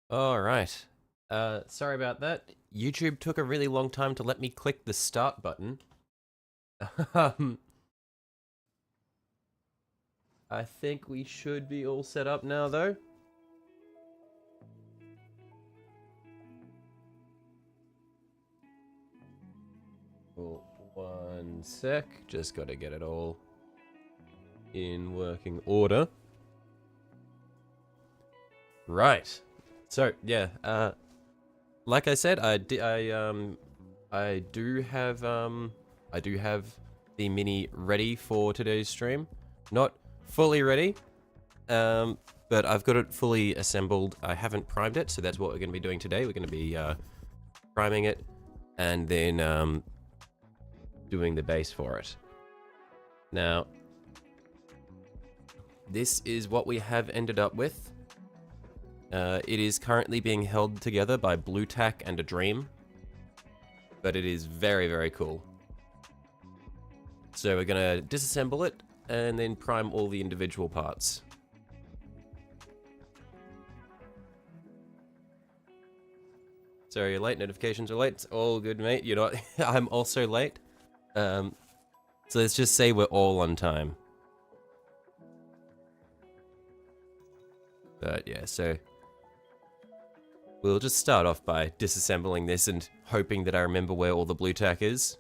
Alright. Sorry about that. YouTube took a really long time to let me click the start button. Um, I think we should be all set up now, though. Oh, one sec. Just gotta get it all in working order. Right. So, yeah, like I said, I do have the mini ready for today's stream. Not fully ready, but I've got it fully assembled. I haven't primed it, so that's what we're going to be doing today. We're going to be priming it and then doing the base for it. Now, this is what we have ended up with. It is currently being held together by blue tack and a dream, but it is very, very cool. So we're going to disassemble it and then prime all the individual parts. Sorry, you're late. Notifications are late. It's all good, mate. You're not. I'm also late. So let's just say we're all on time. But yeah, so we'll just start off by disassembling this and hoping that I remember where all the blue tack is.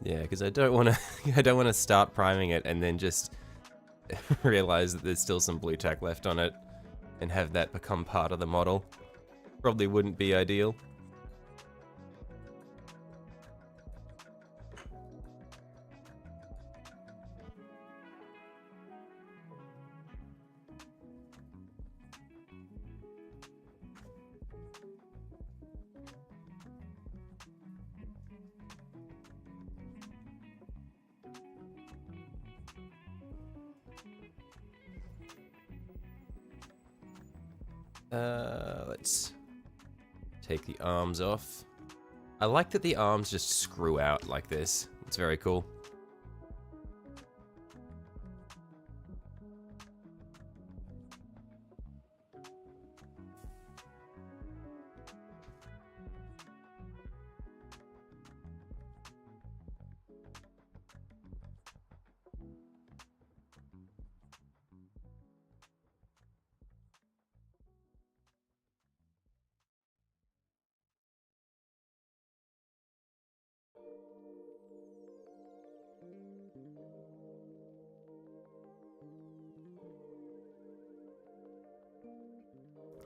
Yeah, because I don't want to. I don't want to start priming it and then just realize that there's still some blue tack left on it, and have that become part of the model. Probably wouldn't be ideal. Let's take the arms off. I like that the arms just screw out like this. It's very cool.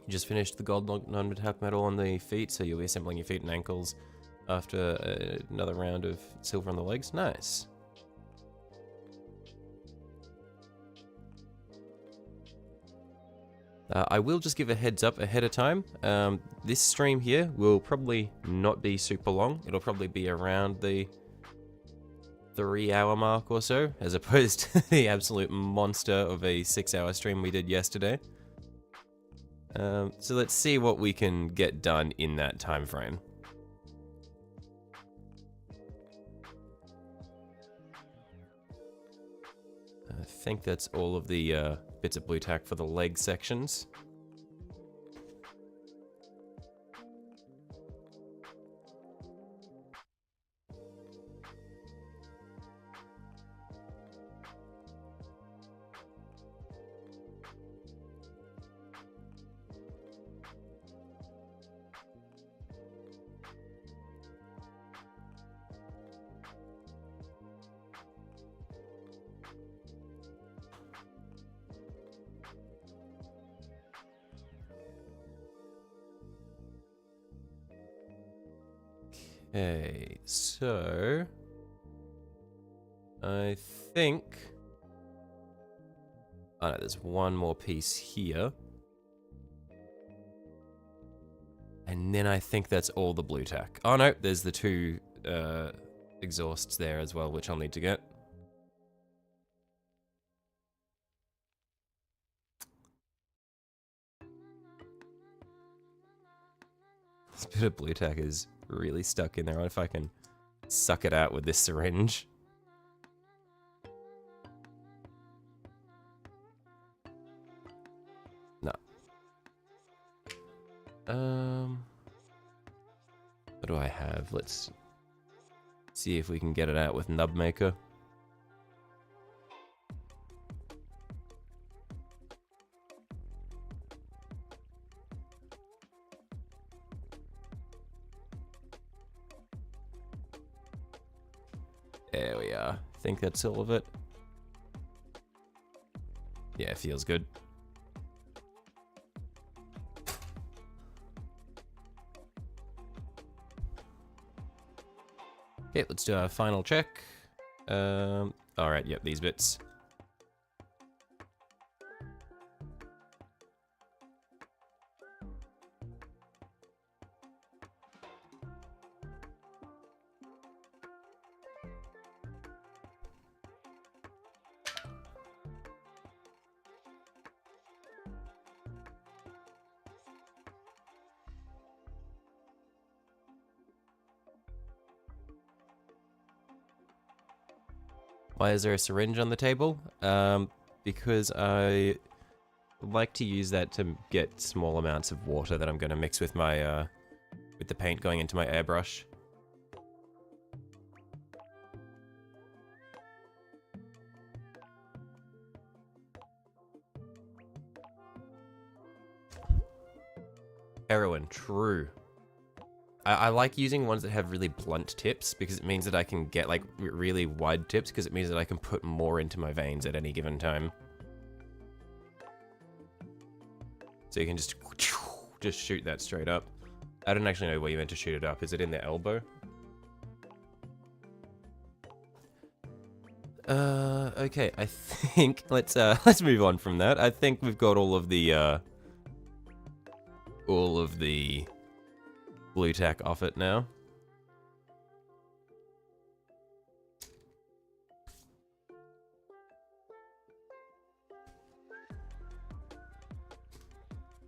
You just finished the gold non-metallic metal on the feet, so you'll be assembling your feet and ankles after another round of silver on the legs. Nice. I will just give a heads up ahead of time. This stream here will probably not be super long. It'll probably be around the 3-hour mark or so, as opposed to the absolute monster of a 6-hour stream we did yesterday. So let's see what we can get done in that time frame. I think that's all of the bits of blue tack for the leg sections. Okay, so I think, oh no, there's one more piece here. And then I think that's all the blue tack. Oh no, there's the two exhausts there as well, which I'll need to get. This bit of blue tack is really stuck in there. I wonder if I can suck it out with this syringe. No. What do I have? Let's see if we can get it out with Nub Maker. There we are. I think that's all of it. Yeah, it feels good. Okay, let's do our final check. Alright, yep, these bits. Why is there a syringe on the table? Because I like to use that to get small amounts of water that I'm going to mix with my, with the paint going into my airbrush. Heroin, true. I like using ones that have really blunt tips because it means that I can get like really wide tips because it means that I can put more into my veins at any given time. So you can just shoot that straight up. I don't actually know where you meant to shoot it up. Is it in the elbow? Okay, I think let's move on from that. I think we've got all of the blue tack off it now.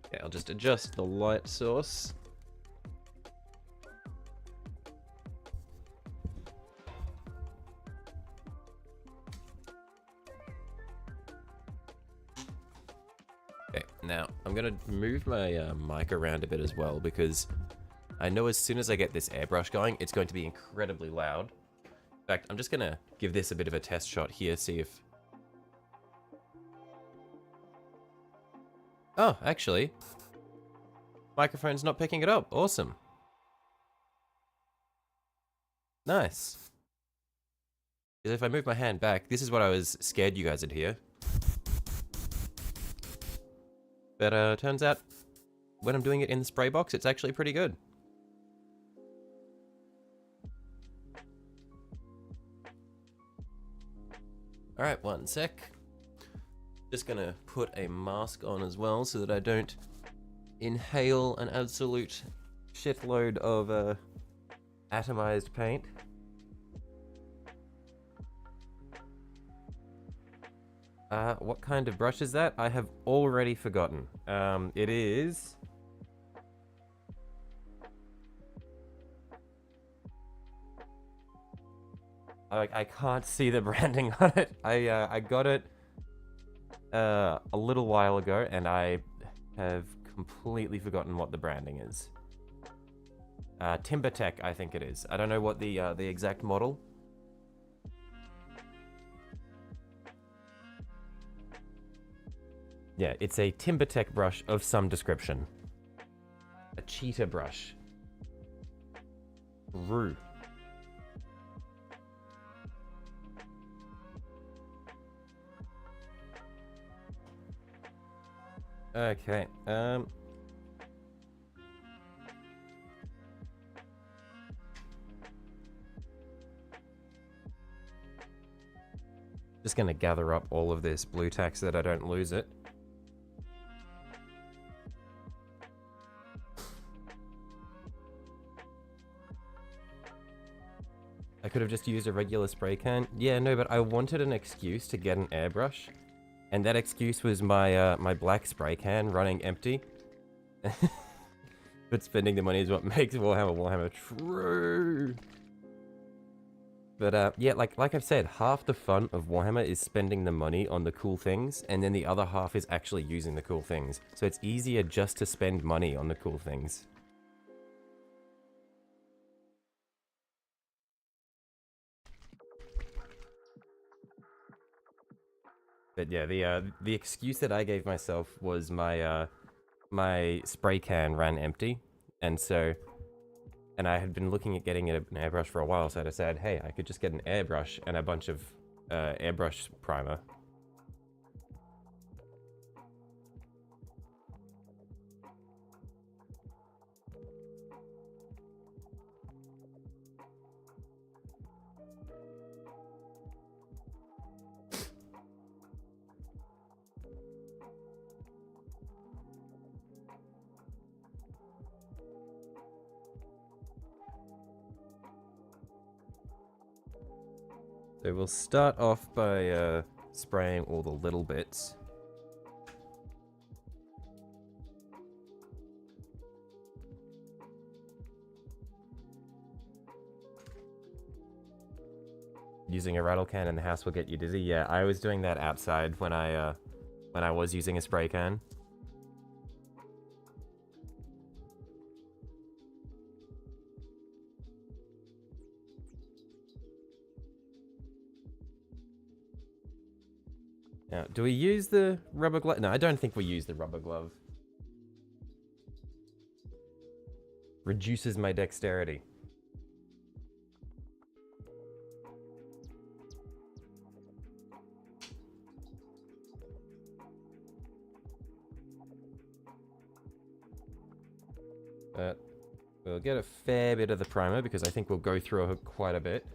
Okay, I'll just adjust the light source. Okay, now I'm gonna move my mic around a bit as well because I know as soon as I get this airbrush going, it's going to be incredibly loud. In fact, I'm just gonna give this a bit of a test shot here, see if... Oh, actually, microphone's not picking it up. Awesome. Nice. Because if I move my hand back, this is what I was scared you guys would hear. But turns out, when I'm doing it in the spray box, it's actually pretty good. Alright, one sec. Just gonna put a mask on as well so that I don't inhale an absolute shitload of atomized paint. What kind of brush is that? I have already forgotten. It is... I can't see the branding on it. I got it a little while ago, and I have completely forgotten what the branding is. TimberTech, I think it is. I don't know what the exact model. Yeah, it's a TimberTech brush of some description. A cheetah brush. Rue. Okay, just gonna gather up all of this blue tack so that I don't lose it. I could have just used a regular spray can. Yeah, no, but I wanted an excuse to get an airbrush. And that excuse was my my black spray can running empty. But spending the money is what makes Warhammer true. But yeah, like I've said, half the fun of Warhammer is spending the money on the cool things, and then the other half is actually using the cool things. So it's easier just to spend money on the cool things. But yeah, the excuse that I gave myself was my my spray can ran empty, and I had been looking at getting an airbrush for a while, so I decided, hey, I could just get an airbrush and a bunch of airbrush primer. So we'll start off by spraying all the little bits. Using a rattle can in the house will get you dizzy. Yeah, I was doing that outside when I was using a spray can. Now, do we use the rubber glove? No, I don't think we use the rubber glove. Reduces my dexterity. But we'll get a fair bit of the primer because I think we'll go through quite a bit.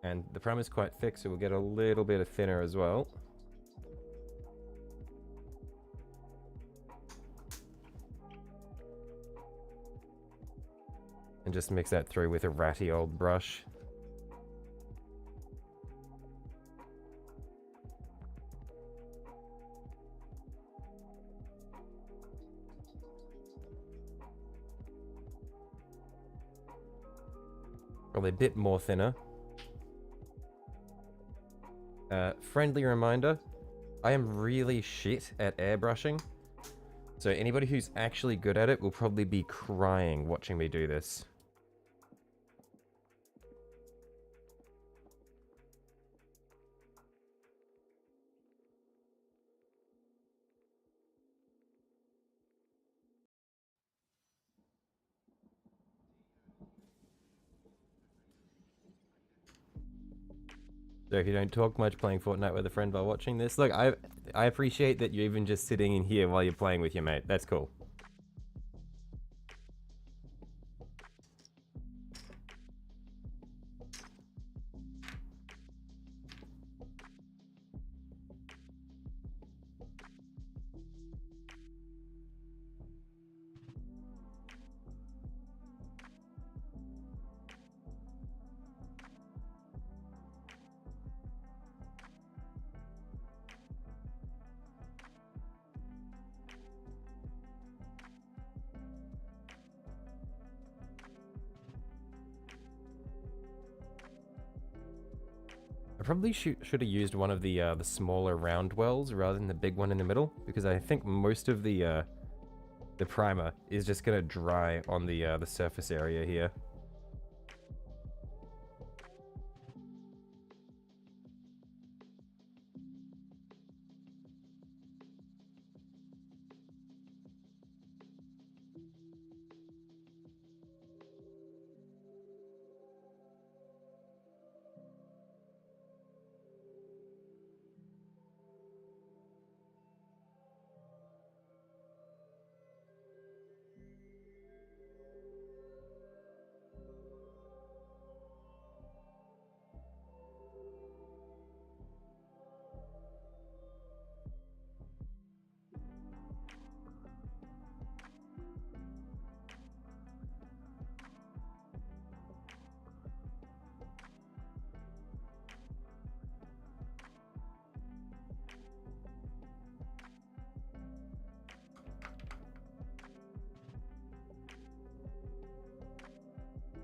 And the primer's quite thick, so we'll get a little bit of thinner as well. And just mix that through with a ratty old brush. Probably a bit more thinner. Friendly reminder, I am really shit at airbrushing. So anybody who's actually good at it will probably be crying watching me do this. So if you don't talk much playing Fortnite with a friend while watching this, look, I appreciate that you're even just sitting in here while you're playing with your mate. That's cool. I probably should have used one of the smaller round wells rather than the big one in the middle, because I think most of the primer is just gonna dry on the surface area here.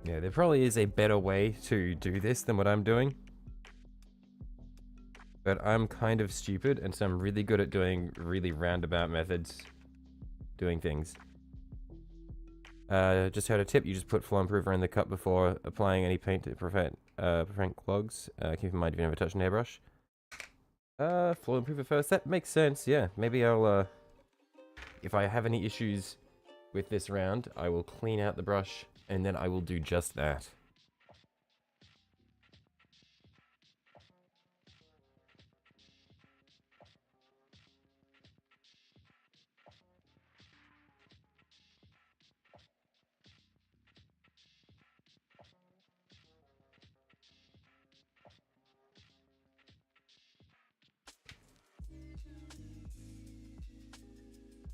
Yeah, there probably is a better way to do this than what I'm doing. But I'm kind of stupid, and so I'm really good at doing really roundabout methods doing things. Just heard a tip, you just put flow improver in the cup before applying any paint to prevent clogs. Keep in mind if you never touch an airbrush. Flow improver first, that makes sense, yeah. Maybe I'll, if I have any issues with this round, I will clean out the brush, and then I will do just that.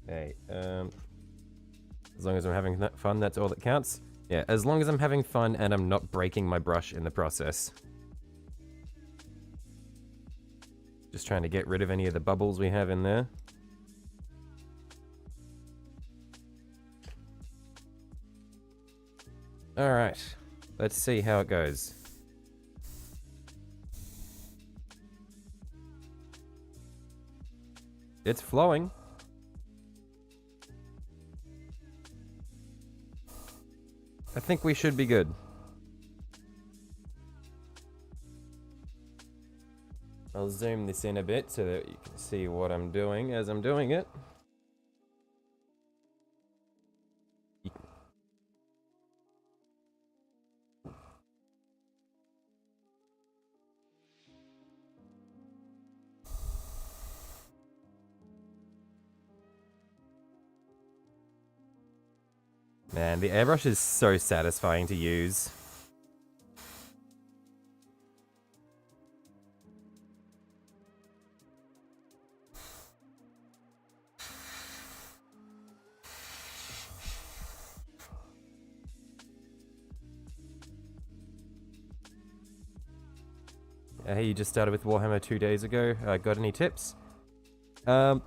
Okay, as long as I'm having fun, that's all that counts. Yeah, as long as I'm having fun and I'm not breaking my brush in the process. Just trying to get rid of any of the bubbles we have in there. Alright, let's see how it goes. It's flowing. I think we should be good. I'll zoom this in a bit so that you can see what I'm doing as I'm doing it. Man, the airbrush is so satisfying to use. Hey, you just started with Warhammer 2 days ago. Got any tips? It's a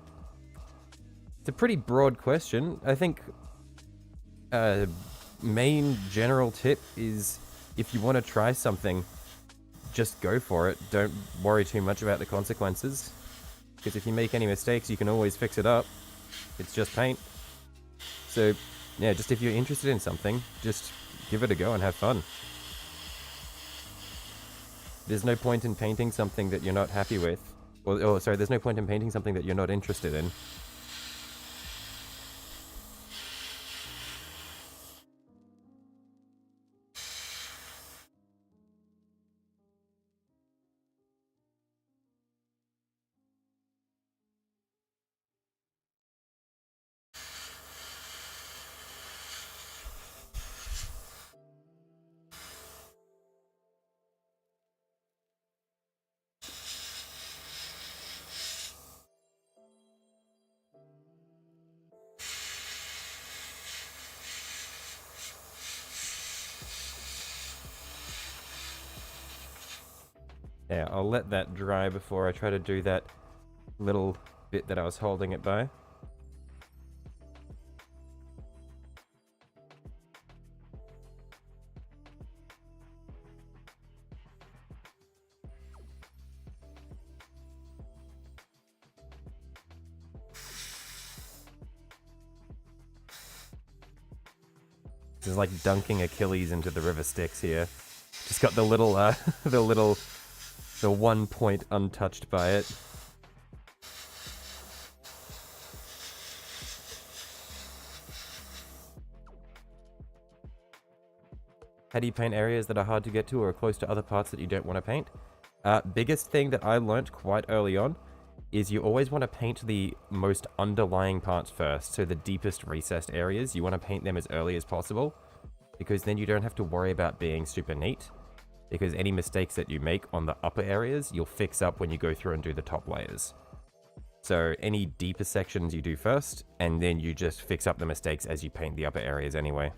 pretty broad question. I think main general tip is if you want to try something, just go for it. Don't worry too much about the consequences. Because if you make any mistakes, you can always fix it up. It's just paint. So, yeah, just if you're interested in something, just give it a go and have fun. There's no point in painting something that you're not happy with. Or sorry, there's no point in painting something that you're not interested in. Yeah, I'll let that dry before I try to do that little bit that I was holding it by. This is like dunking Achilles into the river Styx here. Just got the little, the 1 point untouched by it. How do you paint areas that are hard to get to or close to other parts that you don't want to paint? Biggest thing that I learnt quite early on is you always want to paint the most underlying parts first. So the deepest recessed areas, you want to paint them as early as possible, because then you don't have to worry about being super neat, because any mistakes that you make on the upper areas, you'll fix up when you go through and do the top layers. So any deeper sections you do first, and then you just fix up the mistakes as you paint the upper areas anyway.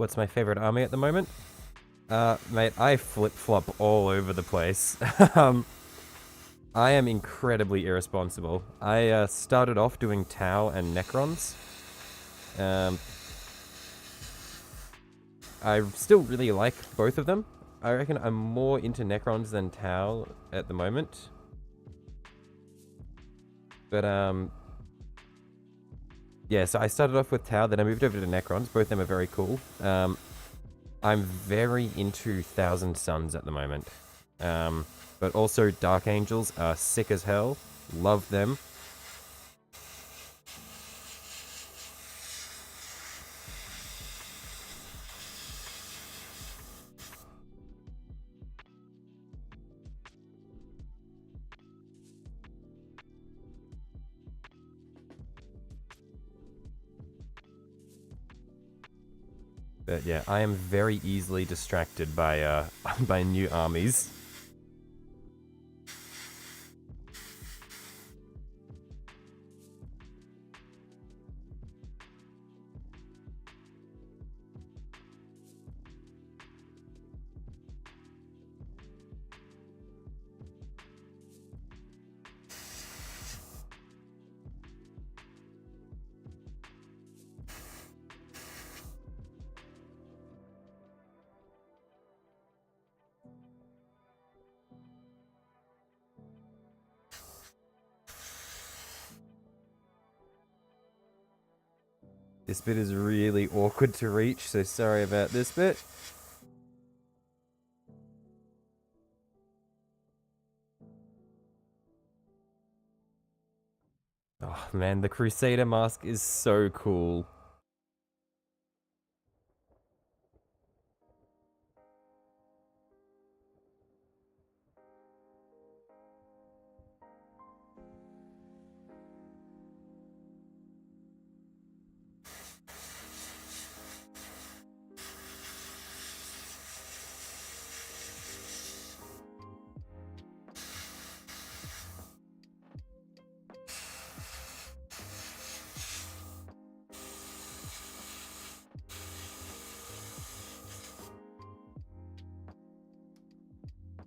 what's my favorite army at the moment? Mate, I flip-flop all over the place. I am incredibly irresponsible. I started off doing Tau and Necrons. I still really like both of them. I reckon I'm more into Necrons than Tau at the moment. But, yeah, so I started off with Tau, then I moved over to Necrons. Both of them are very cool. I'm very into Thousand Suns at the moment. But also Dark Angels are sick as hell. Love them. But yeah, I am very easily distracted by by new armies. This bit is really awkward to reach, so sorry about this bit. Oh man, the Crusader mask is so cool.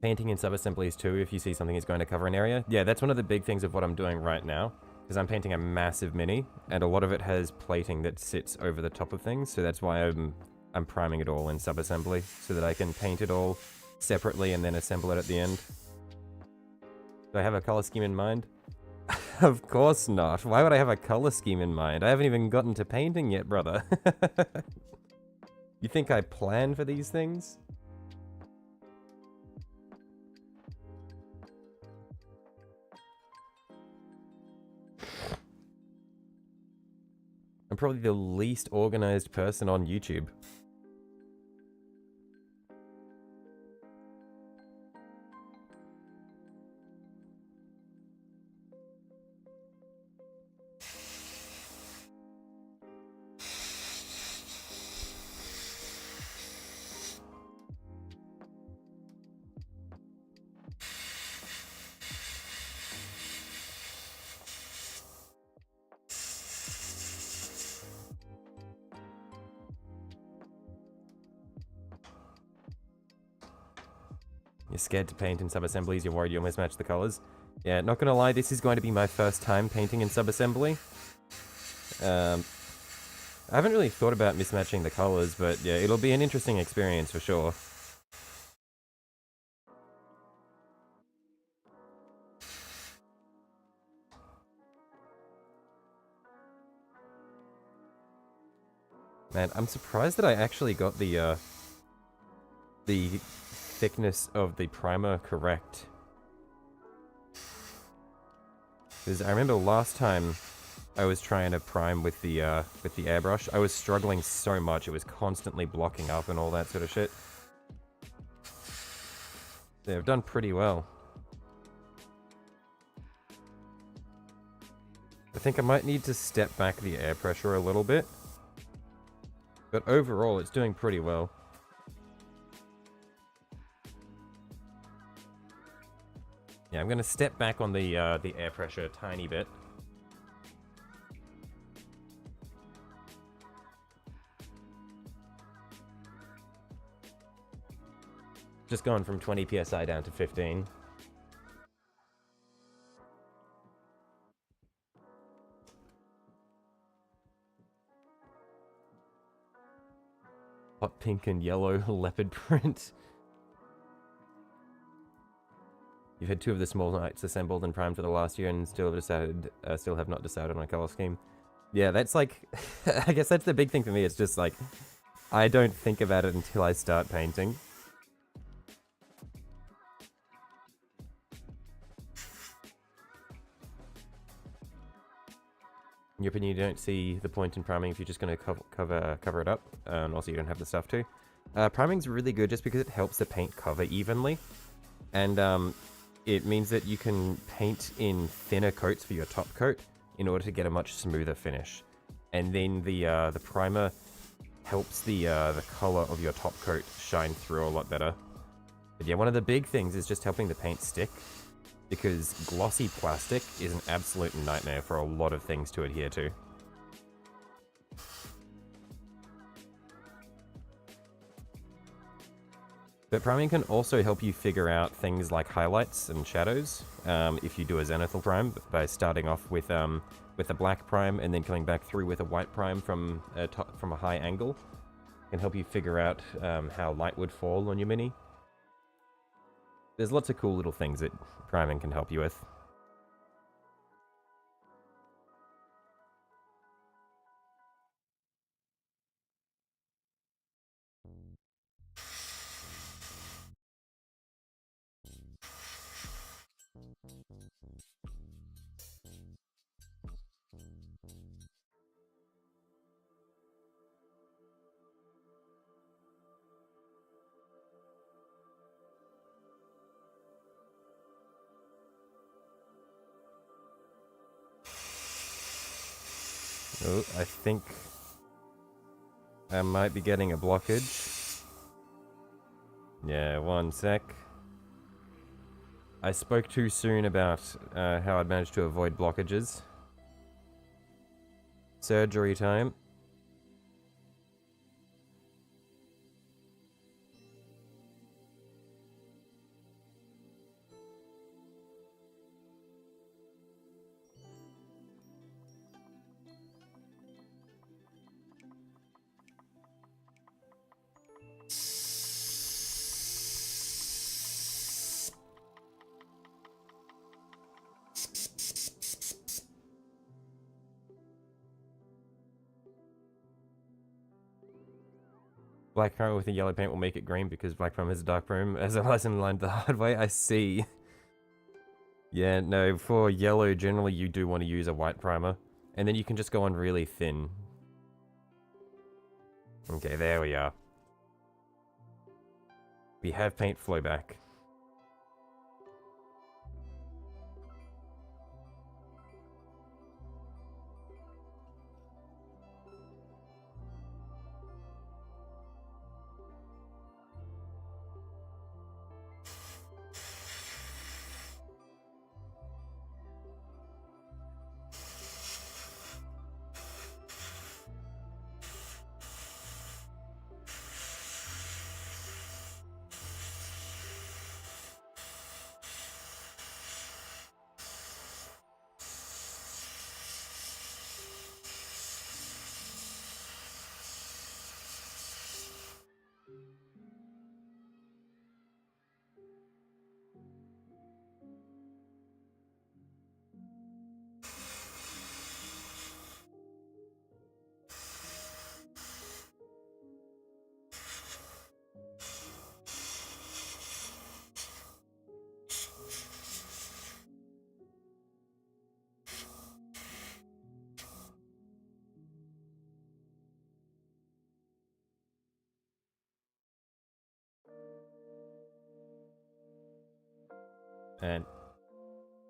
Painting in sub-assemblies too, if you see something is going to cover an area. Yeah, that's one of the big things of what I'm doing right now, because I'm painting a massive mini, and a lot of it has plating that sits over the top of things, so that's why I'm priming it all in sub-assembly, so that I can paint it all separately and then assemble it at the end. Do I have a color scheme in mind? Of course not. Why would I have a color scheme in mind? I haven't even gotten to painting yet, brother. You think I plan for these things? I'm probably the least organized person on YouTube. You're scared to paint in sub-assemblies, you're worried you'll mismatch the colors. Yeah, not gonna lie, this is going to be my first time painting in sub-assembly. I haven't really thought about mismatching the colors, but yeah, it'll be an interesting experience for sure. Man, I'm surprised that I actually got the thickness of the primer correct. Because I remember last time I was trying to prime with the airbrush, I was struggling so much, it was constantly blocking up and all that sort of shit. Yeah, I've done pretty well. I think I might need to step back the air pressure a little bit. But overall, it's doing pretty well. Yeah, I'm gonna step back on the air pressure a tiny bit. just gone from 20 psi down to 15. Hot pink and yellow leopard print. You've had 2 of the small knights assembled and primed for the last year and still have not decided on a color scheme. Yeah, that's like, I guess that's the big thing for me. It's just like, I don't think about it until I start painting. In your opinion, you don't see the point in priming if you're just going to cover it up, and also you don't have the stuff to. Priming's really good just because it helps the paint cover evenly, and it means that you can paint in thinner coats for your top coat in order to get a much smoother finish. And then the primer helps the color of your top coat shine through a lot better. But yeah, one of the big things is just helping the paint stick, because glossy plastic is an absolute nightmare for a lot of things to adhere to. But priming can also help you figure out things like highlights and shadows if you do a zenithal prime by starting off with a black prime and then coming back through with a white prime from a high angle. It can help you figure out how light would fall on your mini. There's lots of cool little things that priming can help you with. Oh, I think I might be getting a blockage. Yeah, one sec. I spoke too soon about how I'd managed to avoid blockages. Surgery time. Black primer with a yellow paint will make it green because black primer is a dark primer, as a lesson learned the hard way. I see. Yeah, no, for yellow, generally you do want to use a white primer. And then you can just go on really thin. Okay, there we are. We have paint flow back. And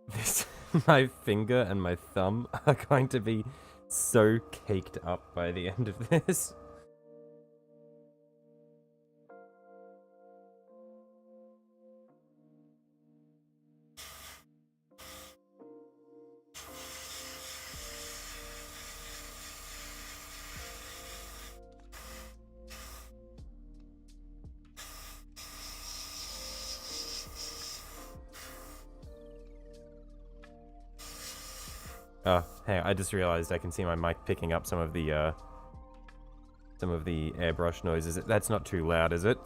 this, my finger and my thumb are going to be so caked up by the end of this. Hey, I just realized I can see my mic picking up some of the airbrush noises. That's not too loud, is it?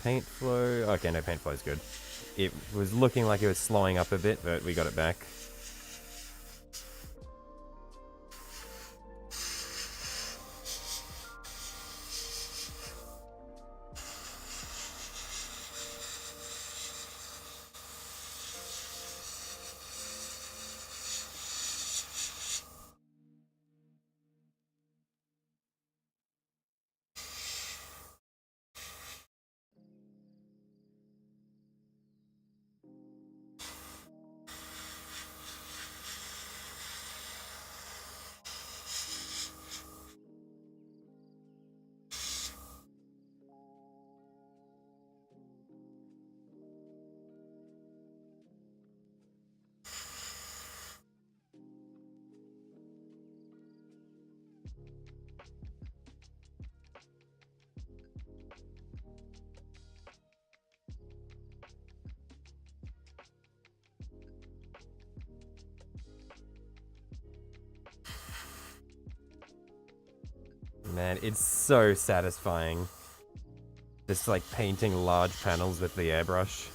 Paint flow. Okay, no, paint flow is good. It was looking like it was slowing up a bit, but we got it back. Man, it's so satisfying. Just like painting large panels with the airbrush.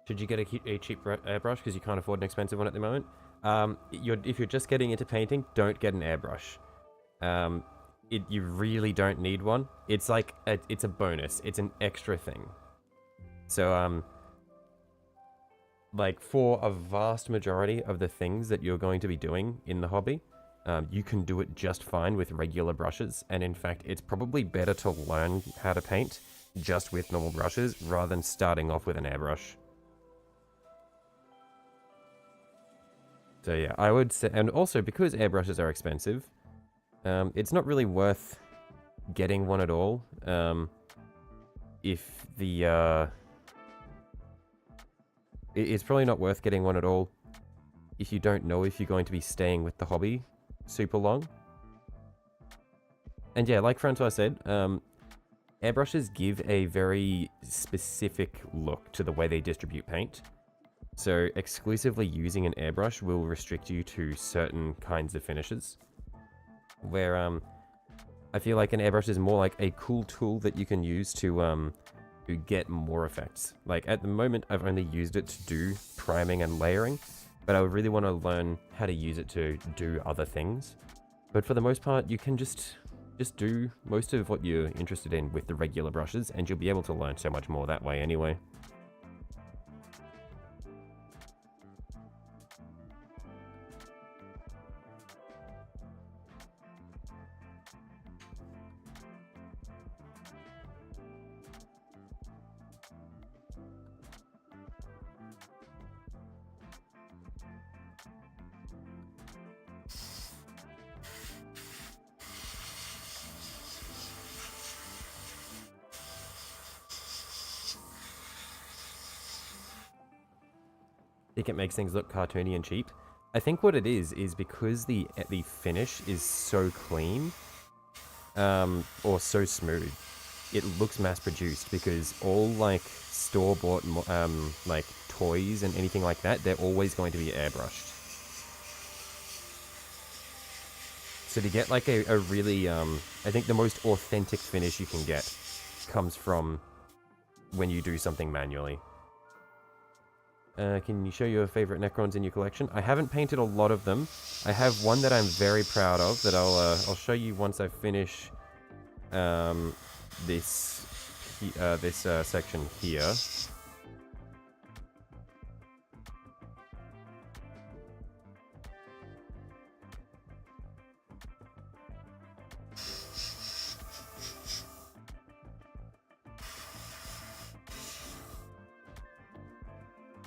Should you get a cheap airbrush because you can't afford an expensive one at the moment? If you're just getting into painting, don't get an airbrush. You really don't need one. It's like it's a bonus. It's an extra thing. So like for a vast majority of the things that you're going to be doing in the hobby, you can do it just fine with regular brushes. And in fact, it's probably better to learn how to paint just with normal brushes rather than starting off with an airbrush. So yeah, I would say, and also because airbrushes are expensive, it's not really worth getting one at all. if the it's probably not worth getting one at all if you don't know if you're going to be staying with the hobby super long. And yeah, like Francois said, airbrushes give a very specific look to the way they distribute paint. So exclusively using an airbrush will restrict you to certain kinds of finishes. Where I feel like an airbrush is more like a cool tool that you can use to get more effects. Like at the moment, I've only used it to do priming and layering, but I really want to learn how to use it to do other things. But for the most part, you can just do most of what you're interested in with the regular brushes, and you'll be able to learn so much more that way anyway. I think it makes things look cartoony and cheap. I think what it is because the finish is so clean, or so smooth, it looks mass-produced, because all like store-bought like toys and anything like that, they're always going to be airbrushed. So to get like a really, I think the most authentic finish you can get comes from when you do something manually. Can you show your favorite Necrons in your collection? I haven't painted a lot of them. I have one that I'm very proud of that I'll show you once I finish this section here.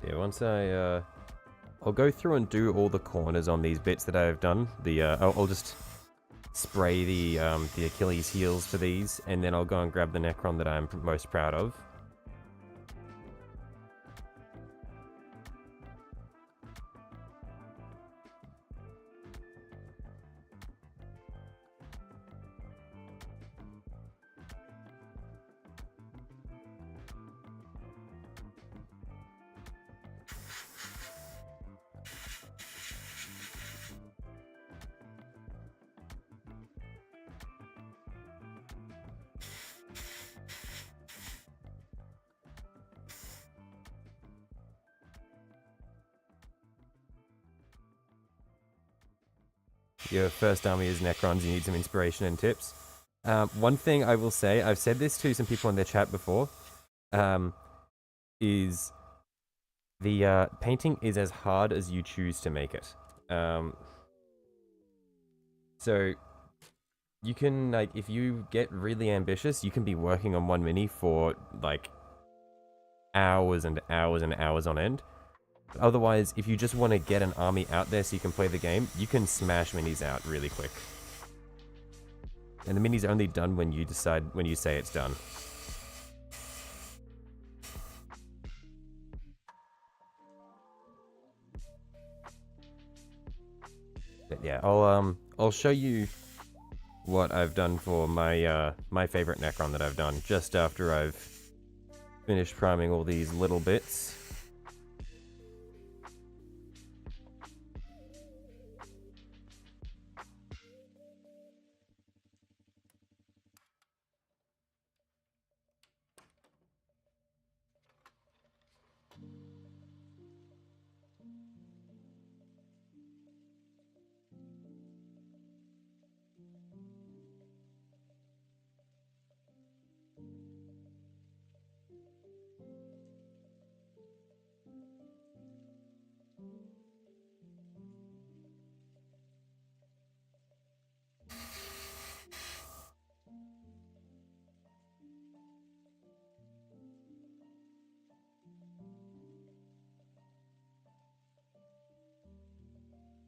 Yeah, once I'll go through and do all the corners on these bits that I've done. I'll just spray the Achilles heels to these, and then I'll go and grab the Necron that I'm most proud of. Your first army is Necrons, you need some inspiration and tips. One thing I will say, I've said this to some people in their chat before, is the painting is as hard as you choose to make it. So you can, like, if you get really ambitious, you can be working on one mini for like hours and hours and hours on end. Otherwise, if you just want to get an army out there so you can play the game, you can smash minis out really quick. And the mini's only done when you say it's done. But yeah, I'll show you what I've done for my my favorite Necron that I've done just after I've finished priming all these little bits.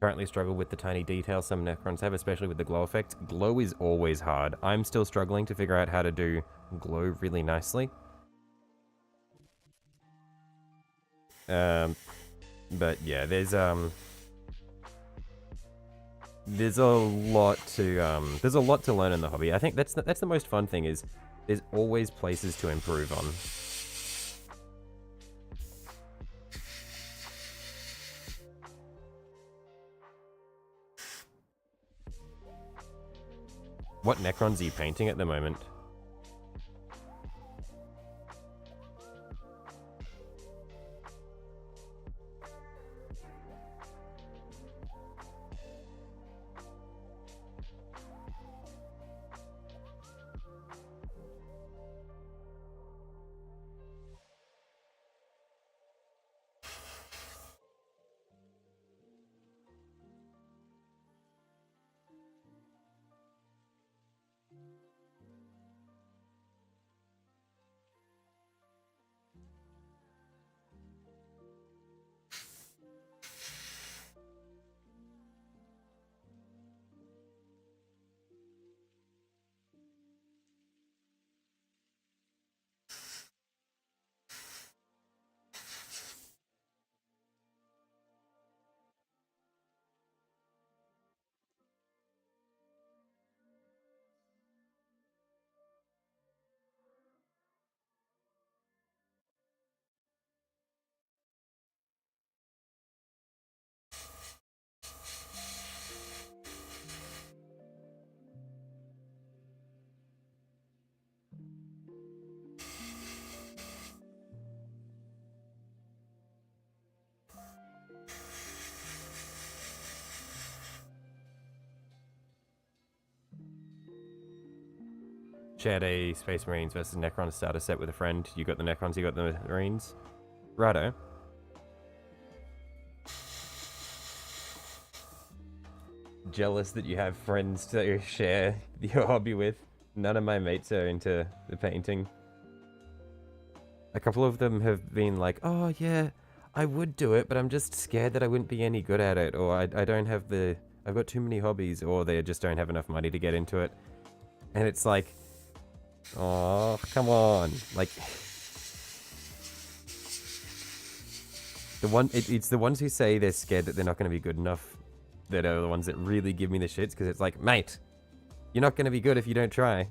Currently struggle with the tiny details some Necrons have, especially with the glow effect. Glow is always hard. I'm still struggling to figure out how to do glow really nicely. But yeah, there's a lot to learn in the hobby. I think that's the most fun thing is there's always places to improve on. What Necrons are you painting at the moment? Shared a Space Marines versus Necron starter set with a friend. You got the Necrons, you got the Marines. Righto. Jealous that you have friends to share your hobby with. None of my mates are into the painting. A couple of them have been like, oh yeah, I would do it, but I'm just scared that I wouldn't be any good at it, or I don't have the... I've got too many hobbies, or they just don't have enough money to get into it. And it's like, oh, come on. Like, it's the ones who say they're scared that they're not going to be good enough that are the ones that really give me the shits, because it's like, mate, you're not going to be good if you don't try.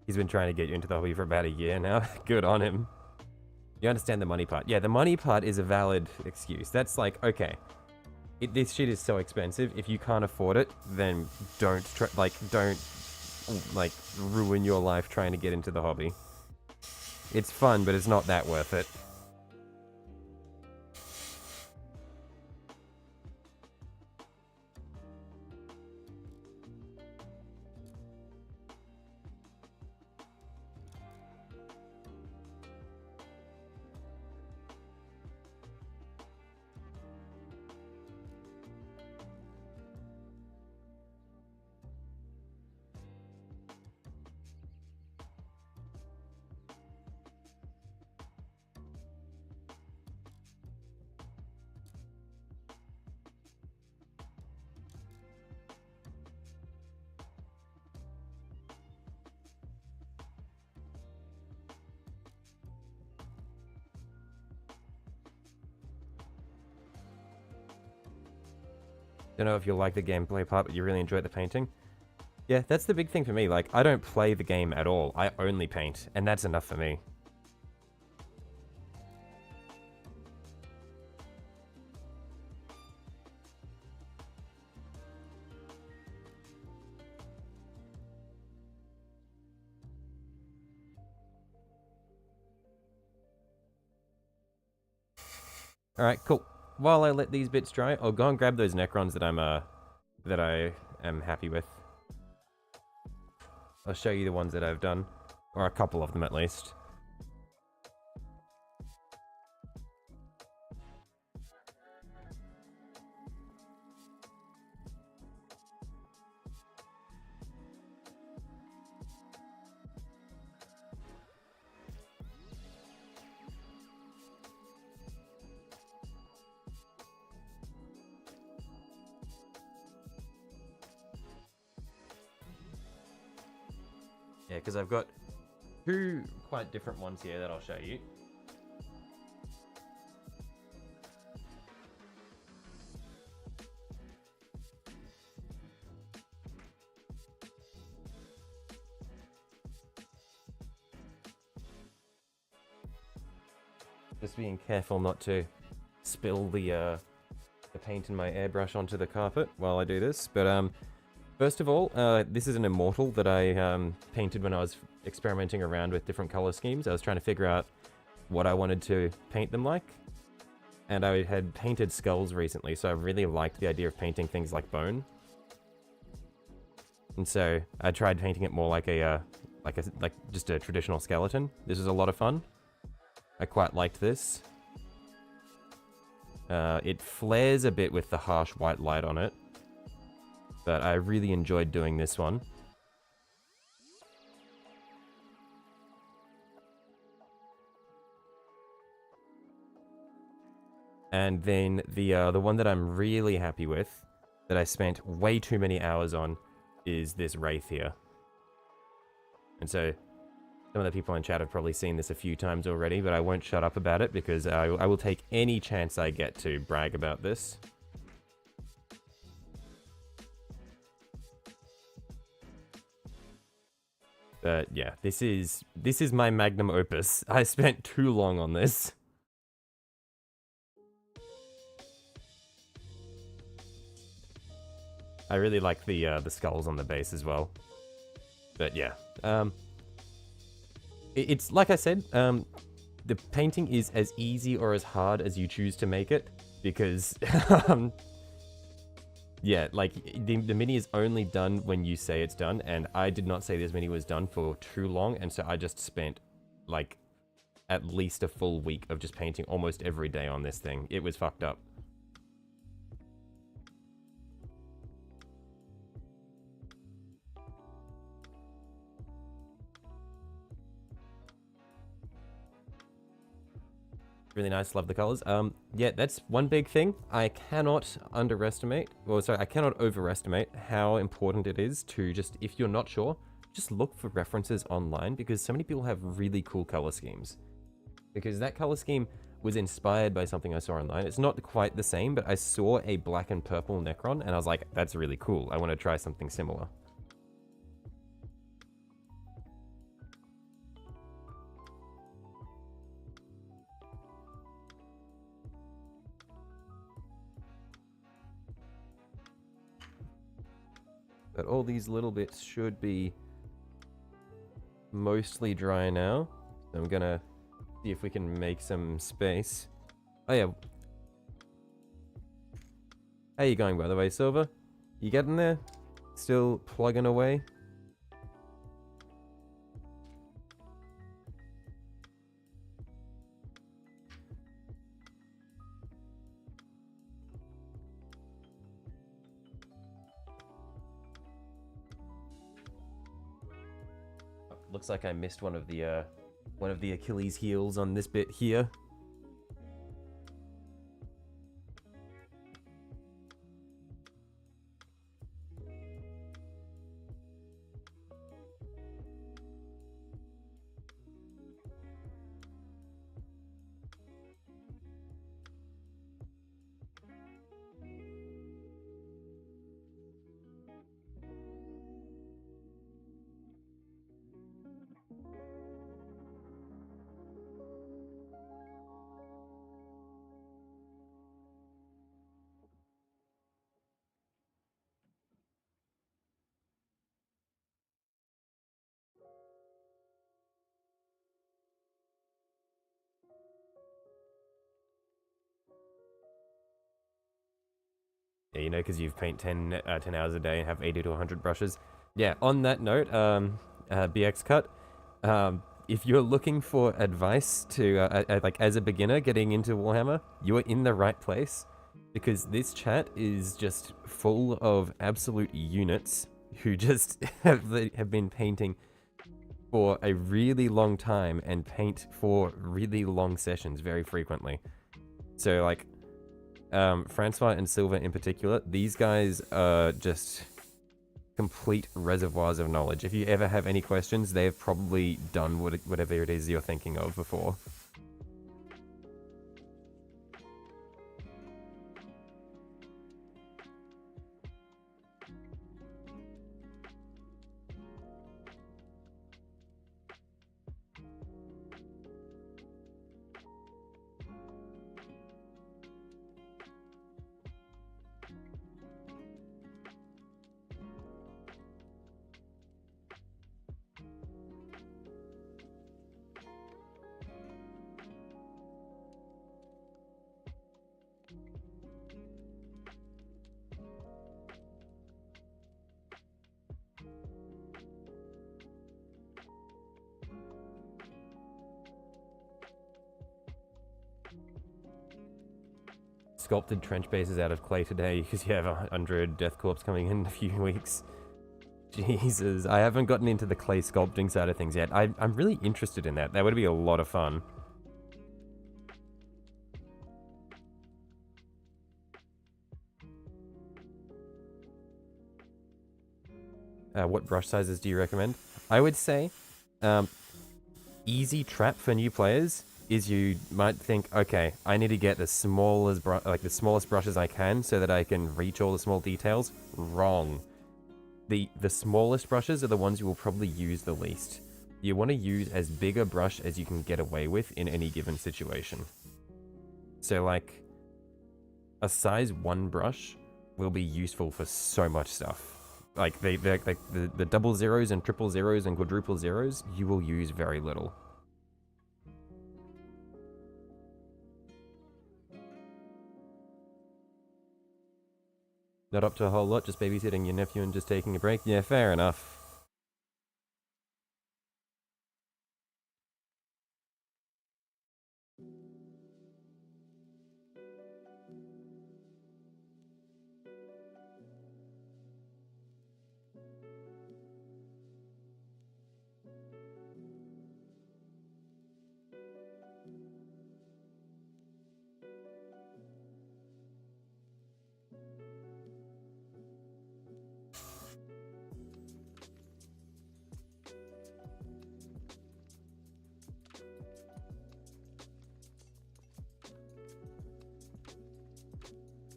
He's been trying to get you into the hobby for about a year now. Good on him. You understand the money part. Yeah, the money part is a valid excuse. That's like, okay, this shit is so expensive. If you can't afford it, then don't ruin your life trying to get into the hobby. It's fun, but it's not that worth it. Don't know if you'll like the gameplay part, but you really enjoy the painting. Yeah, that's the big thing for me. Like, I don't play the game at all. I only paint, and that's enough for me. Alright, cool. While I let these bits dry, I'll go and grab those Necrons that I am happy with. I'll show you the ones that I've done, or a couple of them at least. Yeah, because I've got two quite different ones here that I'll show you. Just being careful not to spill the paint in my airbrush onto the carpet while I do this. But first of all, this is an immortal that I painted when I was experimenting around with different color schemes. I was trying to figure out what I wanted to paint them like. And I had painted skulls recently, so I really liked the idea of painting things like bone. And so I tried painting it more like just a traditional skeleton. This is a lot of fun. I quite liked this. It flares a bit with the harsh white light on it, but I really enjoyed doing this one. And then the one that I'm really happy with, that I spent way too many hours on, is this wraith here. And so some of the people in chat have probably seen this a few times already, but I won't shut up about it because I will take any chance I get to brag about this. But yeah, this is my magnum opus. I spent too long on this. I really like the skulls on the base as well. But yeah, it's like I said, the painting is as easy or as hard as you choose to make it, because yeah, like the mini is only done when you say it's done, and I did not say this mini was done for too long, and so I just spent like at least a full week of just painting almost every day on this thing. It was fucked up. Really nice, love the colors. Yeah, that's one big thing. I cannot overestimate how important it is to just, if you're not sure, just look for references online, because so many people have really cool color schemes. Because that color scheme was inspired by something I saw online. It's not quite the same, but I saw a black and purple Necron, and I was like, that's really cool. I want to try something similar. But all these little bits should be mostly dry now. So I'm gonna see if we can make some space. Oh yeah. How you going, by the way, Silver? You getting there? Still plugging away? Looks like I missed one of the Achilles heels on this bit here. Yeah, you know, because you've paint 10 hours a day and have 80 to 100 brushes. Yeah, on that note, BX Cut. If you're looking for advice to, like, as a beginner getting into Warhammer, you are in the right place, because this chat is just full of absolute units who just have been painting for a really long time and paint for really long sessions very frequently. So, like, Francois and Silva in particular, these guys are just complete reservoirs of knowledge. If you ever have any questions, they've probably done whatever it is you're thinking of before. Sculpted trench bases out of clay today because you have 100 Death Corps coming in a few weeks. Jesus, I haven't gotten into the clay sculpting side of things yet. I'm really interested in that. That would be a lot of fun. What brush sizes do you recommend? I would say easy trap for new players is you might think, okay, I need to get the smallest brushes I can so that I can reach all the small details. Wrong. The smallest brushes are the ones you will probably use the least. You want to use as big a brush as you can get away with in any given situation. So, like, a size 1 brush will be useful for so much stuff. Like, the double zeros and triple zeros and quadruple zeros, you will use very little. Not up to a whole lot, just babysitting your nephew and just taking a break? Yeah, fair enough.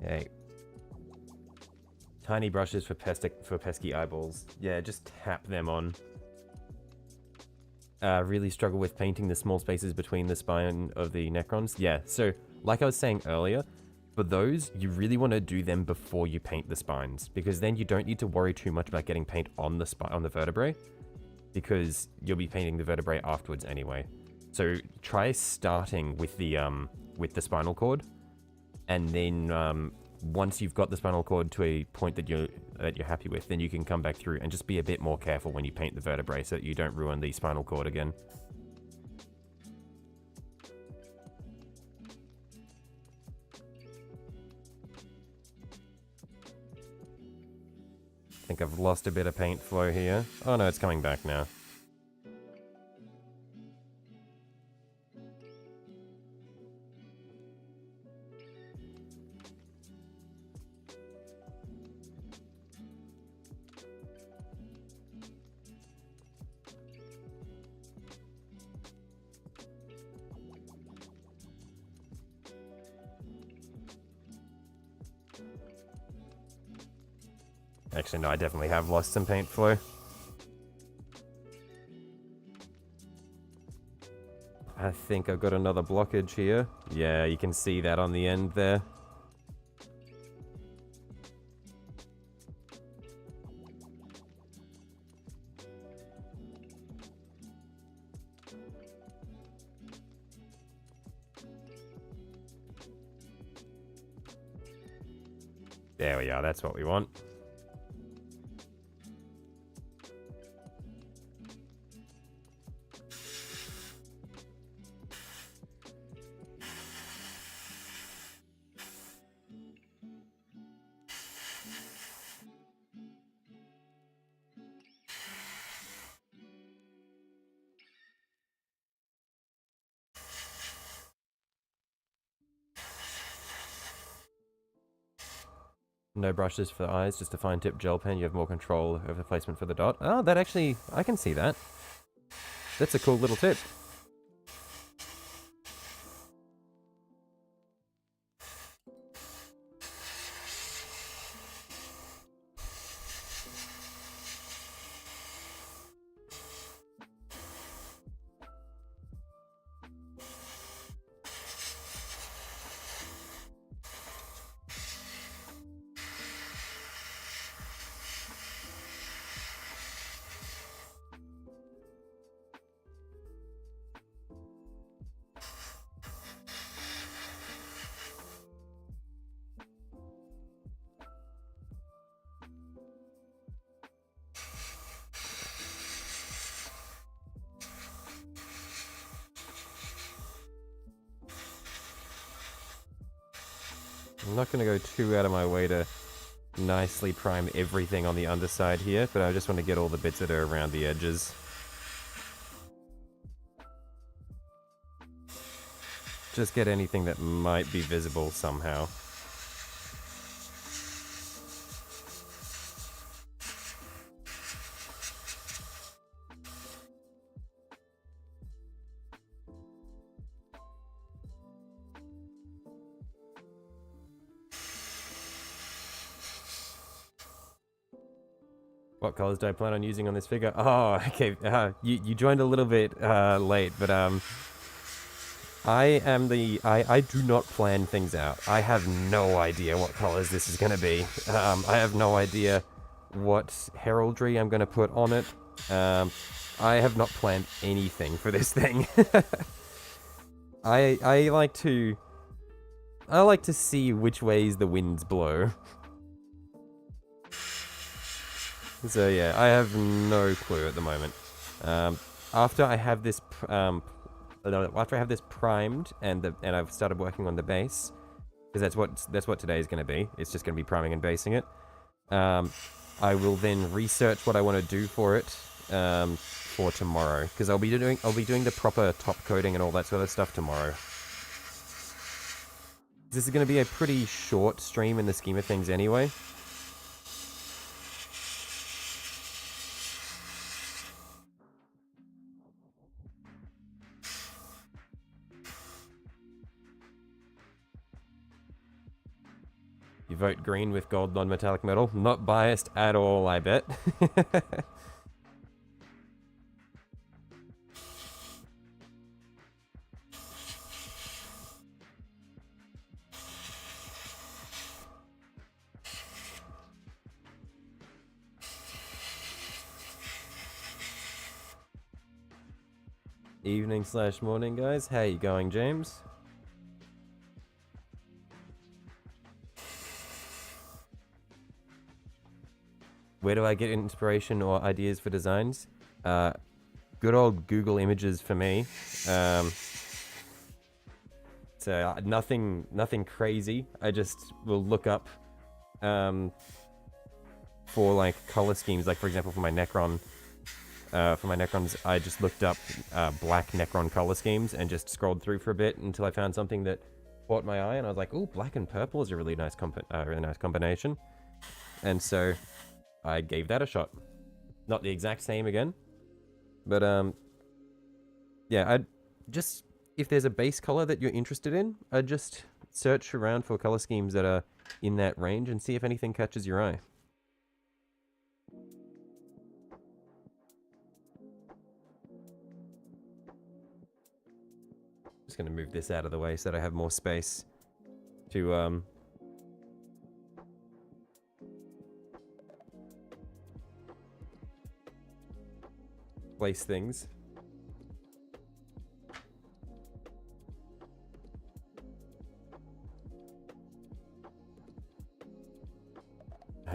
Hey. Tiny brushes for pesky eyeballs. Yeah, just tap them on. Really struggle with painting the small spaces between the spine of the Necrons. Yeah, so like I was saying earlier, for those, you really want to do them before you paint the spines, because then you don't need to worry too much about getting paint on the vertebrae, because you'll be painting the vertebrae afterwards anyway. So try starting with the spinal cord, and then once you've got the spinal cord to a point that you're happy with, then you can come back through and just be a bit more careful when you paint the vertebrae so that you don't ruin the spinal cord again. I think I've lost a bit of paint flow here. Oh no, it's coming back now. Actually, no, I definitely have lost some paint flow. I think I've got another blockage here. Yeah, you can see that on the end there. There we are, that's what we want. No brushes for the eyes, just a fine tip gel pen. You have more control over the placement for the dot. Oh, that actually, I can see that. That's a cool little tip. I'm not going to go too out of my way to nicely prime everything on the underside here, but I just want to get all the bits that are around the edges. Just get anything that might be visible somehow. What colors do I plan on using on this figure? Oh, okay. You joined a little bit late, but I do not plan things out. I have no idea what colors this is going to be. I have no idea what heraldry I'm going to put on it. I have not planned anything for this thing. I like to see which ways the winds blow. So yeah, I have no clue at the moment. After I have this, after I have this primed and I've started working on the base, because that's what today is going to be. It's just going to be priming and basing it. I will then research what I want to do for it for tomorrow, because I'll be doing the proper top coating and all that sort of stuff tomorrow. This is going to be a pretty short stream in the scheme of things anyway. You vote green with gold non-metallic metal. Not biased at all, I bet. Evening/morning, guys. How you going, James? Where do I get inspiration or ideas for designs? Good old Google Images for me. So nothing crazy. I just will look up for like color schemes. Like for example, for my Necrons, I just looked up black Necron color schemes and just scrolled through for a bit until I found something that caught my eye, and I was like, "Oh, black and purple is a really nice combination." And so I gave that a shot. Not the exact same again, but yeah, I'd just, if there's a base color that you're interested in, I'd just search around for color schemes that are in that range and see if anything catches your eye. Just gonna move this out of the way so that I have more space to place things.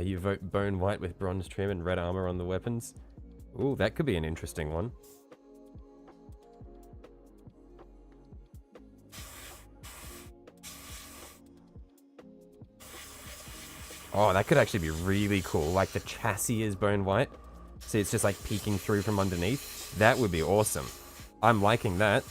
You vote bone white with bronze trim and red armor on the weapons. Ooh, that could be an interesting one. Oh, that could actually be really cool. Like the chassis is bone white. See, it's just like peeking through from underneath. That would be awesome. I'm liking that.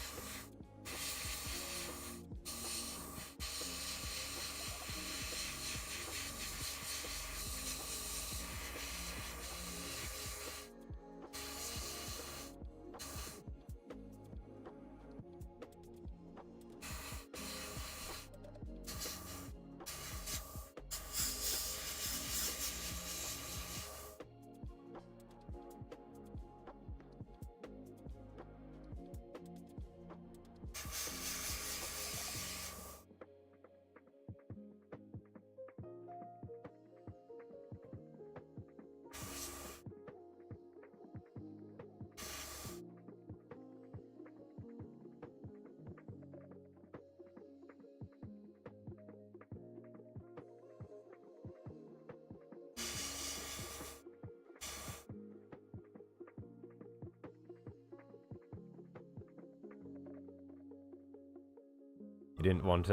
You didn't want,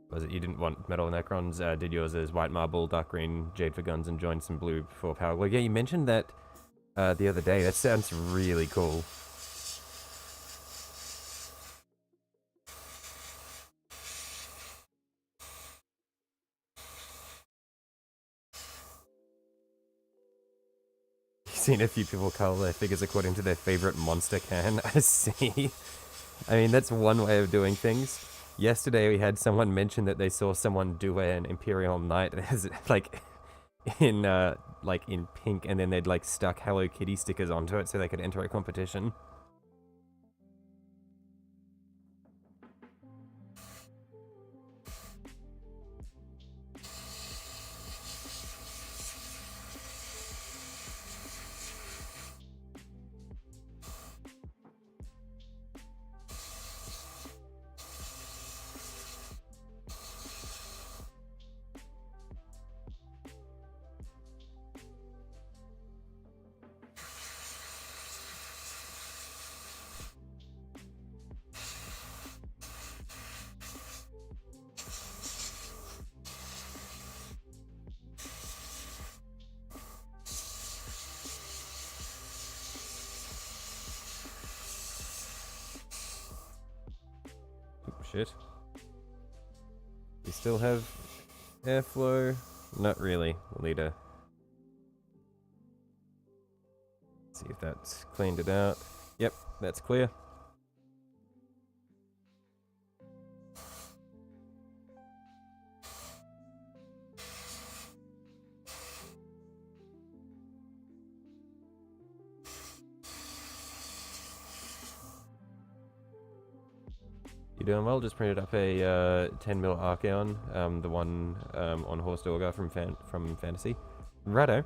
was it you didn't want metal Necrons, did yours as white marble, dark green, jade for guns, and joined some blue for power. Well, yeah, you mentioned that the other day. That sounds really cool. Seen a few people color their figures according to their favorite monster can. I see. I mean, that's one way of doing things. Yesterday we had someone mention that they saw someone do an Imperial Knight as like in pink, and then they'd like stuck Hello Kitty stickers onto it so they could enter a competition. Shit. You still have airflow? Not really. We'll need to see if that's cleaned it out. Yep, that's clear. You're doing well. Just printed up a 10mm Archeon, the one on Horse Dorgar from Fantasy. Righto.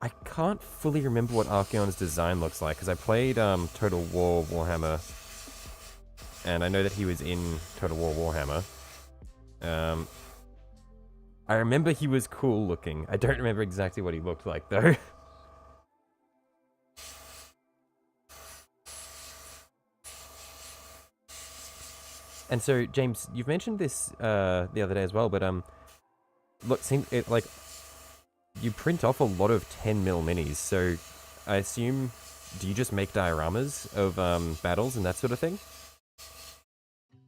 I can't fully remember what Archeon's design looks like because I played Total War Warhammer, and I know that he was in Total War Warhammer. I remember he was cool looking. I don't remember exactly what he looked like though. And so, James, you've mentioned this the other day as well, but look, like you print off a lot of 10mm minis. So, I assume, do you just make dioramas of battles and that sort of thing?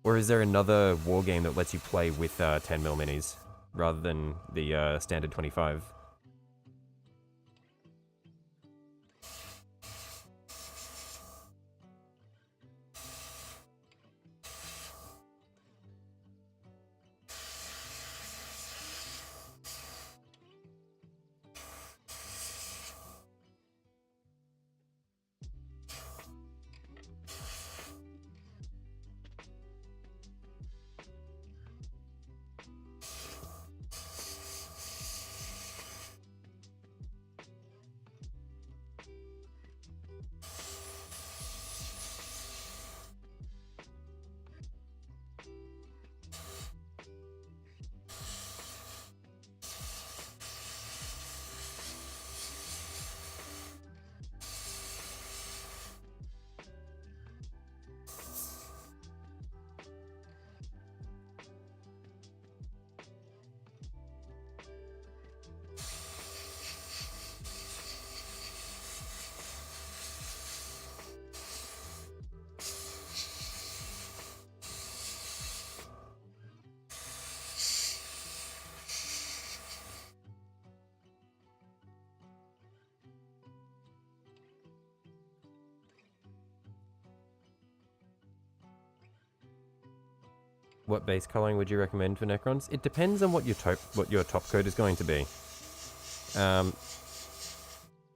Or is there another war game that lets you play with 10mm minis rather than the standard 25? What base coloring would you recommend for Necrons? It depends on what your top coat is going to be.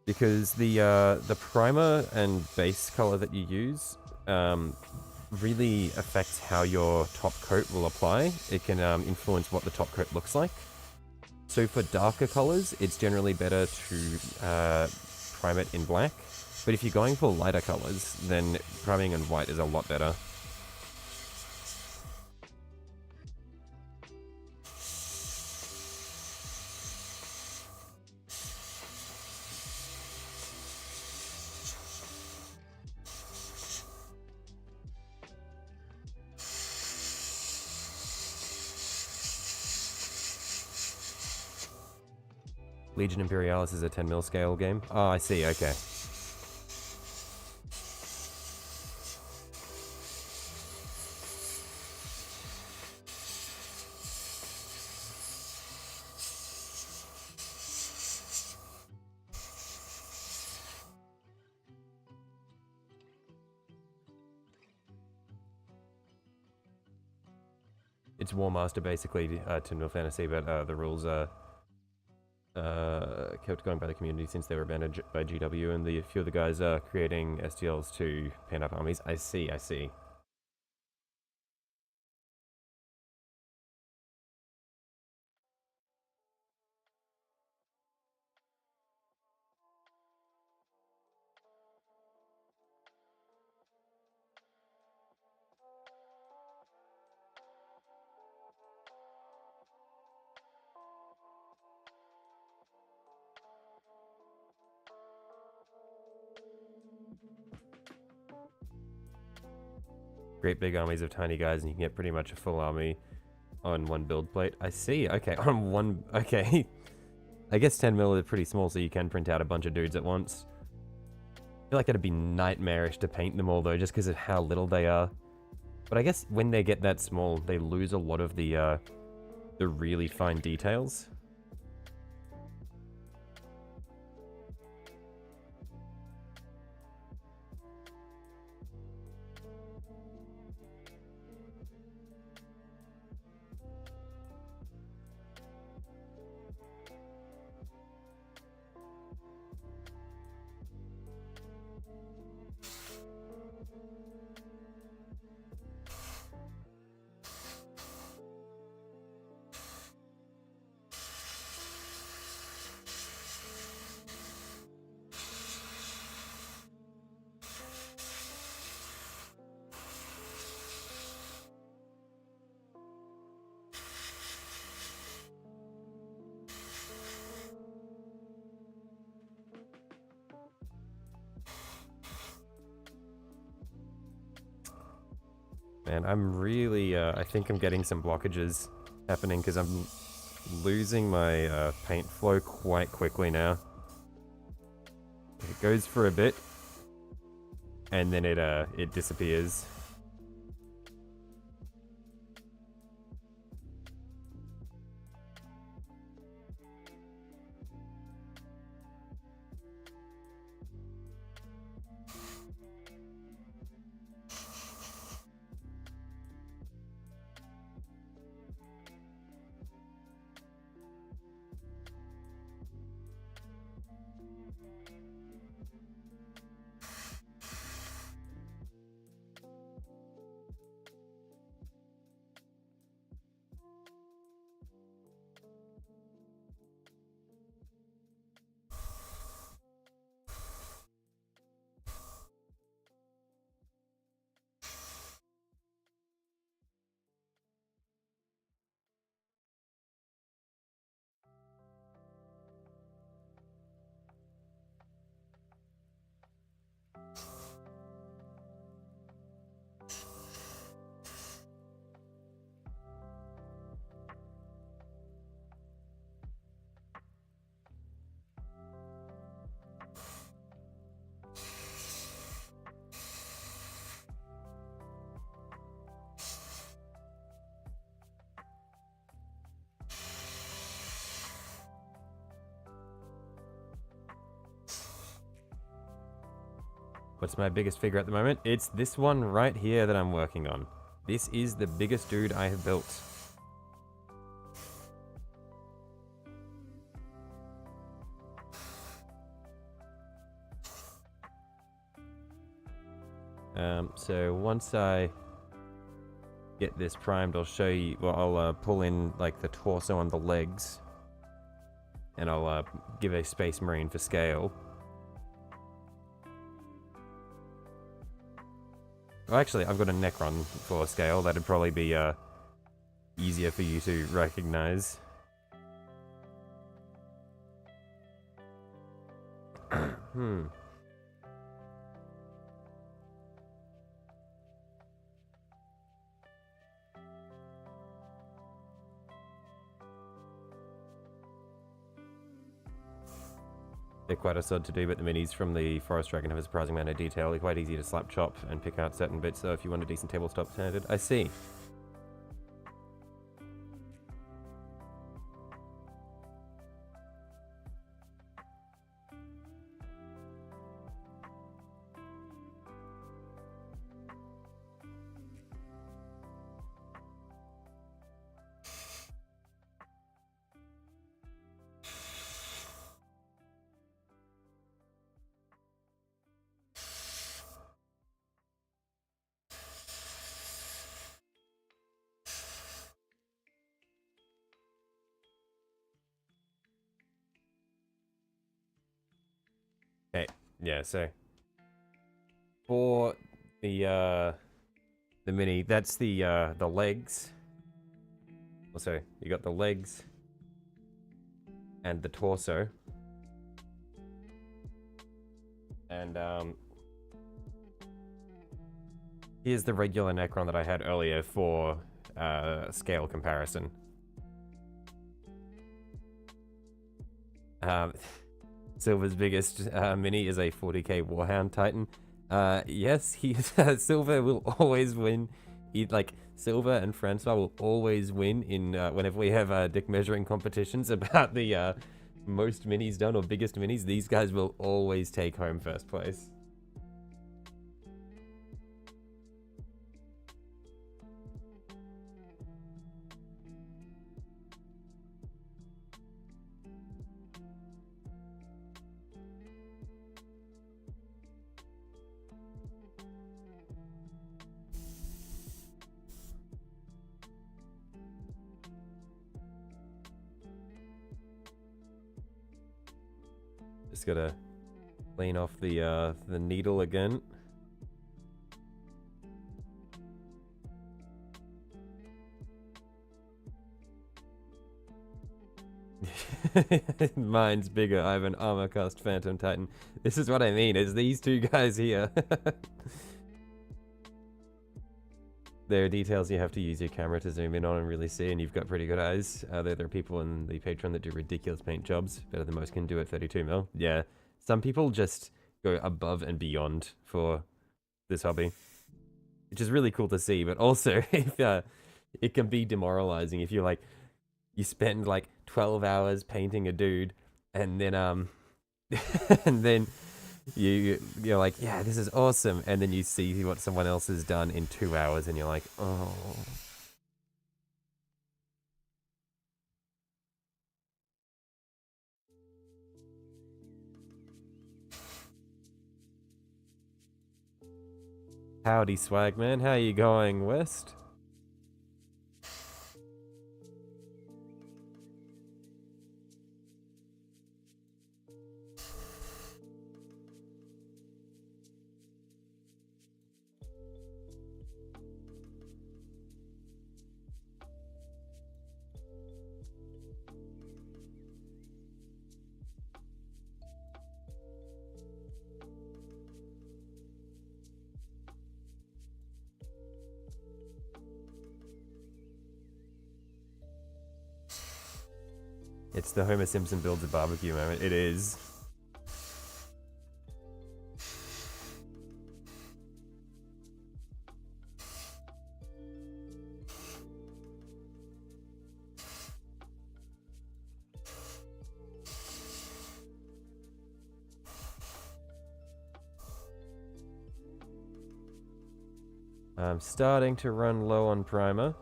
Because the primer and base color that you use really affects how your top coat will apply. It can influence what the top coat looks like. So for darker colors, it's generally better to prime it in black. But if you're going for lighter colors, then priming in white is a lot better. Legion Imperialis is a 10 mil scale game. Oh, I see, okay. It's War Master basically, 10 mil fantasy, but the rules are kept going by the community since they were banned by GW, and a few of the guys are creating STLs to pan up armies. I see, I see. Great big armies of tiny guys, and you can get pretty much a full army on one build plate. I see, okay, on one, okay. I guess 10 mil is pretty small, so you can print out a bunch of dudes at once. I feel like it'd be nightmarish to paint them all, though, just because of how little they are. But I guess when they get that small, they lose a lot of the really fine details. Man, I'm really, I think I'm getting some blockages happening because I'm losing my paint flow quite quickly now. It goes for a bit, and then it disappears. What's my biggest figure at the moment? It's this one right here that I'm working on. This is the biggest dude I have built. So once I get this primed, I'll show you, well, I'll pull in like the torso and the legs, and I'll give a Space Marine for scale. Well, actually, I've got a Necron for scale. That'd probably be easier for you to recognize. They're quite a sod to do, but the minis from the Forest Dragon have a surprising amount of detail. They're quite easy to slap chop and pick out certain bits, so if you want a decent tabletop standard, I see. Okay, yeah, so for the mini, that's the legs. Also, you got the legs and the torso. And here's the regular Necron that I had earlier for scale comparison. Silver's biggest mini is a 40k Warhound Titan. Yes, Silver will always win. Silver and Francois will always win in whenever we have dick measuring competitions about the most minis done or biggest minis. These guys will always take home first place. Just gotta clean off the needle again. Mine's bigger. I have an armor cast Phantom Titan. This is what I mean, is these two guys here. There are details you have to use your camera to zoom in on and really see, and you've got pretty good eyes. There are people in the Patreon that do ridiculous paint jobs, better than most can do at 32mm. Yeah, some people just go above and beyond for this hobby, which is really cool to see, but also if, it can be demoralizing if you spend like 12 hours painting a dude, and then and then you're like, yeah, this is awesome, and then you see what someone else has done in 2 hours, and you're like, oh. Howdy, Swagman. How you going, West? It's the Homer Simpson builds a barbecue moment. It is. I'm starting to run low on primer.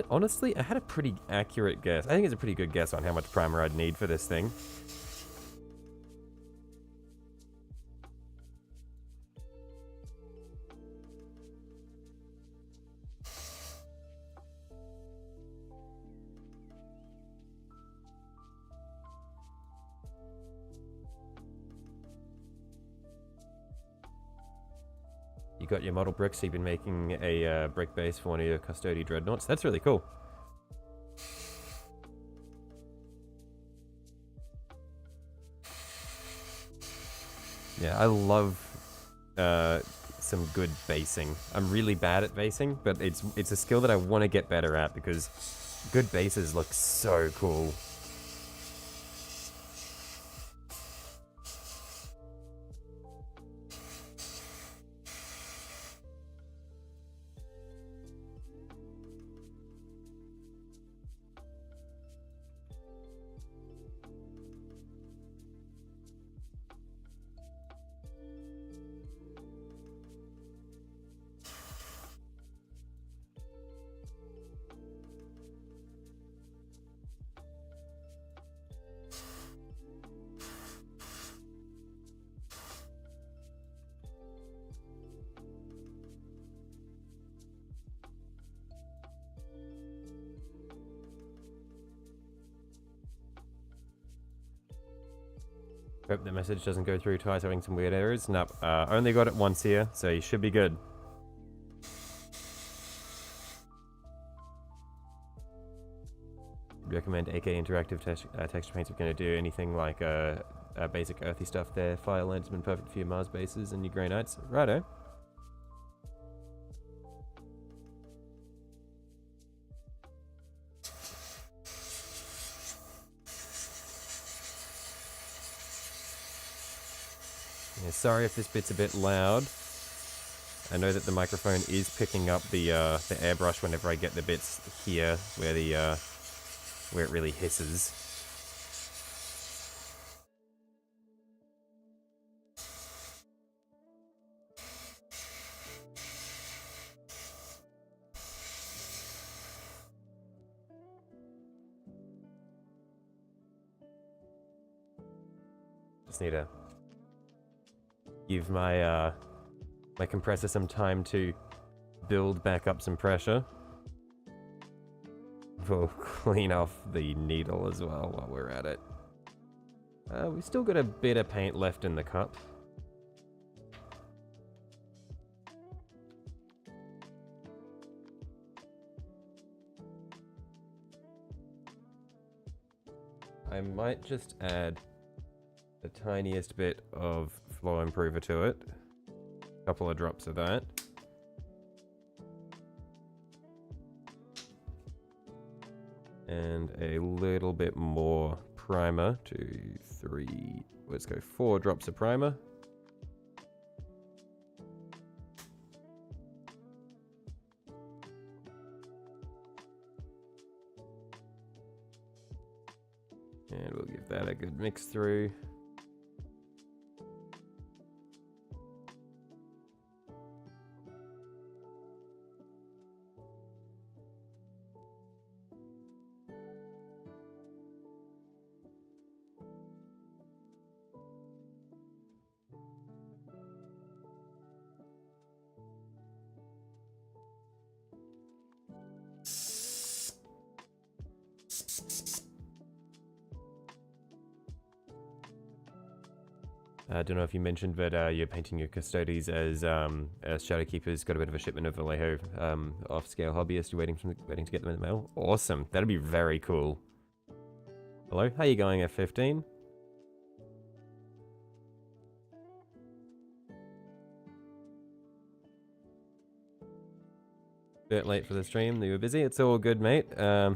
Honestly, I had a pretty accurate guess. I think it's a pretty good guess on how much primer I'd need for this thing. You got your model bricks, so you've been making a brick base for one of your Custody Dreadnoughts. That's really cool. Yeah, I love some good basing. I'm really bad at basing, but it's a skill that I want to get better at because good bases look so cool. Hope the message doesn't go through twice, having some weird errors. Nope, only got it once here, so you should be good. Recommend AK interactive texture paints if you're going to do anything like basic earthy stuff there. Fireland's been perfect for your Mars bases and your Grey Knights. Righto. Yeah, sorry if this bit's a bit loud. I know that the microphone is picking up the airbrush whenever I get the bits here where the where it really hisses. Just need to give my my compressor some time to build back up some pressure. We'll clean off the needle as well while we're at it. We've still got a bit of paint left in the cup. I might just add the tiniest bit of flow improver to it. A couple of drops of that. And a little bit more primer, 2, 3, let's go 4 drops of primer. And we'll give that a good mix through. I don't know if you mentioned, but you're painting your Custodes as Shadowkeeper's got a bit of a shipment of Vallejo off-scale hobbyist. You're waiting to get them in the mail. Awesome, that'd be very cool. Hello, how you going, F15? Bit late for the stream. You were busy. It's all good, mate. I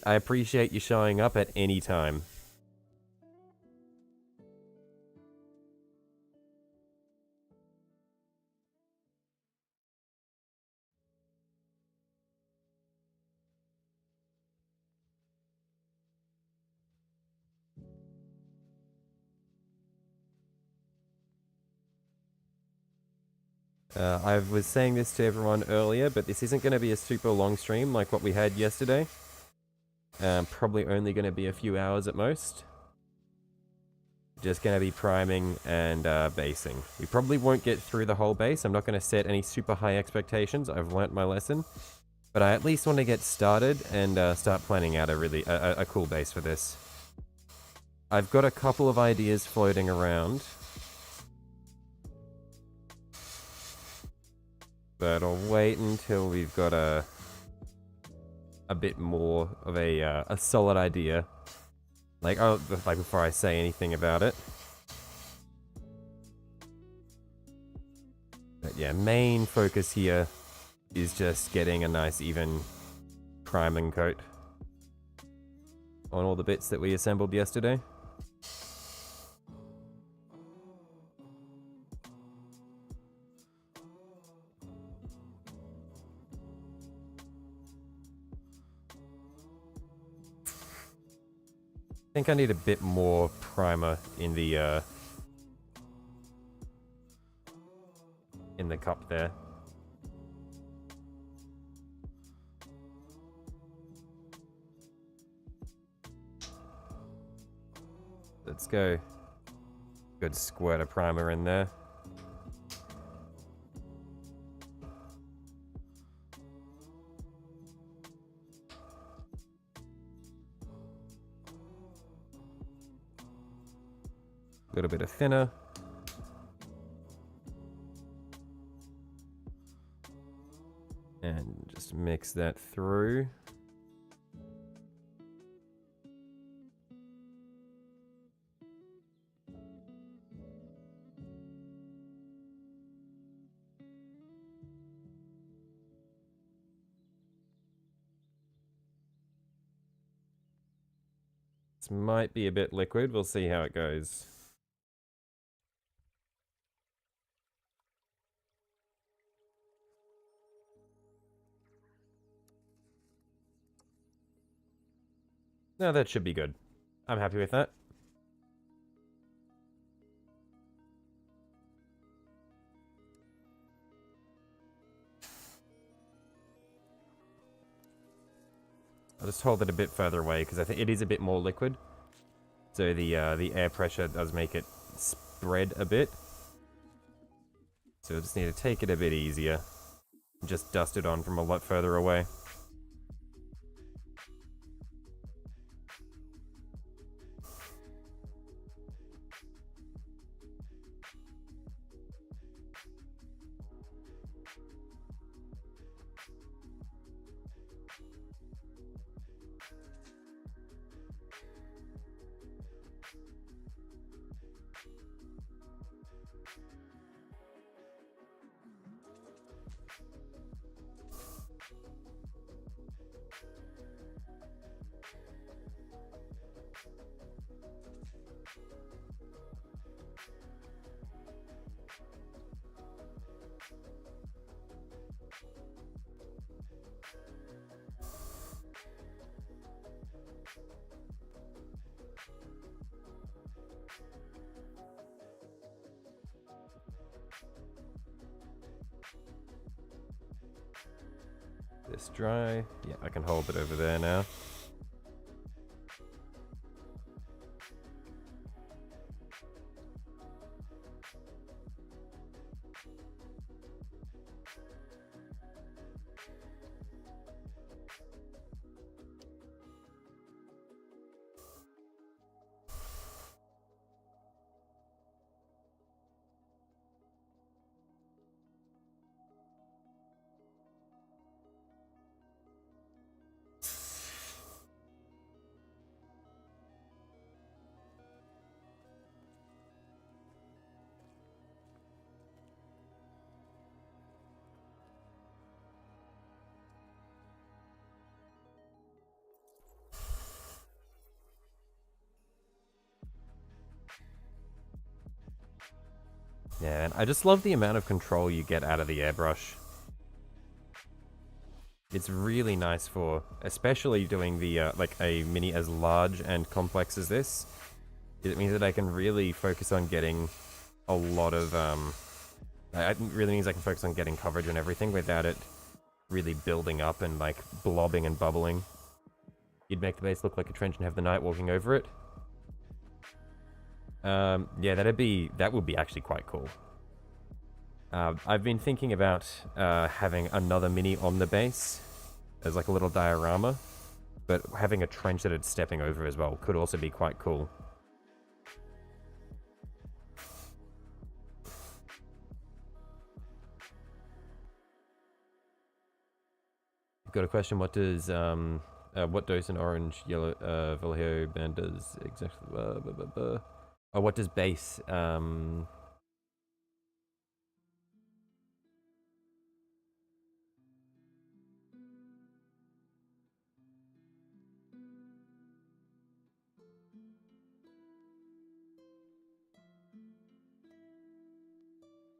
appreciate you showing up at any time. I was saying this to everyone earlier, but this isn't going to be a super long stream like what we had yesterday. Probably only going to be a few hours at most. Just going to be priming and basing. We probably won't get through the whole base. I'm not going to set any super high expectations. I've learnt my lesson. But I at least want to get started and start planning out a really a cool base for this. I've got a couple of ideas floating around. But I'll wait until we've got a bit more of a solid idea. Like before I say anything about it. But yeah, main focus here is just getting a nice even priming coat on all the bits that we assembled yesterday. I think I need a bit more primer in the cup there. Let's go. Good squirt of primer in there. A little bit of thinner. And just mix that through. This might be a bit liquid. We'll see how it goes. No, that should be good. I'm happy with that. I'll just hold it a bit further away because I think it is a bit more liquid. So the air pressure does make it spread a bit. So I just need to take it a bit easier. Just dust it on from a lot further away. This dry. Yeah, I can hold it over there now. Yeah, and I just love the amount of control you get out of the airbrush. It's really nice for, especially doing the, like a mini as large and complex as this. It means that I can really focus on getting a lot of, it really means I can focus on getting coverage and everything without it really building up and like blobbing and bubbling. You'd make the base look like a trench and have the knight walking over it. Yeah, that would be actually quite cool. I've been thinking about having another mini on the base as like a little diorama, but having a trench that it's stepping over as well could also be quite cool. Got a question. What does what dose an orange yellow Vallejo band does exactly? Oh, what does base?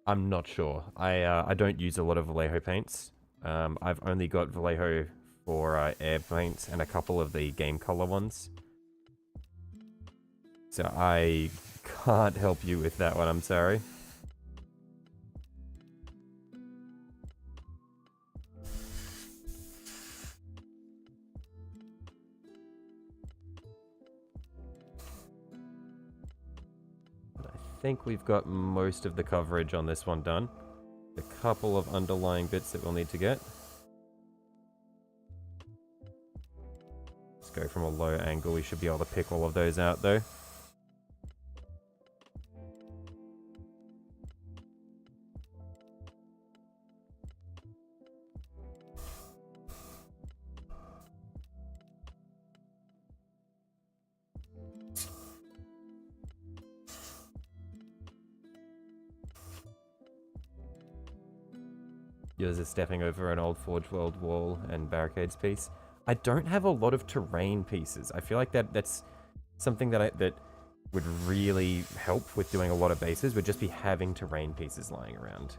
I'm not sure. I don't use a lot of Vallejo paints. I've only got Vallejo for air paints and a couple of the game color ones. So I can't help you with that one, I'm sorry. I think we've got most of the coverage on this one done. A couple of underlying bits that we'll need to get. Let's go from a low angle. We should be able to pick all of those out though. You're just stepping over an old Forge World wall and barricades piece. I don't have a lot of terrain pieces. I feel like that's something that would really help with doing a lot of bases, would just be having terrain pieces lying around.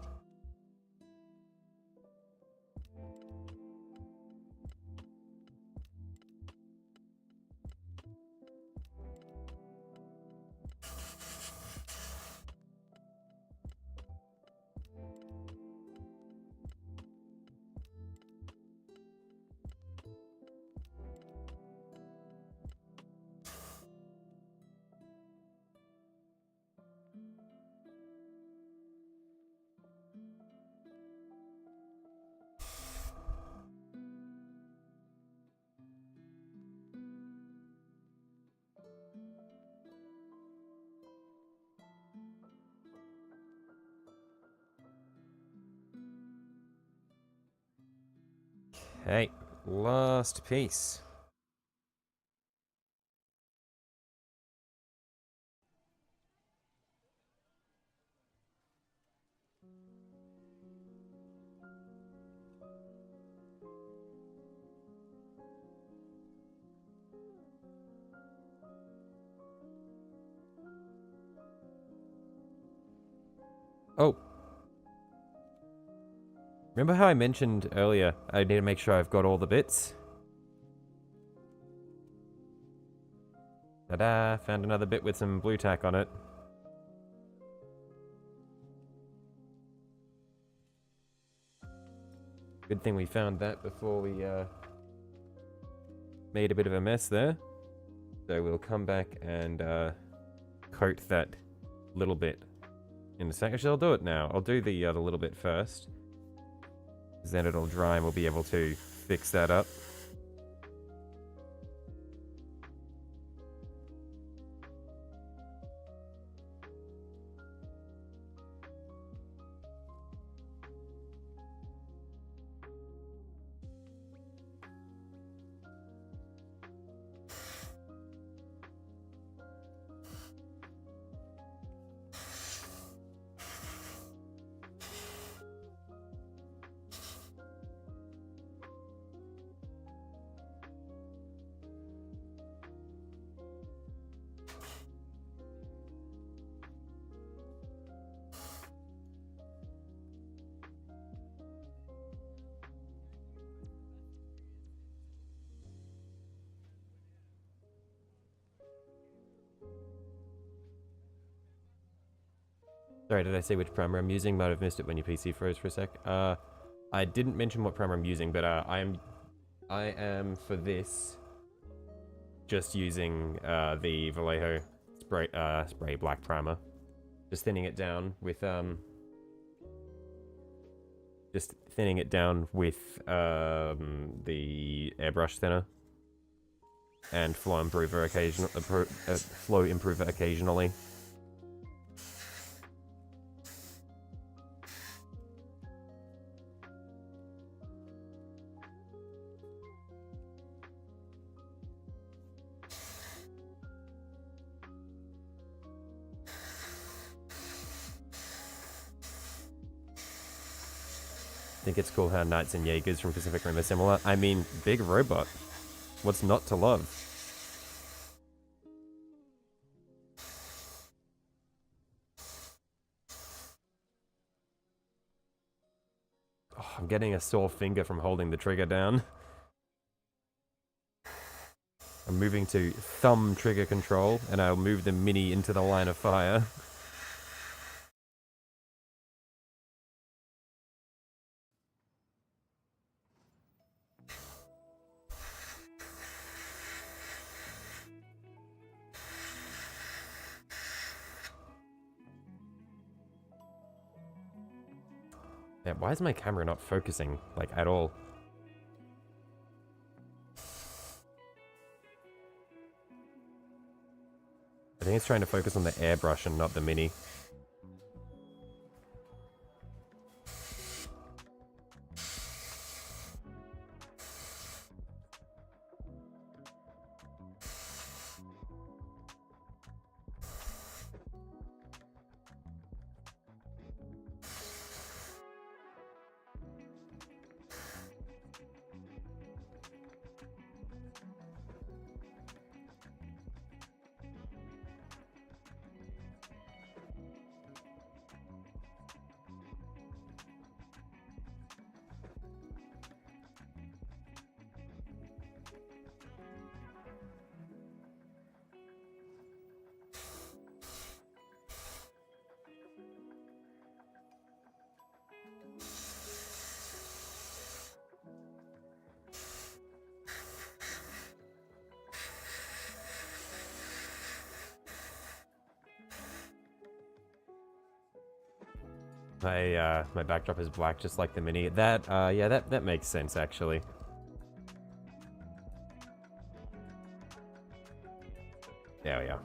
Okay, last piece. Oh. Remember how I mentioned earlier I need to make sure I've got all the bits? Ta-da! Found another bit with some blue tack on it. Good thing we found that before we made a bit of a mess there. So we'll come back and coat that little bit in a second. Actually, I'll do it now. I'll do the little bit first. Because then it'll dry and we'll be able to fix that up. Sorry, did I say which primer I'm using? Might have missed it when your PC froze for a sec. I didn't mention what primer I'm using, but I am for this just using the Vallejo spray black primer. Just thinning it down with the airbrush thinner and flow improver occasionally. I think it's cool how Knights and Jaegers from Pacific Rim are similar. I mean, big robot. What's not to love? Oh, I'm getting a sore finger from holding the trigger down. I'm moving to thumb trigger control, and I'll move the mini into the line of fire. Yeah, why is my camera not focusing, like, at all? I think it's trying to focus on the airbrush and not the mini. My backdrop is black, just like the mini. That yeah, that makes sense actually. There we are.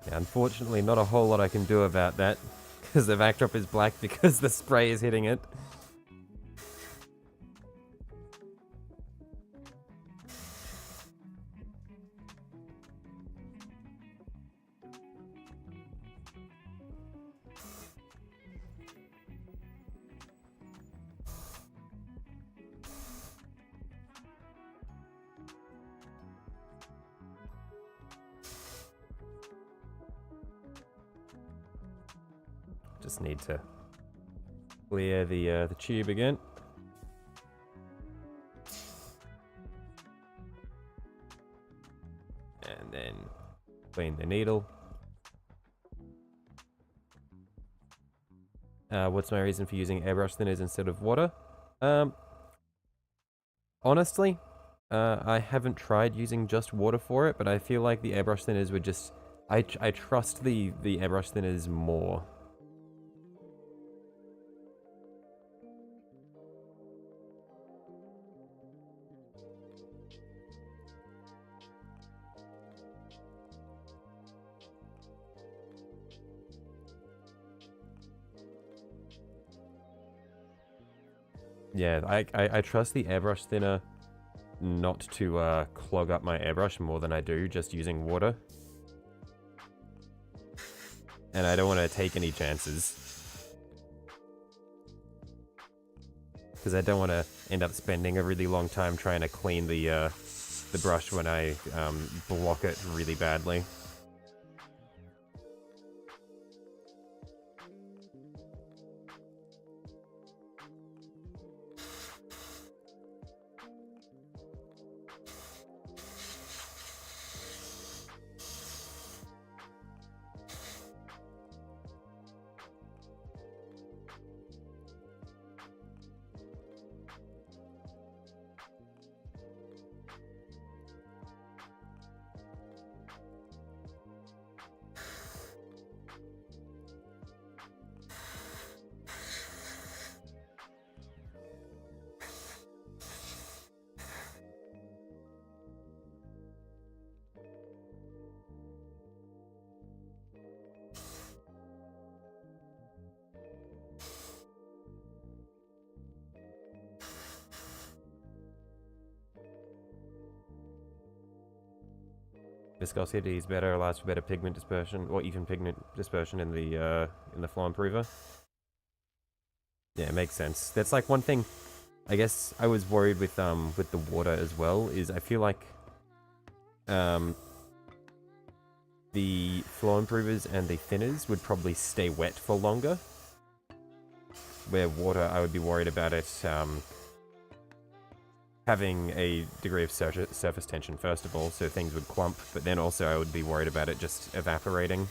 Yeah, unfortunately, not a whole lot I can do about that, because the backdrop is black because the spray is hitting it. Just need to clear the tube again. And then clean the needle. What's my reason for using airbrush thinners instead of water? Honestly, I haven't tried using just water for it, but I feel like the airbrush thinners would just... I trust the airbrush thinners more. Yeah, I trust the airbrush thinner not to clog up my airbrush more than I do just using water. And I don't want to take any chances. Because I don't want to end up spending a really long time trying to clean the brush when I block it really badly. Viscosity is better, allows for better pigment dispersion, or even pigment dispersion in the flow improver. Yeah, it makes sense. That's like one thing. I guess I was worried with the water as well. Is I feel like the flow improvers and the thinners would probably stay wet for longer. Where water, I would be worried about it having a degree of surface tension, first of all, so things would clump, but then also I would be worried about it just evaporating.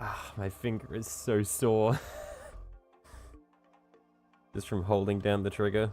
Ah, my finger is so sore. Just from holding down the trigger.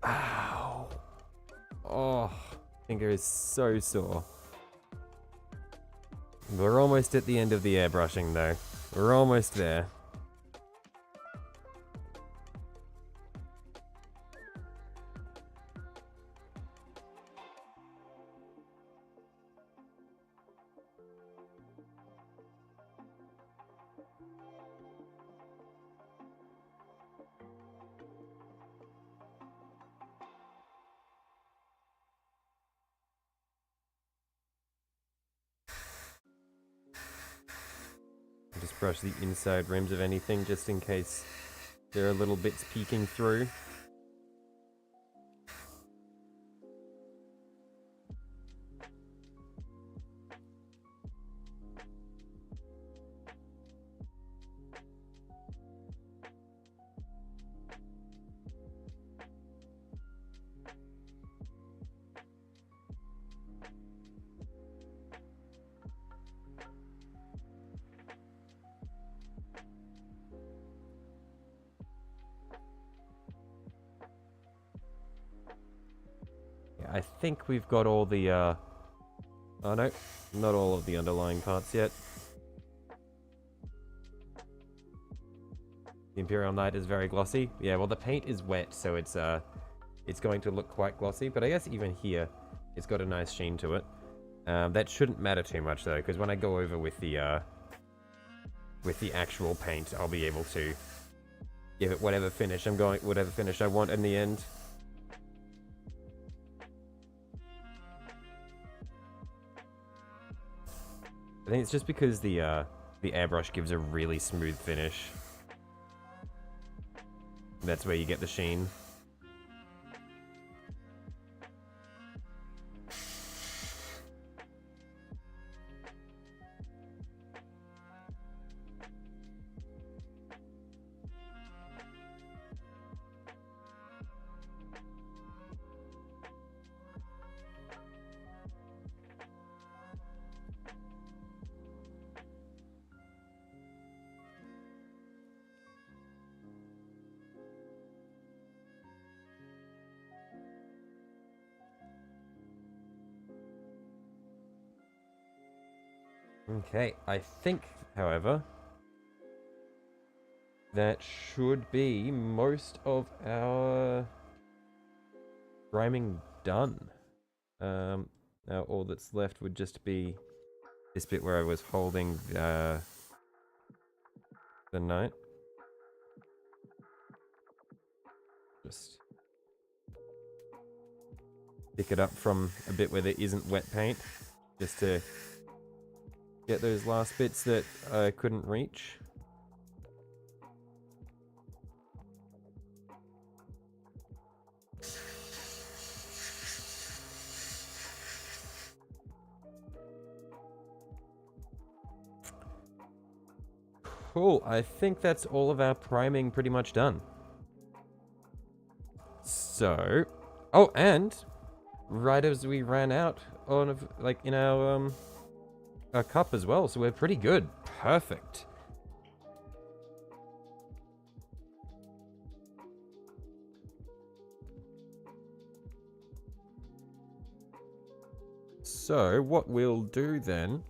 Ow. Oh, finger is so sore. We're almost at the end of the airbrushing though. We're almost there. Just brush the inside rims of anything just in case there are little bits peeking through. I think we've got all the, oh no, not all of the underlying parts yet. The Imperial Knight is very glossy. Yeah, well the paint is wet, so it's going to look quite glossy, but I guess even here, it's got a nice sheen to it. That shouldn't matter too much though, because when I go over with the actual paint, I'll be able to give it whatever finish I want in the end. I think it's just because the airbrush gives a really smooth finish. That's where you get the sheen. Okay, I think, however, that should be most of our priming done. Now all that's left would just be this bit where I was holding the knight. Just pick it up from a bit where there isn't wet paint, just to get those last bits that I couldn't reach. Cool, I think that's all of our priming pretty much done. So, oh, and right as we ran out on, like, in our cup as well, so we're pretty good. Perfect. So what we'll do then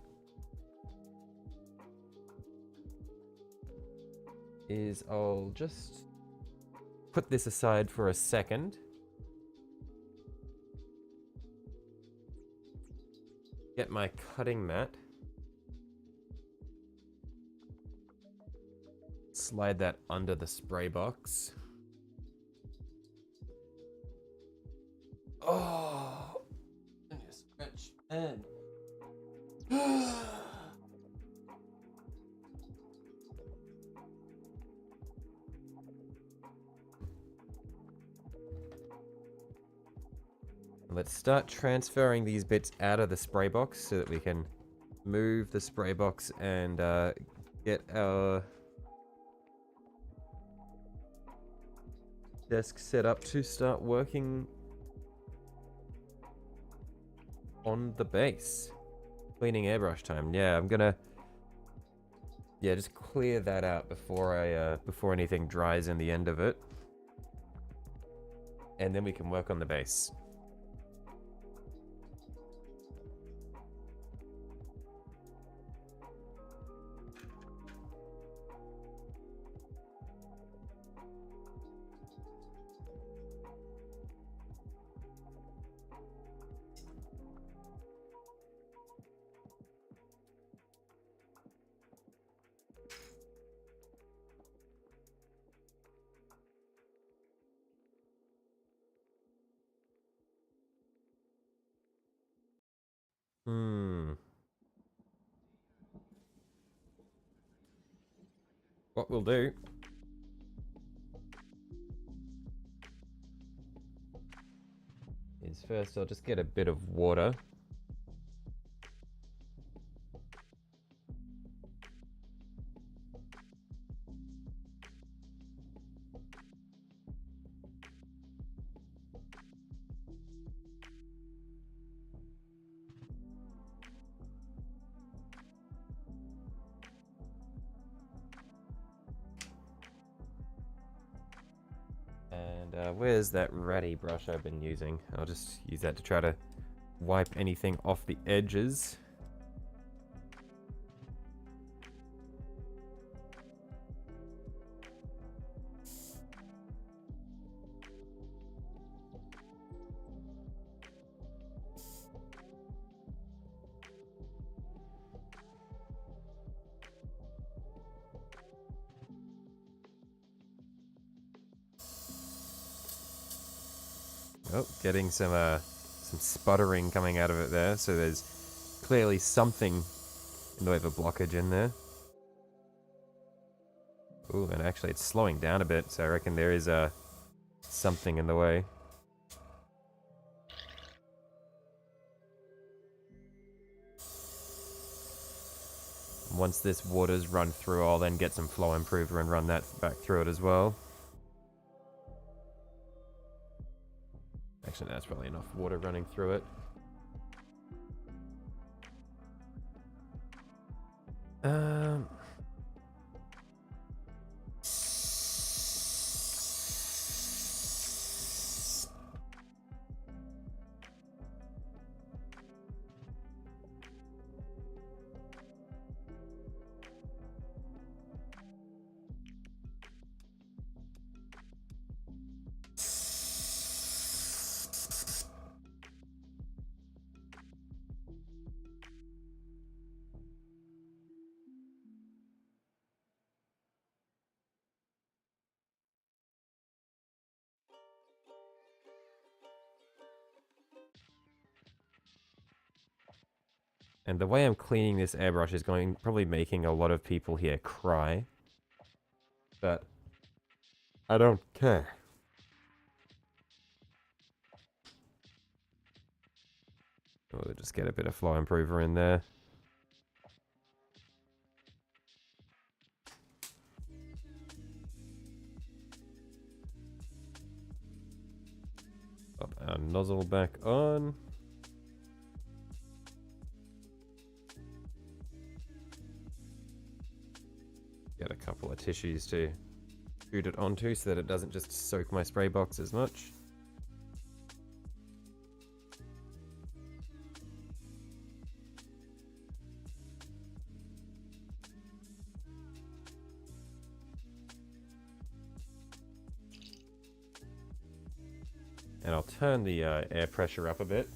is I'll just put this aside for a second. Get my cutting mat. Slide that under the spray box. Oh, and you stretch and let's start transferring these bits out of the spray box so that we can move the spray box and get our desk set up to start working on the base. Cleaning airbrush time. Yeah, I'm gonna just clear that out before I before anything dries in the end of it. and then we can work on the base. What we'll do is first I'll just get a bit of water. And where's that ratty brush I've been using? I'll just use that to try to wipe anything off the edges. Oh, getting some sputtering coming out of it there, so there's clearly something in the way of a blockage in there. Ooh, and actually it's slowing down a bit, so I reckon there is something in the way. Once this water's run through, I'll then get some flow improver and run that back through it as well. Actually, that's probably enough water running through it. And the way I'm cleaning this airbrush is probably making a lot of people here cry. But I don't care. We'll just get a bit of flow improver in there. Pop our nozzle back on. Get a couple of tissues to shoot it onto so that it doesn't just soak my spray box as much. And I'll turn the air pressure up a bit.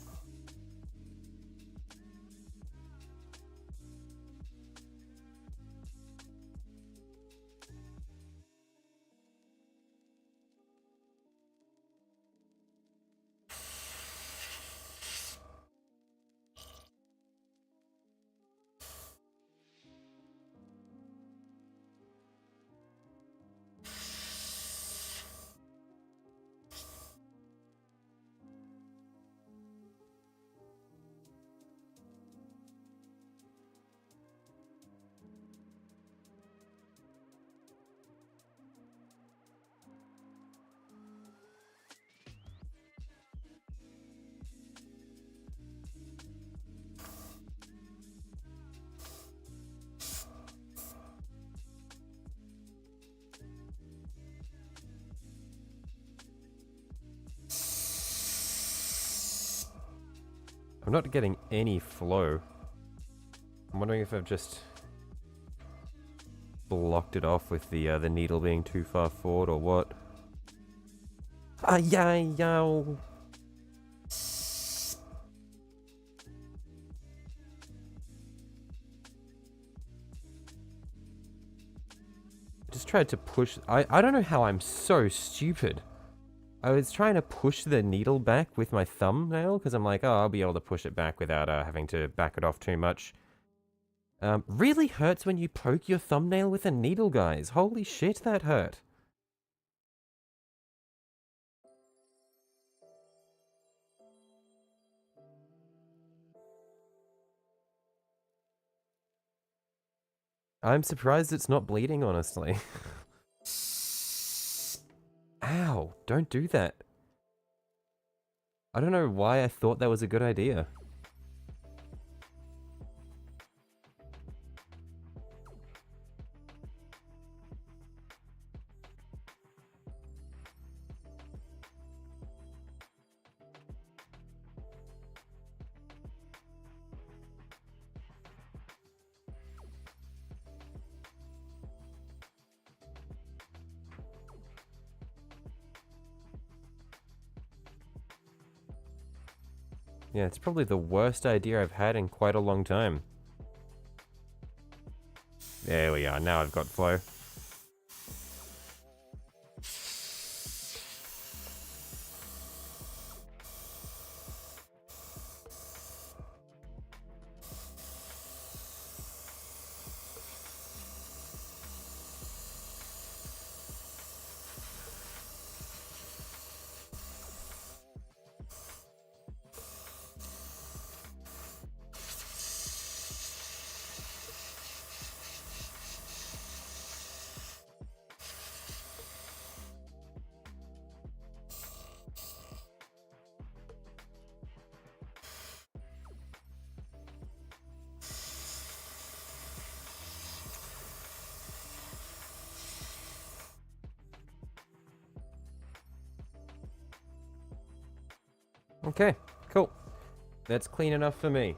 I'm not getting any flow. I'm wondering if I've just blocked it off with the needle being too far forward or what. Ah, yeah, yo. Just tried to push. I don't know how I'm so stupid. I was trying to push the needle back with my thumbnail because I'm like, oh, I'll be able to push it back without having to back it off too much. Really hurts when you poke your thumbnail with a needle, guys. Holy shit, that hurt. I'm surprised it's not bleeding, honestly. Ow, don't do that. I don't know why I thought that was a good idea. Yeah, it's probably the worst idea I've had in quite a long time. There we are, now I've got flow. Okay, cool. That's clean enough for me.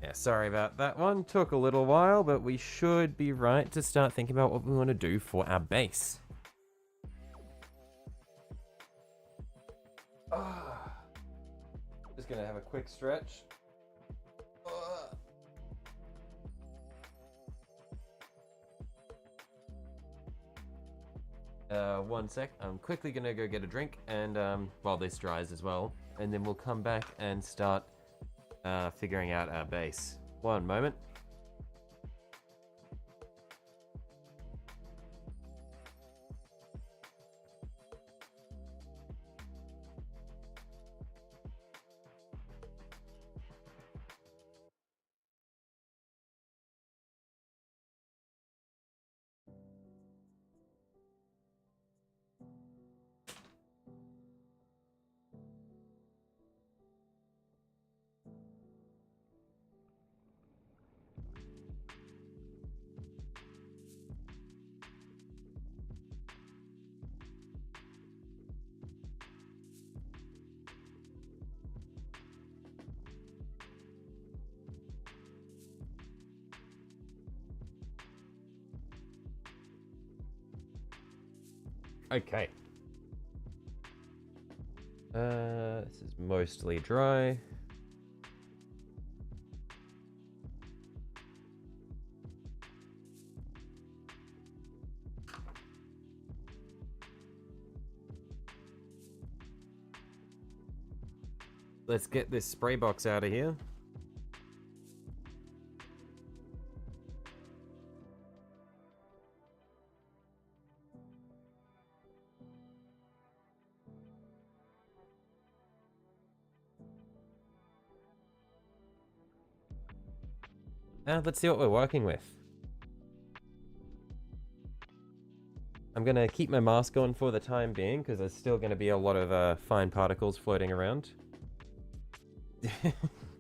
Yeah, sorry about that one. Took a little while, but we should be right to start thinking about what we want to do for our base. Just gonna have a quick stretch. One sec. I'm quickly gonna go get a drink, and while this dries as well, and then we'll come back and start figuring out our base. One moment. Okay. This is mostly dry. Let's get this spray box out of here. Now let's see what we're working with. I'm gonna keep my mask on for the time being because there's still gonna be a lot of fine particles floating around.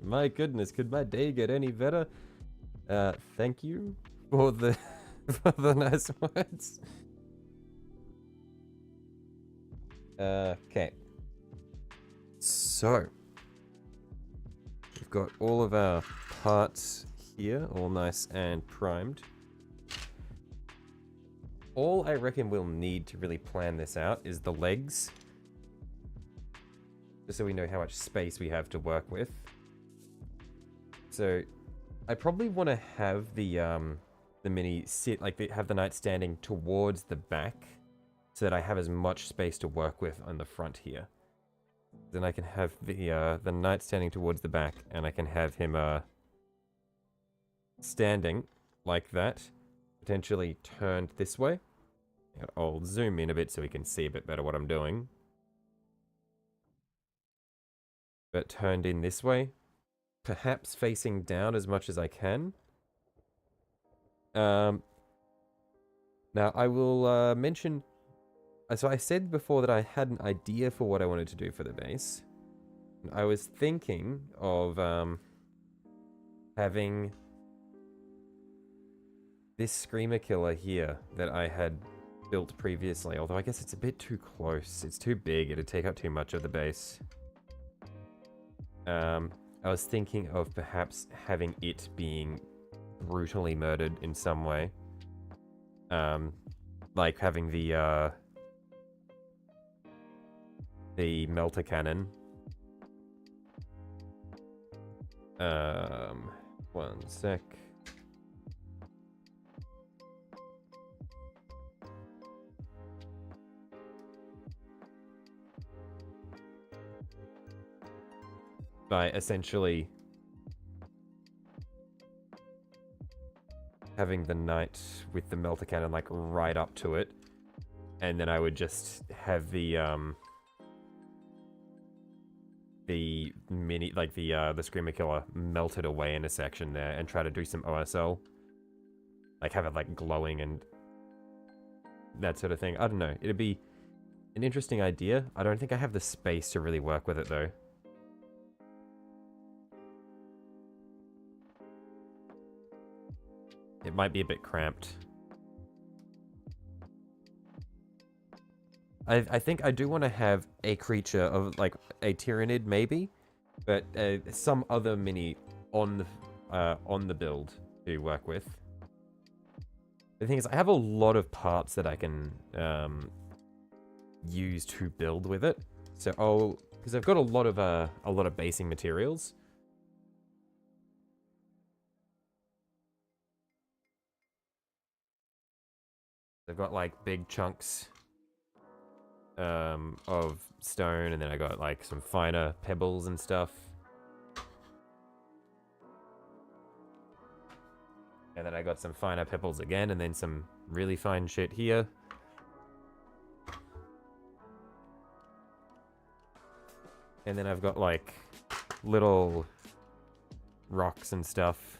My goodness, could my day get any better? Thank you for the for the nice words. Okay. So we've got all of our parts here, all nice and primed. All I reckon we'll need to really plan this out is the legs. Just so we know how much space we have to work with. So I probably want to have the mini sit, like have the knight standing towards the back so that I have as much space to work with on the front here. Then I can have the knight standing towards the back, and I can have him standing like that, potentially turned this way. I'll zoom in a bit so we can see a bit better what I'm doing. But turned in this way, perhaps facing down as much as I can. Now I will mention. So I said before that I had an idea for what I wanted to do for the base. I was thinking of having this screamer killer here that I had built previously, although I guess it's a bit too close. It's too big, it'd take up too much of the base. I was thinking of perhaps having it being brutally murdered in some way. Like having the melter cannon. One sec. By essentially having the knight with the melter cannon like right up to it, and then I would just have the mini, like the screamer killer melted away in a section there, and try to do some OSL, like have it like glowing and that sort of thing. I don't know, it'd be an interesting idea. I don't think I have the space to really work with it though. It might be a bit cramped. I think I do want to have a creature of like a Tyrannid maybe, but some other mini on the build to work with. The thing is, I have a lot of parts that I can use to build with it. So because I've got a lot of basing materials. I've got like big chunks of stone, and then I got like some finer pebbles and stuff. And then I got some finer pebbles again, and then some really fine shit here. And then I've got like little rocks and stuff.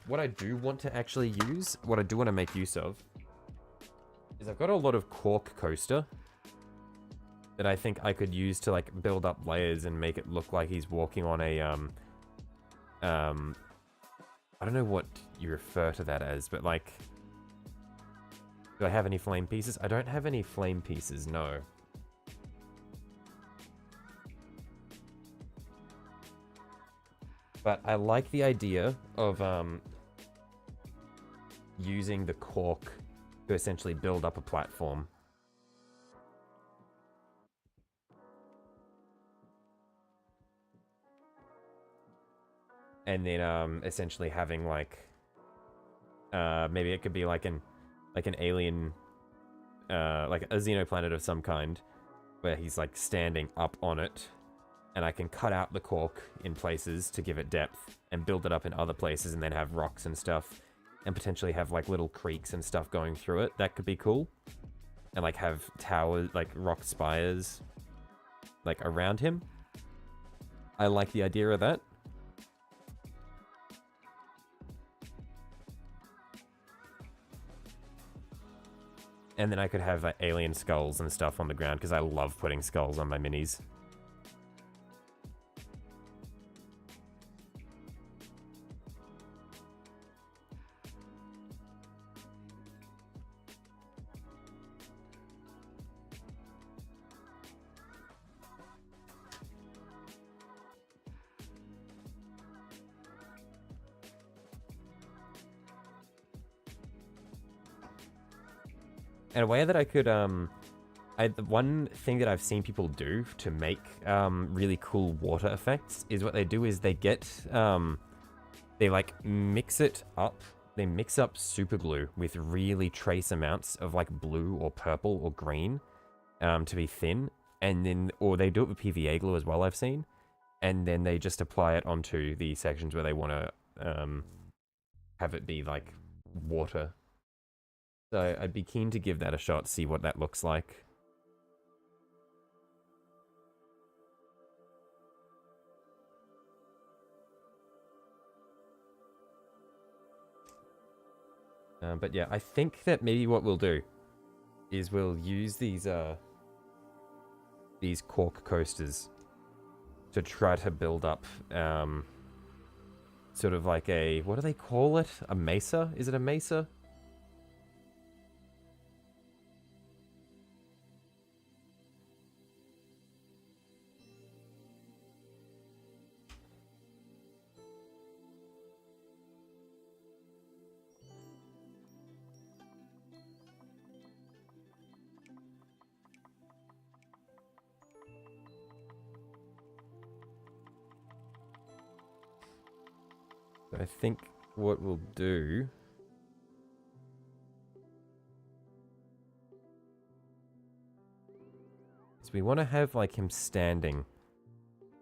What I do want to actually use, what I do want to make use of, is I've got a lot of cork coaster that I think I could use to like build up layers and make it look like he's walking on a I don't know what you refer to that as, but like, do I have any flame pieces? I don't have any flame pieces, no. But I like the idea of using the cork to essentially build up a platform. And then essentially having like maybe it could be like an alien like a xenoplanet of some kind where he's like standing up on it. And I can cut out the cork in places to give it depth and build it up in other places, and then have rocks and stuff, and potentially have like little creeks and stuff going through it. That could be cool. And like have towers, like rock spires, like around him. I like the idea of that. And then I could have like alien skulls and stuff on the ground, because I love putting skulls on my minis. And a way that I could, the one thing that I've seen people do to make really cool water effects is what they do is they get, they like mix it up. They mix up super glue with really trace amounts of like blue or purple or green to be thin. And then, or they do it with PVA glue as well, I've seen. And then they just apply it onto the sections where they want to have it be like water. So I'd be keen to give that a shot, see what that looks like. But yeah, I think that maybe what we'll do is we'll use these cork coasters to try to build up sort of like a, what do they call it? A mesa? Is it a mesa? I think what we'll do is we want to have like him standing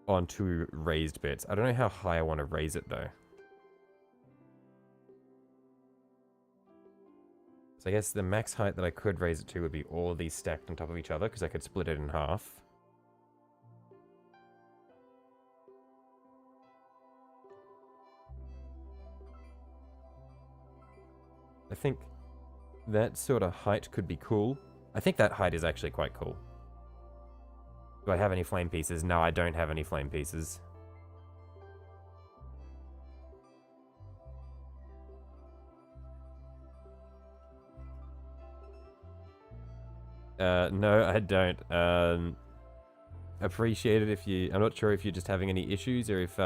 on two raised bits. I don't know how high I want to raise it though. So I guess the max height that I could raise it to would be all of these stacked on top of each other because I could split it in half. I think that sort of height could be cool. I think that height is actually quite cool. Do I have any flame pieces? No, I don't have any flame pieces. No, I don't. Appreciate it if you... I'm not sure if you're just having any issues or if,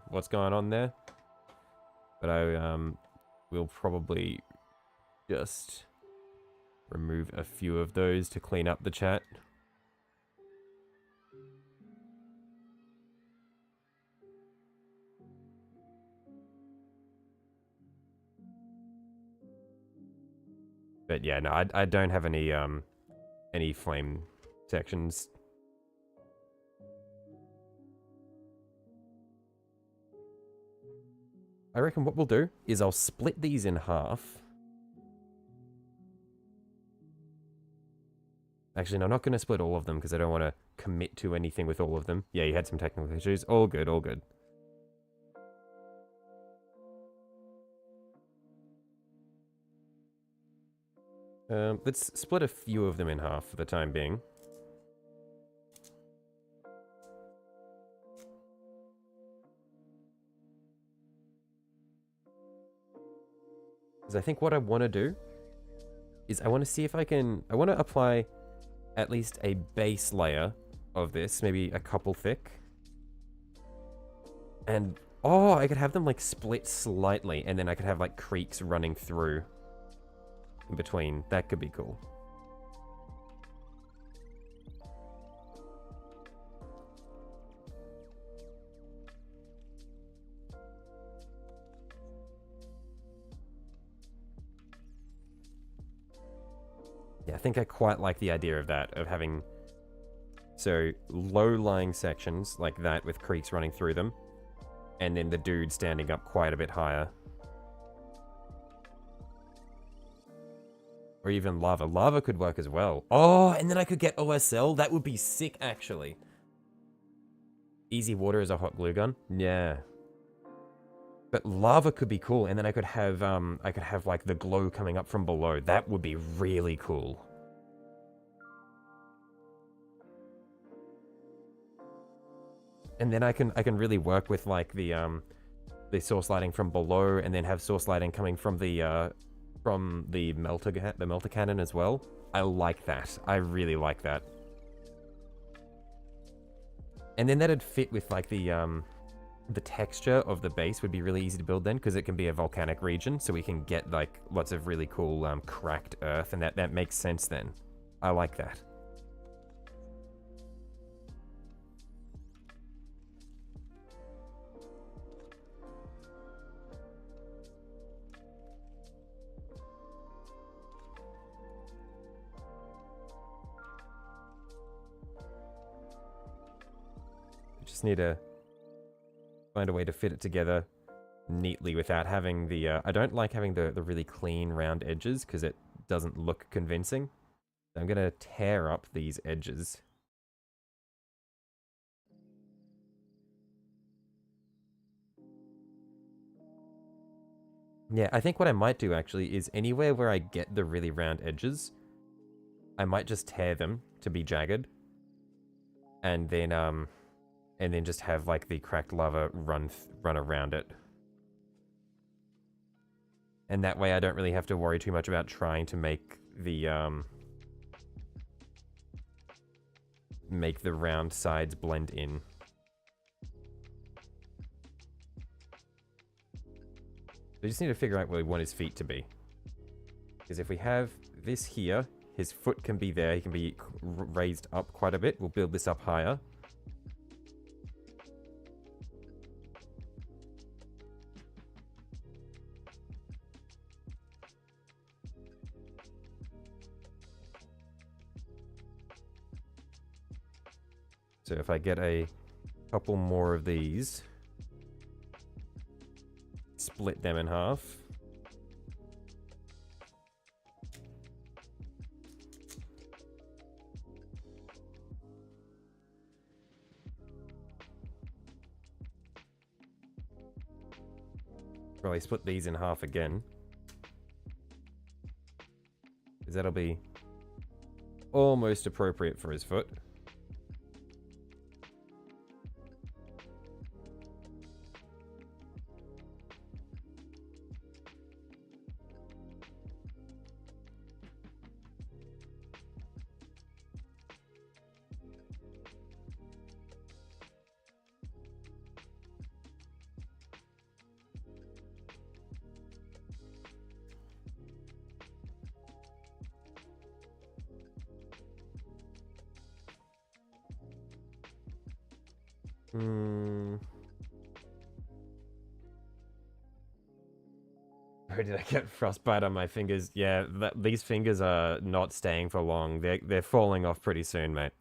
what's going on there. But I, will probably just remove a few of those to clean up the chat. But yeah, no, I don't have any flame sections. I reckon what we'll do is I'll split these in half. Actually, no, I'm not going to split all of them because I don't want to commit to anything with all of them. Yeah, you had some technical issues. All good, all good. Let's split a few of them in half for the time being. Because I think what I want to do is I want to see if I can... I want to apply at least a base layer of this, maybe a couple thick. And, oh, I could have them like split slightly, and then I could have like creeks running through in between. That could be cool. Yeah, I think I quite like the idea of that, of having so low-lying sections like that with creeks running through them, and then the dude standing up quite a bit higher. Or even lava. Lava could work as well. Oh, and then I could get OSL? That would be sick, actually. Easy water is a hot glue gun? Yeah. But lava could be cool, and then I could have like the glow coming up from below. That would be really cool. And then I can really work with like the source lighting from below, and then have source lighting coming from the melter cannon as well. I like that. I really like that. And then that'd fit with like the the texture of the base would be really easy to build then, because it can be a volcanic region, so we can get like lots of really cool cracked earth, and that makes sense then. I like that. We just need to find a way to fit it together neatly without having the... I don't like having the really clean round edges because it doesn't look convincing. So I'm going to tear up these edges. Yeah, I think what I might do actually is anywhere where I get the really round edges, I might just tear them to be jagged. And then just have like the cracked lava run around it. And that way I don't really have to worry too much about trying to make the round sides blend in. We just need to figure out where we want his feet to be. Because if we have this here, his foot can be there, he can be raised up quite a bit. We'll build this up higher. So if I get a couple more of these, split them in half. Probably split these in half again. Because that'll be almost appropriate for his foot. Or did I get frostbite on my fingers? Yeah, these fingers are not staying for long. They're falling off pretty soon, mate.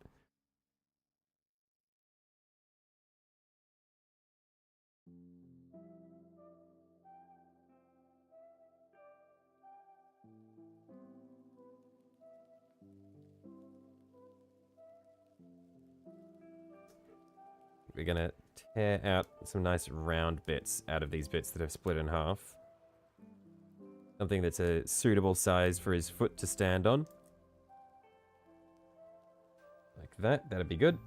We're gonna tear out some nice round bits out of these bits that have split in half. Something that's a suitable size for his foot to stand on. Like that, that'd be good.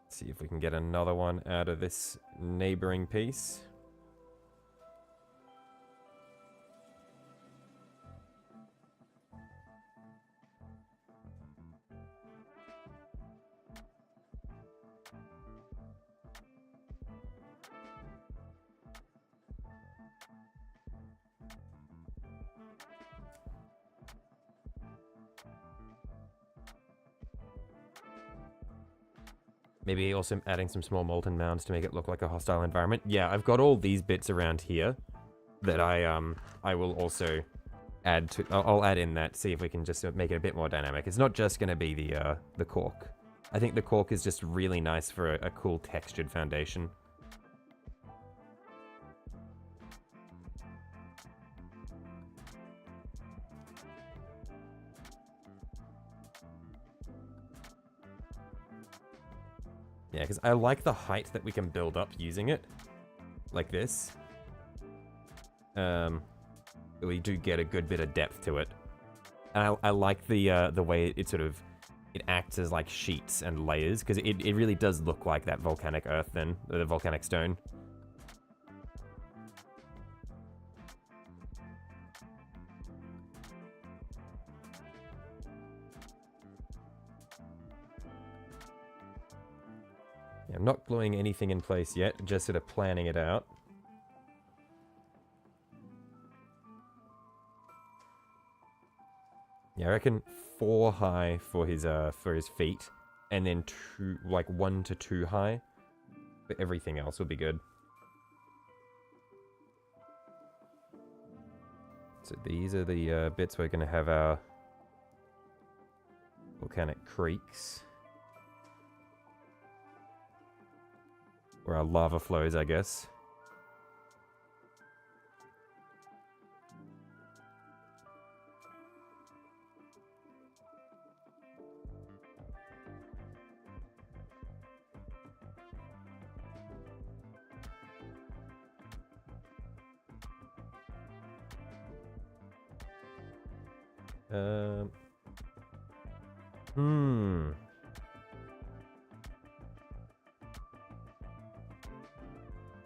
See if we can get another one out of this neighboring piece. Maybe also adding some small molten mounds to make it look like a hostile environment. Yeah, I've got all these bits around here that I will also add to. I'll add in that, see if we can just make it a bit more dynamic. It's not just going to be the cork. I think the cork is just really nice for a cool textured foundation. Yeah, because I like the height that we can build up using it, like this. We do get a good bit of depth to it, and I like the way it sort of acts as like sheets and layers, because it really does look like that volcanic earth, then the volcanic stone. Yeah, I'm not gluing anything in place yet, just sort of planning it out. Yeah, I reckon 4 high for his feet, and then 1 to 2 high. But everything else will be good. So these are the bits we're going to have our volcanic creeks. Or our lava flows, I guess.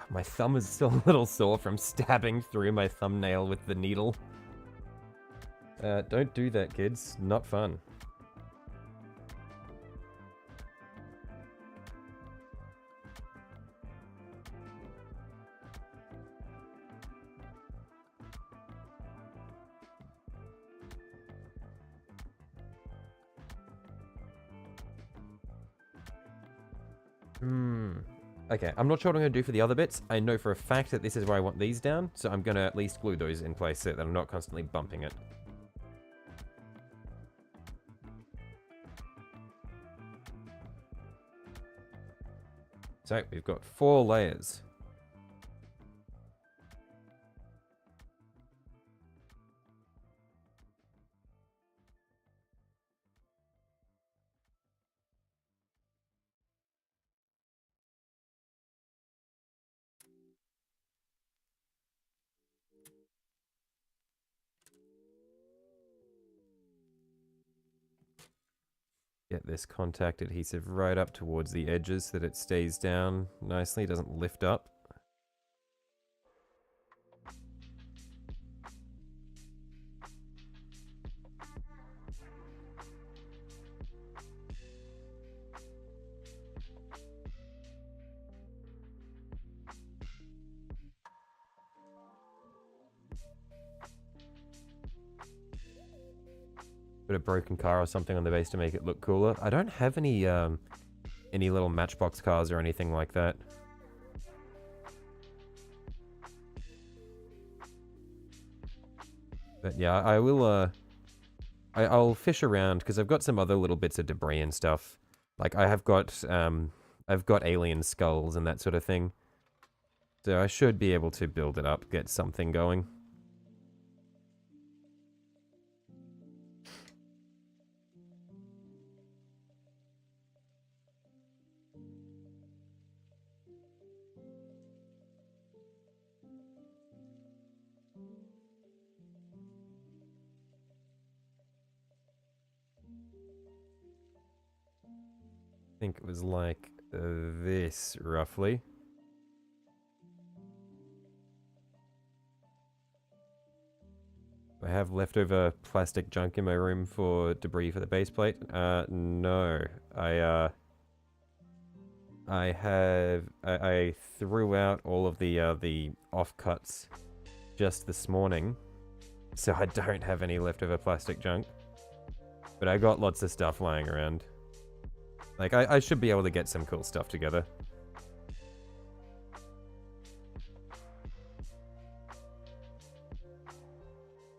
My thumb is still a little sore from stabbing through my thumbnail with the needle. Don't do that, kids. Not fun. Okay, I'm not sure what I'm going to do for the other bits. I know for a fact that this is where I want these down, so I'm going to at least glue those in place so that I'm not constantly bumping it. So, we've got 4 layers. Get this contact adhesive right up towards the edges so that it stays down nicely, doesn't lift up. Put a broken car or something on the base to make it look cooler. I don't have any little matchbox cars or anything like that. But yeah, I will, I'll fish around because I've got some other little bits of debris and stuff. Like I've got alien skulls and that sort of thing. So I should be able to build it up, get something going. I think it was like this, roughly. I have leftover plastic junk in my room for debris for the base plate. No. I threw out all of the offcuts just this morning, so I don't have any leftover plastic junk. But I got lots of stuff lying around. Like, I should be able to get some cool stuff together.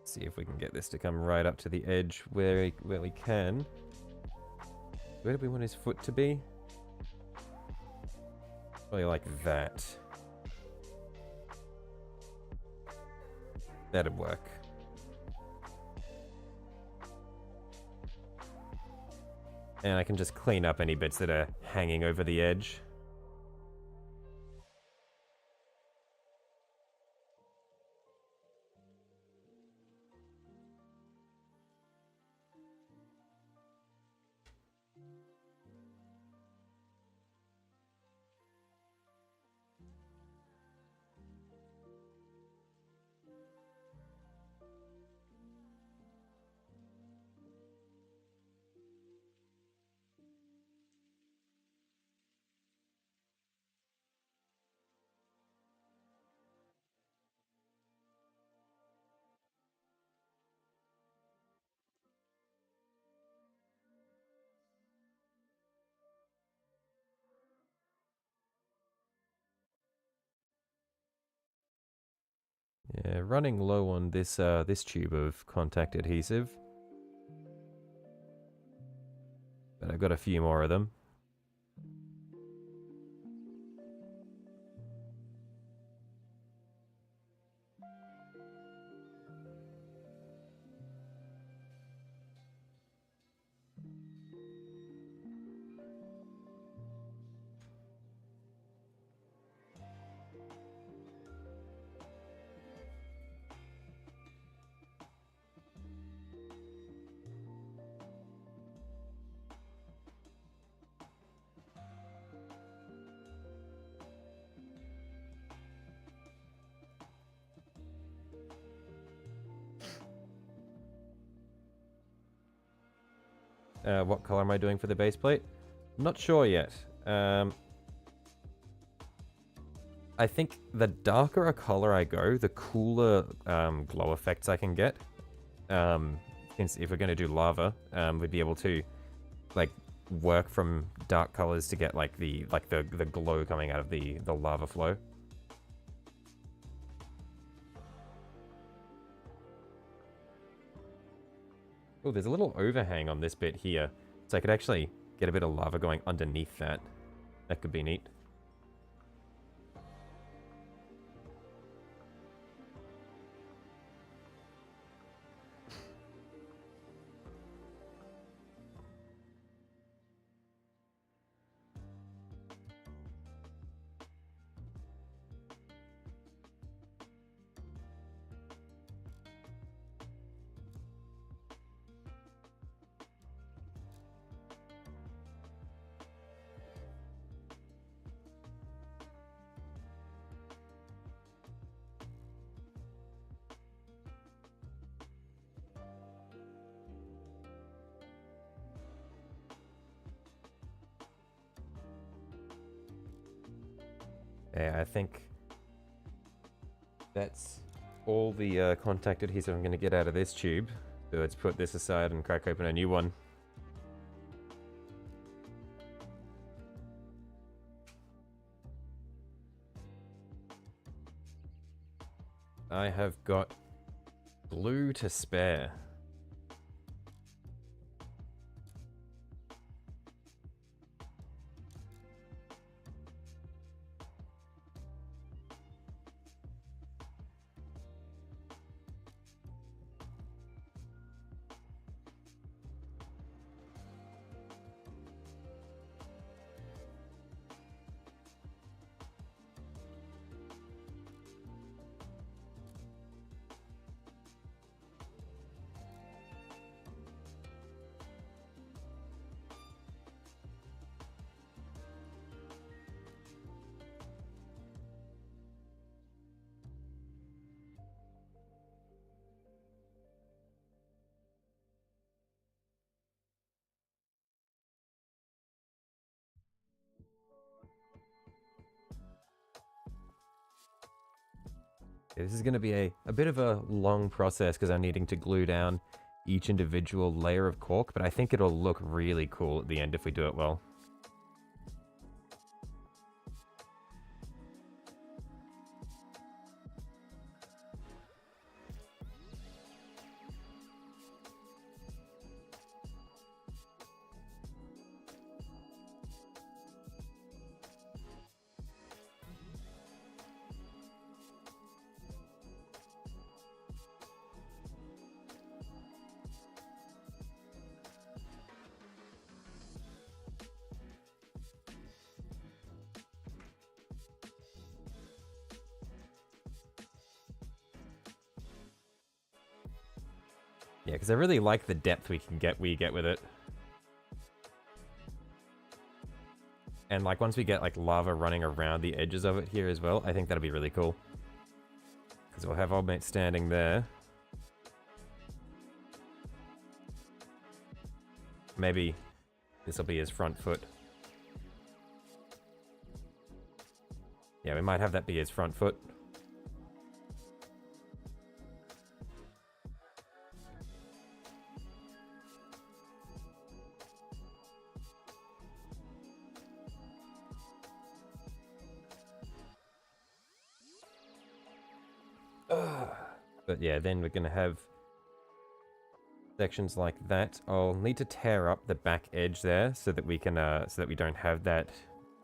See if we can get this to come right up to the edge where we can. Where do we want his foot to be? Probably like that. That'd work. And I can just clean up any bits that are hanging over the edge. Yeah, running low on this this tube of contact adhesive. But I've got a few more of them. What color am I doing for the base plate? Not sure yet. I think the darker a color I go, the cooler glow effects I can get. Since if we're going to do lava, we'd be able to like work from dark colors to get like the glow coming out of the lava flow. Oh, there's a little overhang on this bit here, so I could actually get a bit of lava going underneath that. That could be neat. Yeah, I think that's all the contact adhesive I'm going to get out of this tube. So let's put this aside and crack open a new one. I have got glue to spare. Okay, this is going to be a bit of a long process because I'm needing to glue down each individual layer of cork, but I think it'll look really cool at the end if we do it well. Yeah, because I really like the depth we get with it. And like once we get like lava running around the edges of it here as well, I think that'll be really cool. Because we'll have old mate standing there. Maybe this will be his front foot. Yeah, we might have that be his front foot. But yeah, then we're gonna have sections like that. I'll need to tear up the back edge there so that we can so that we don't have that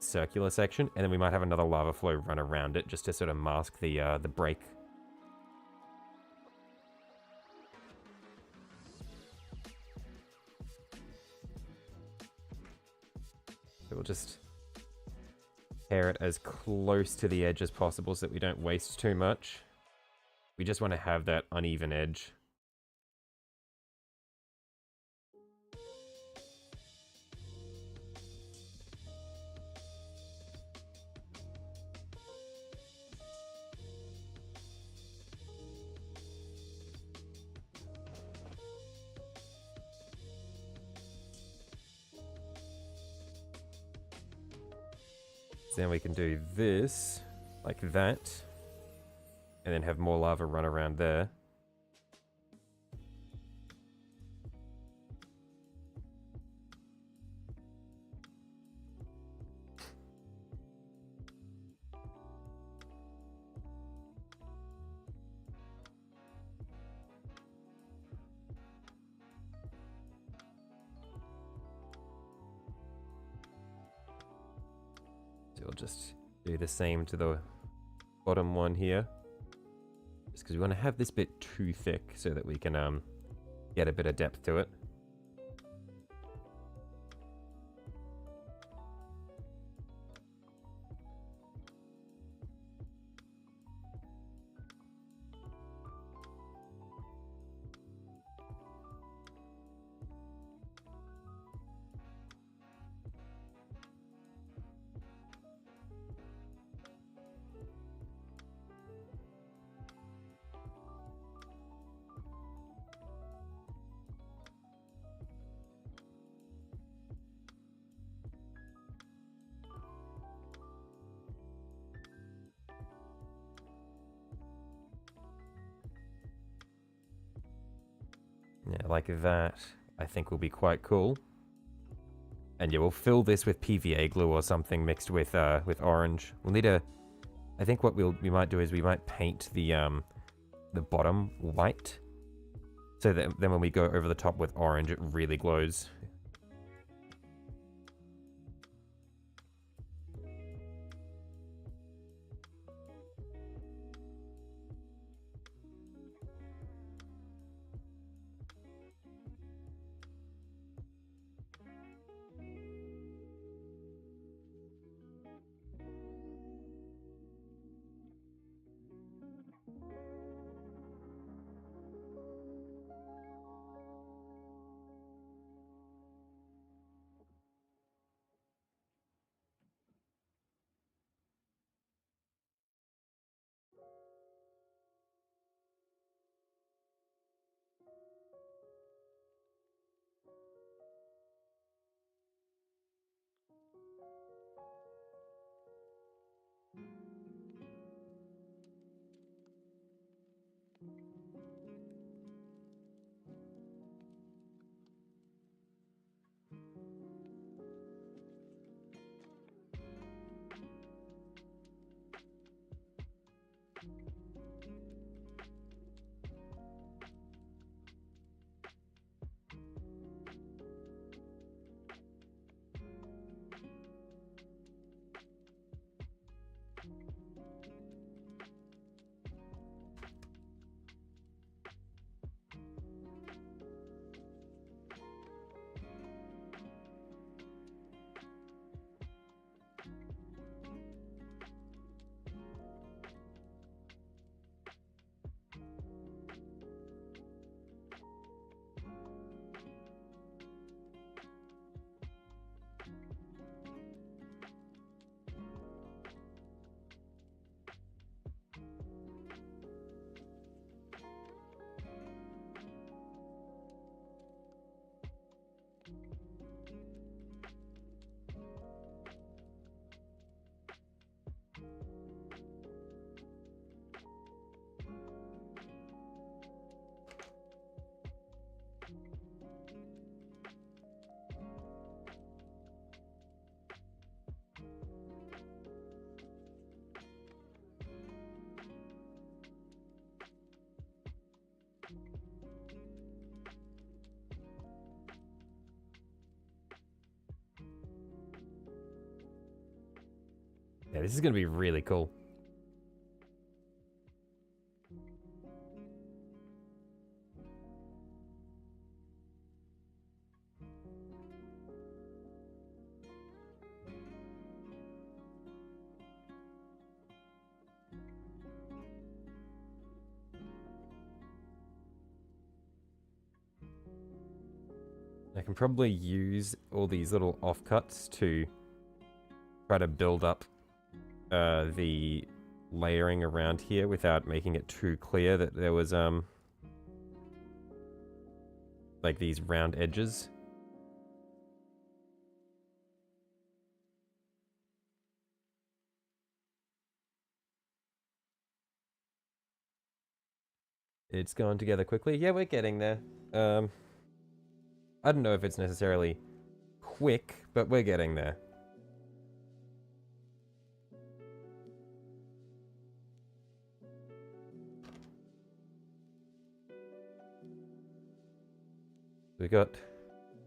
circular section, and then we might have another lava flow run around it just to sort of mask the break. So we'll just tear it as close to the edge as possible so that we don't waste too much. We just want to have that uneven edge. So then we can do this, like that, and then have more lava run around there. So we'll just do the same to the bottom one here. Just because we want to have this bit too thick so that we can get a bit of depth to it. Yeah, like that, I think will be quite cool. And yeah, we'll fill this with PVA glue or something mixed with orange. We'll need a. I think what we might do is we might paint the bottom white, so that then when we go over the top with orange, it really glows. Yeah, this is going to be really cool. I can probably use all these little offcuts to try to build up the layering around here without making it too clear that there was like these round edges. It's going together quickly. Yeah, we're getting there. I don't know if it's necessarily quick, but we're getting there. We got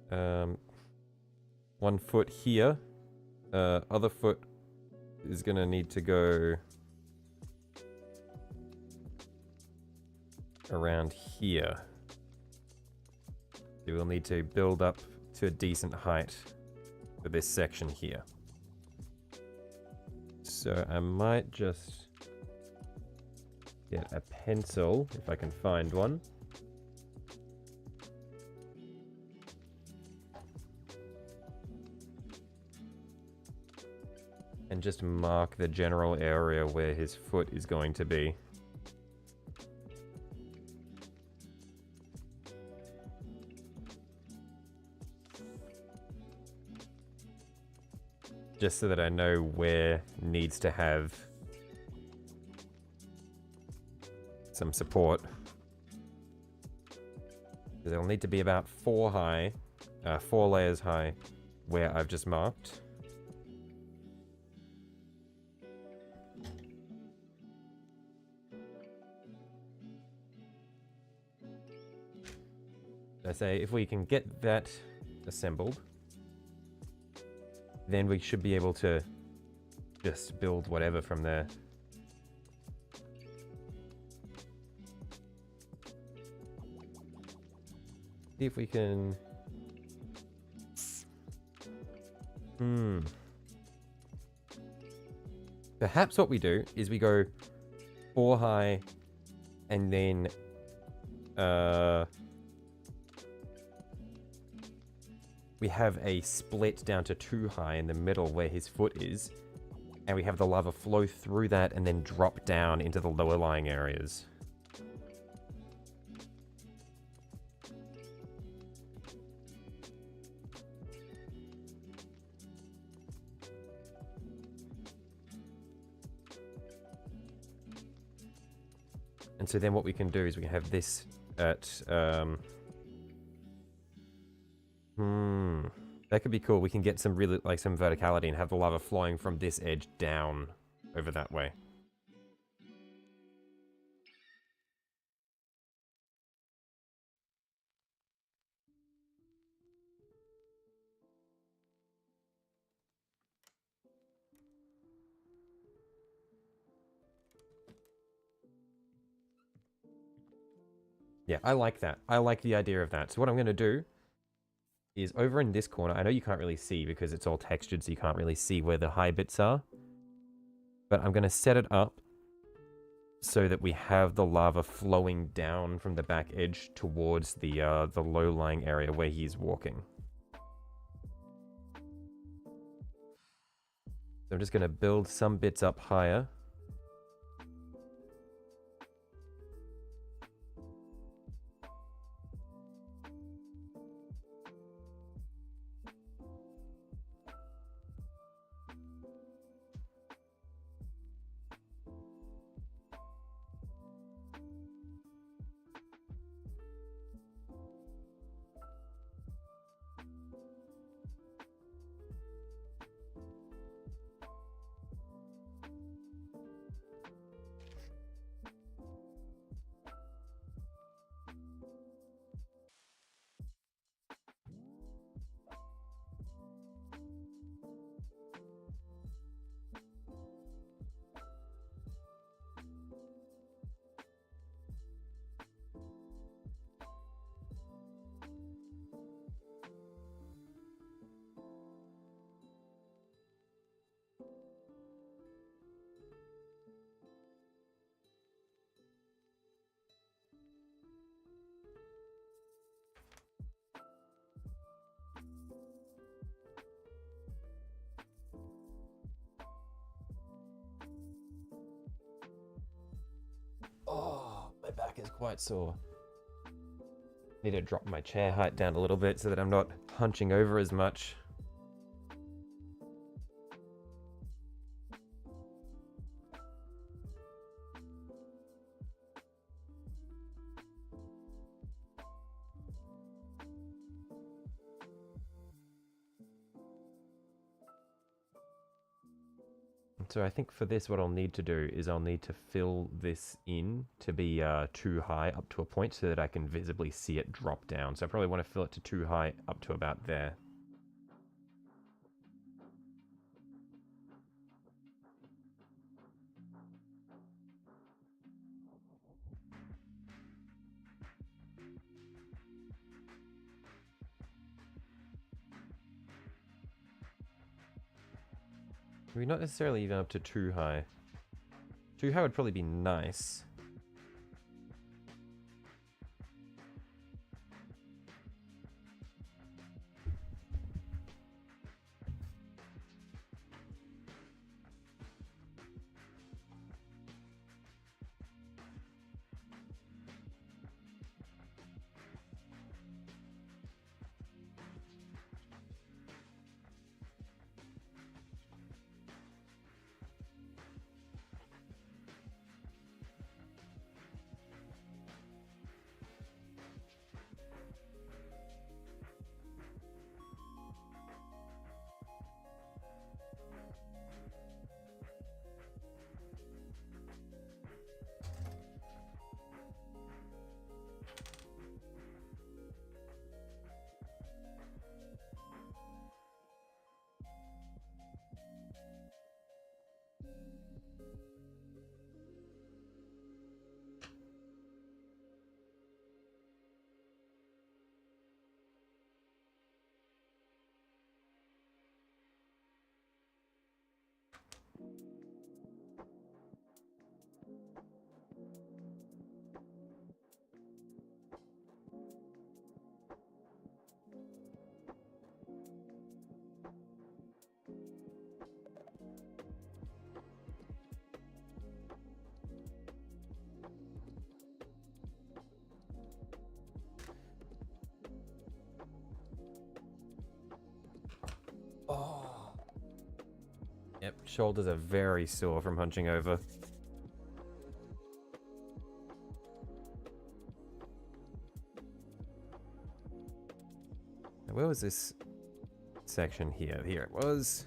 1 foot here. Other foot is gonna need to go around here. We will need to build up to a decent height for this section here. So I might just get a pencil, if I can find one. And just mark the general area where his foot is going to be. Just so that I know where needs to have some support. Because it'll need to be about 4 layers high, where I've just marked. I say if we can get that assembled, then we should be able to just build whatever from there. See if we can... Perhaps what we do is we go 4 high and then we have a split down to 2 high in the middle where his foot is, and we have the lava flow through that and then drop down into the lower lying areas. And so then what we can do is we can have this at that could be cool. We can get some really, like, some verticality and have the lava flowing from this edge down over that way. Yeah, I like that. I like the idea of that. So what I'm going to do is over in this corner, I know you can't really see because it's all textured, so you can't really see where the high bits are. But I'm going to set it up so that we have the lava flowing down from the back edge towards the low-lying area where he's walking. So I'm just going to build some bits up higher. quite sore. Need to drop my chair height down a little bit so that I'm not hunching over as much. So I think for this what I'll need to do is I'll need to fill this in to be too high up to a point so that I can visibly see it drop down. So I probably want to fill it to too high up to about there. Maybe not necessarily even up to too high. Too high would probably be nice. Oh. Yep, shoulders are very sore from hunching over. Now, where was this section here? Here it was.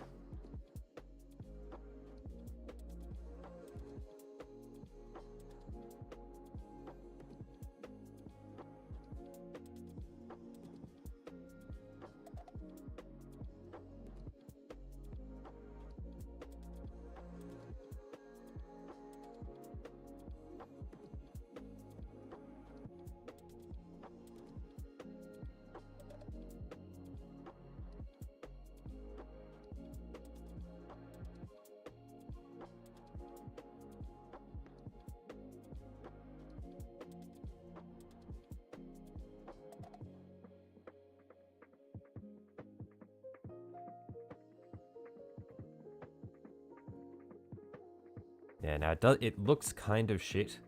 Yeah, now it looks kind of shit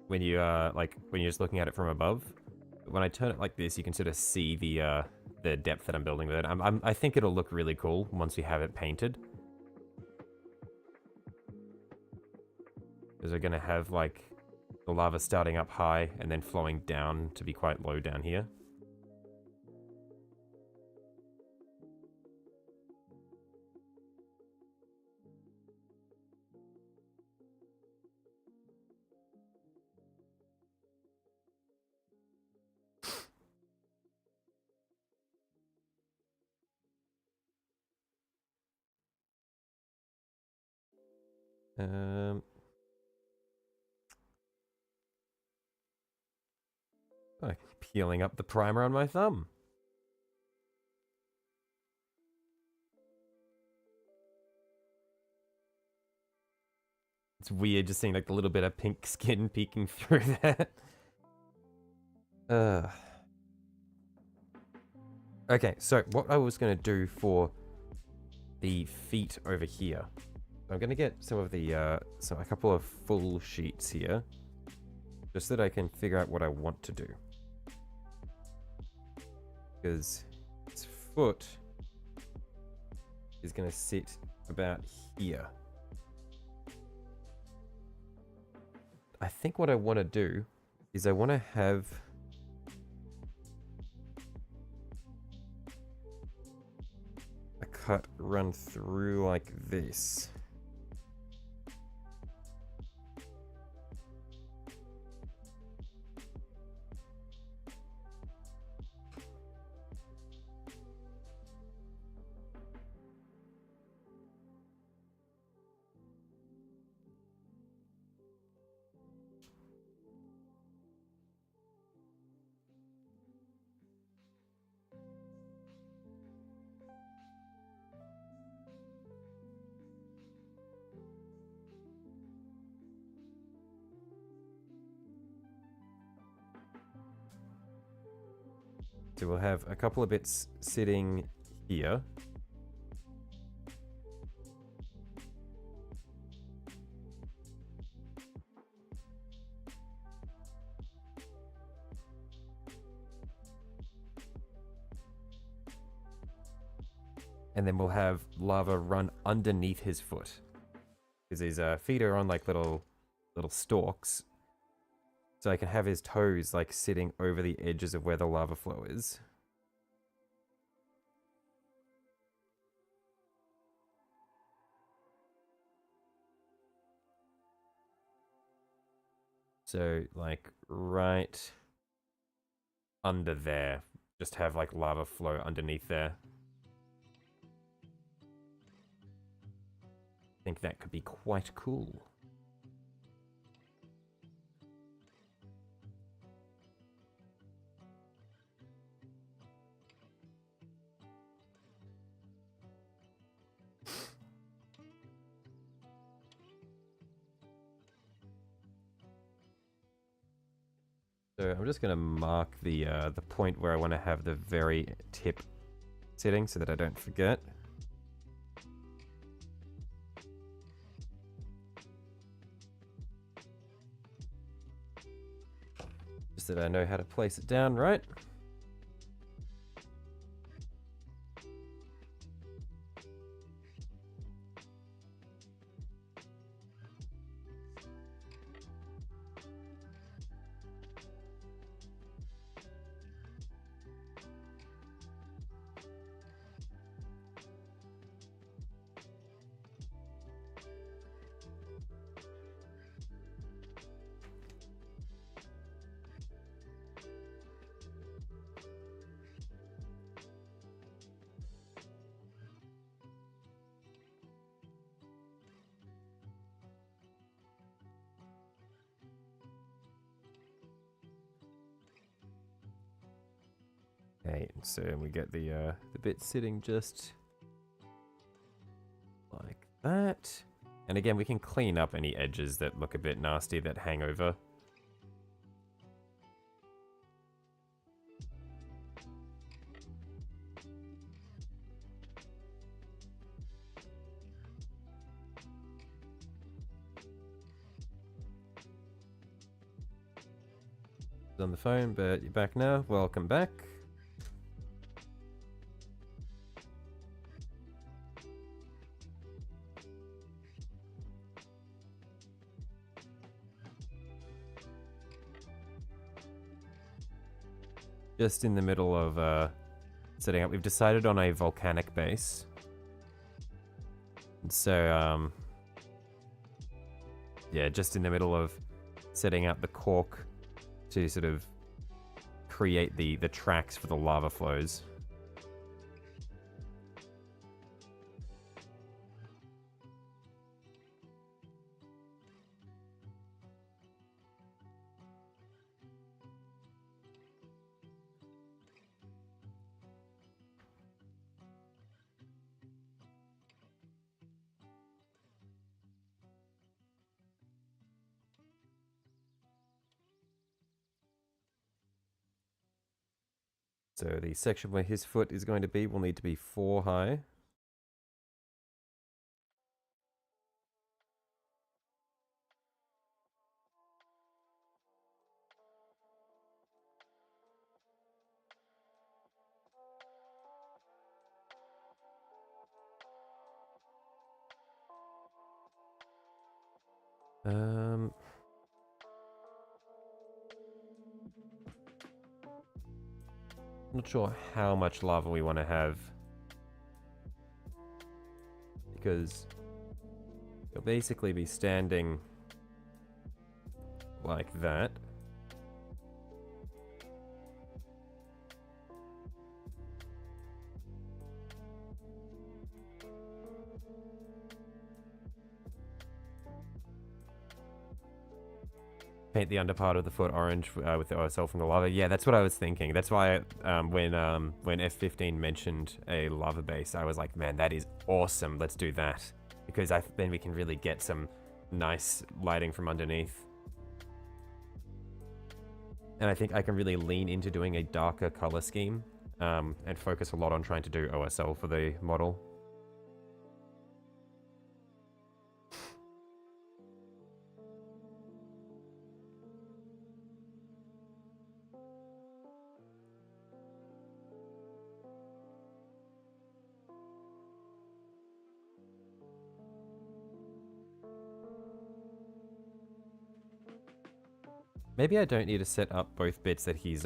when you when you're just looking at it from above. But when I turn it like this, you can sort of see the depth that I'm building with it. I think it'll look really cool once we have it painted. Because we're gonna have like the lava starting up high and then flowing down to be quite low down here. Oh, peeling up the primer on my thumb. It's weird just seeing like the little bit of pink skin peeking through that. Okay, so what I was going to do for the feet over here, I'm going to get some of the, a couple of full sheets here. Just that I can figure out what I want to do. Because its foot is going to sit about here. I think what I want to do is I want to have a cut run through like this. So we'll have a couple of bits sitting here. And then we'll have lava run underneath his foot. Because his feet are on like little stalks. So I can have his toes like sitting over the edges of where the lava flow is. So like right under there, just have like lava flow underneath there. I think that could be quite cool. So I'm just going to mark the point where I want to have the very tip sitting so that I don't forget. Just that I know how to place it down right. Okay, so we get the bit sitting just like that. And again, we can clean up any edges that look a bit nasty that hang over. On the phone, but you're back now. Welcome back. Just in the middle of setting up, we've decided on a volcanic base. And so, yeah, just in the middle of setting up the cork to sort of create the tracks for the lava flows. So the section where his foot is going to be will need to be 4 high. Um, not sure how much lava we want to have, because you'll basically be standing like that. Paint the under part of the foot orange with the OSL from the lava. Yeah, that's what I was thinking. That's why when F15 mentioned a lava base, I was like, man, that is awesome. Let's do that. Because then we can really get some nice lighting from underneath. And I think I can really lean into doing a darker color scheme and focus a lot on trying to do OSL for the model. Maybe I don't need to set up both bits that he's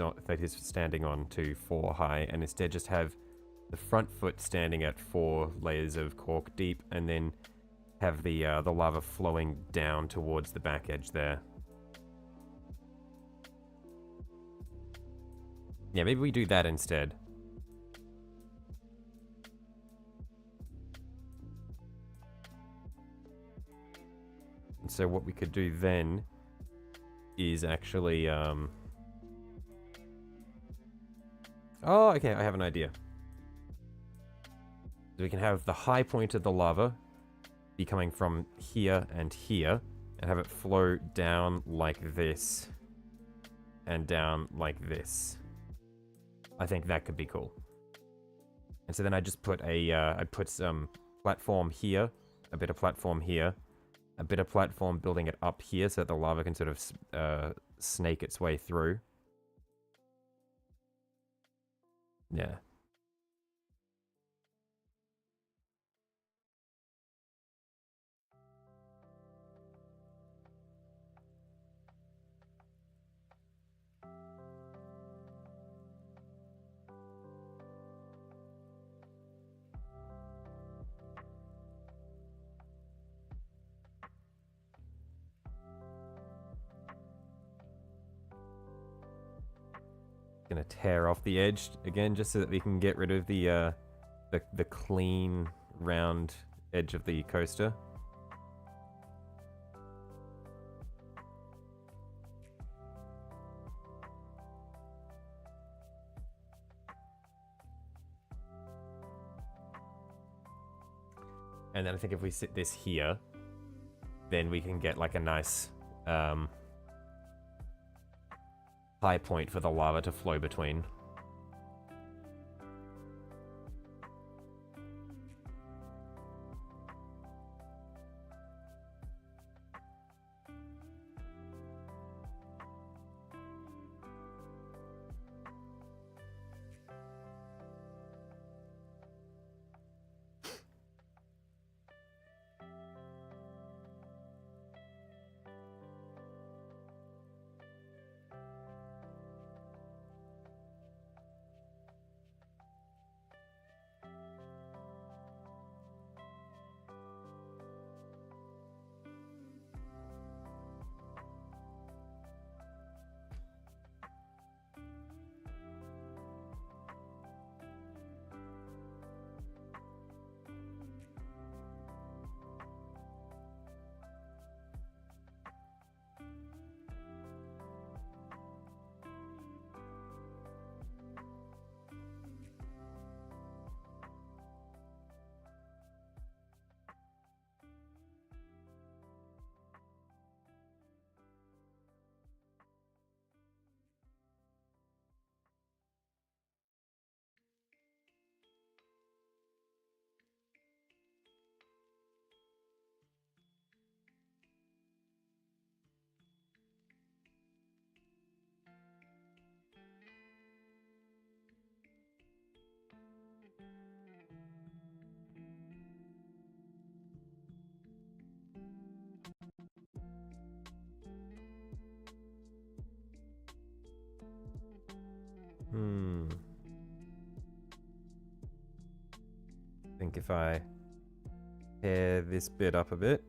standing on to 4 high, and instead just have the front foot standing at 4 layers of cork deep, and then have the lava flowing down towards the back edge there. Yeah, maybe we do that instead. And so what we could do then is actually, oh, okay, I have an idea. So we can have the high point of the lava be coming from here, and have it flow down like this, and down like this. I think that could be cool. And so then I just put I put some platform here, a bit of platform here, a bit of platform building it up here so that the lava can sort of snake its way through. Yeah. Gonna tear off the edge again just so that we can get rid of the clean round edge of the coaster. And then I think if we sit this here, then we can get like a nice high point for the lava to flow between. think if I pair this bit up a bit.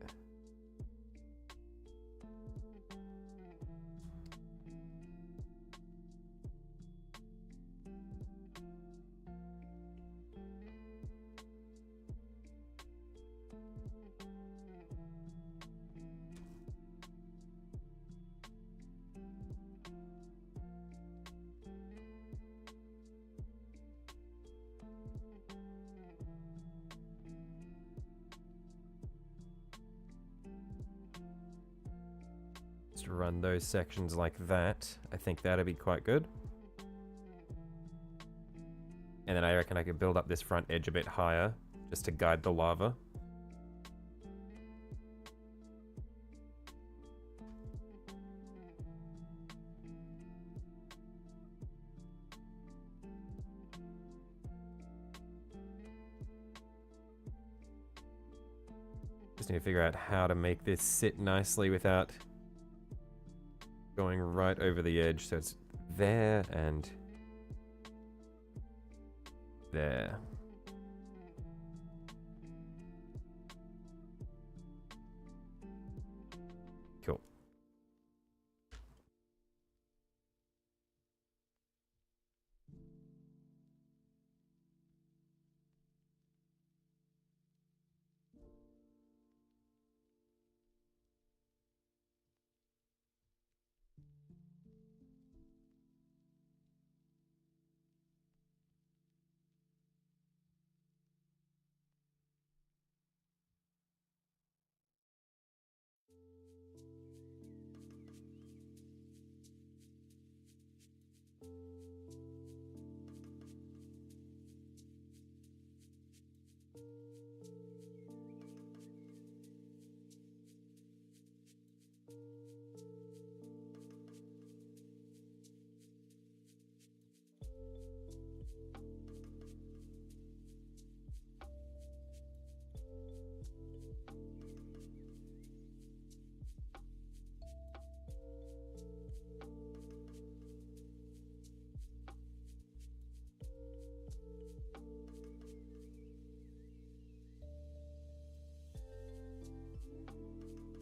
Just run those sections like that. I think that'd be quite good. And then I reckon I could build up this front edge a bit higher, just to guide the lava. Just need to figure out how to make this sit nicely without going right over the edge, so it's there and there. Cool.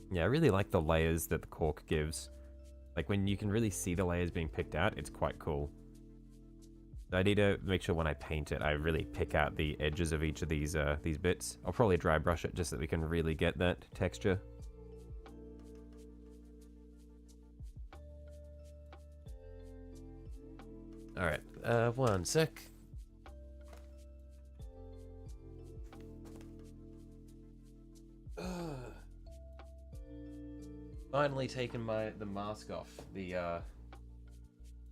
Yeah, I really like the layers that the cork gives. Like when you can really see the layers being picked out, it's quite cool. I need to make sure when I paint it, I really pick out the edges of each of these bits. I'll probably dry brush it just so that we can really get that texture. All right, one sec. Finally taken the mask off. The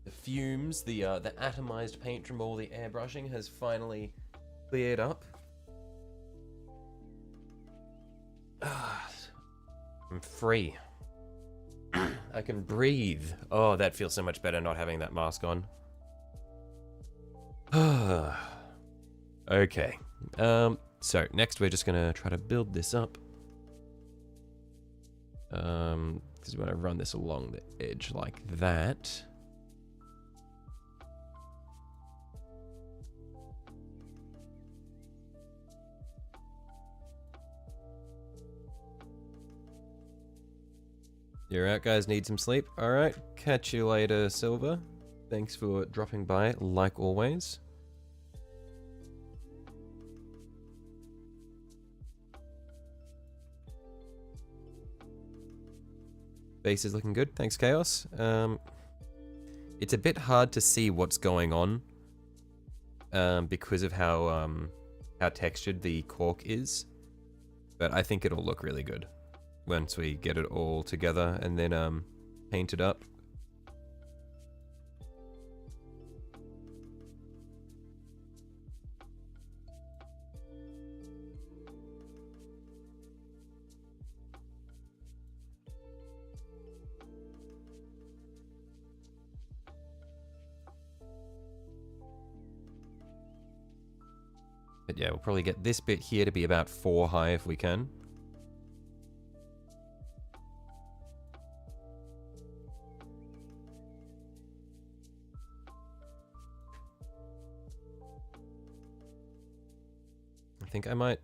fumes, the atomized paint from all the airbrushing has finally cleared up. I'm free. I can breathe. Oh, that feels so much better not having that mask on. Okay. So next we're just gonna try to build this up. Because we're gonna run this along the edge like that. You're out, guys. Need some sleep. All right. Catch you later, Silver. Thanks for dropping by, like always. Base is looking good. Thanks, Chaos. It's a bit hard to see what's going on because of how textured the cork is, but I think it'll look really good once we get it all together and then paint it up. But yeah, we'll probably get this bit here to be about 4 high if we can. I think I might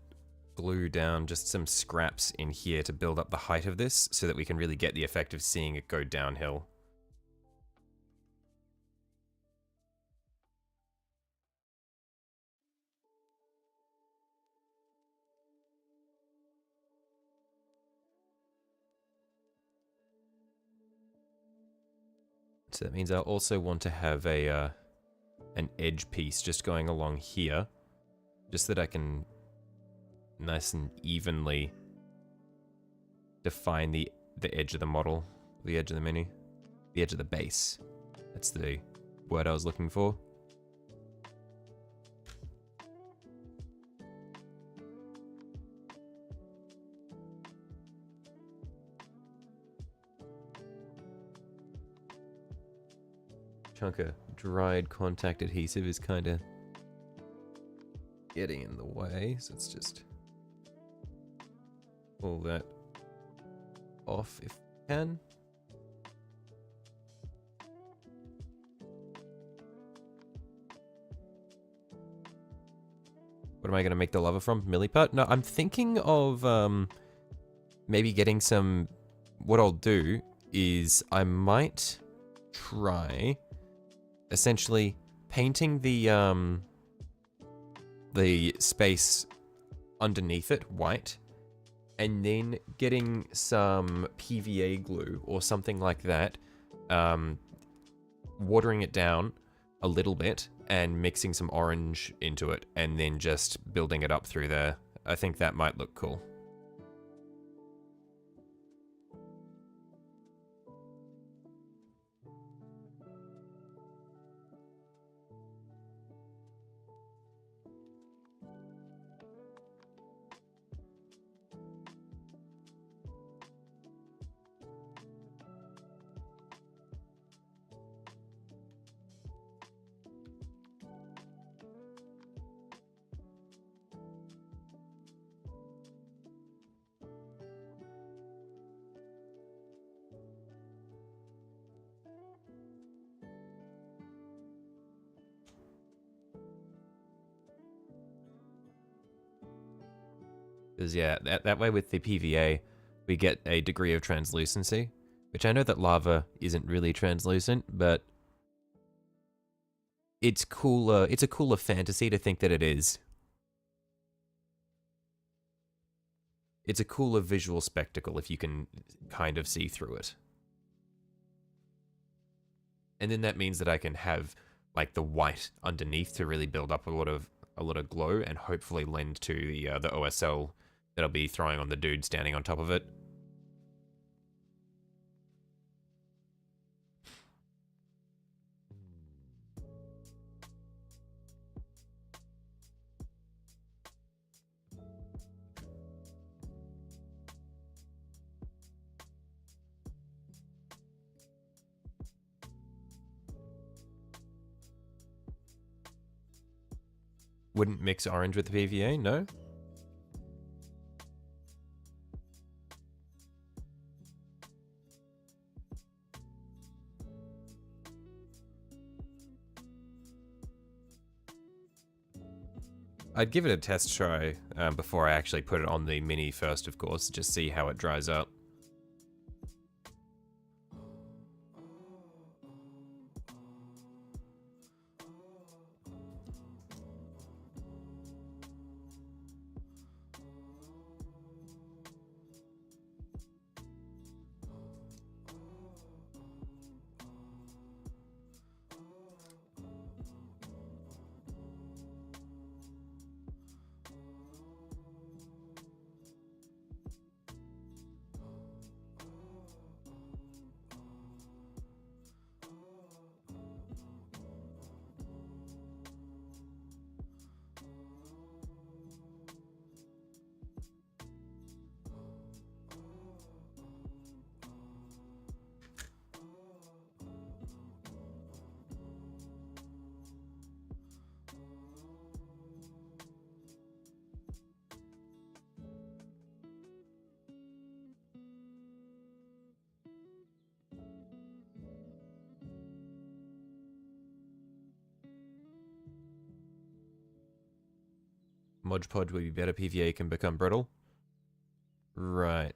glue down just some scraps in here to build up the height of this so that we can really get the effect of seeing it go downhill. So that means I also want to have a an edge piece just going along here, just that I can nice and evenly define the edge of the model, the edge of the mini, the edge of the base. That's the word I was looking for. Chunk of dried contact adhesive is kind of getting in the way, so let's just pull that off if we can. What am I going to make the lava from? Milliput? No, I'm thinking of maybe getting some... What I'll do is I might try essentially painting the space underneath it white, and then getting some PVA glue or something like that, watering it down a little bit and mixing some orange into it, and then just building it up through there. I think that might look cool. Because yeah, that way with the PVA, we get a degree of translucency, which I know that lava isn't really translucent, but it's cooler. It's a cooler fantasy to think that it is. It's a cooler visual spectacle if you can kind of see through it. And then that means that I can have like the white underneath to really build up a lot of glow, and hopefully lend to the OSL that I'll be throwing on the dude standing on top of it. Wouldn't mix orange with the PVA, no? I'd give it a test try before I actually put it on the mini first, of course, just see how it dries up. Mod Podge will be better. PVA can become brittle. Right.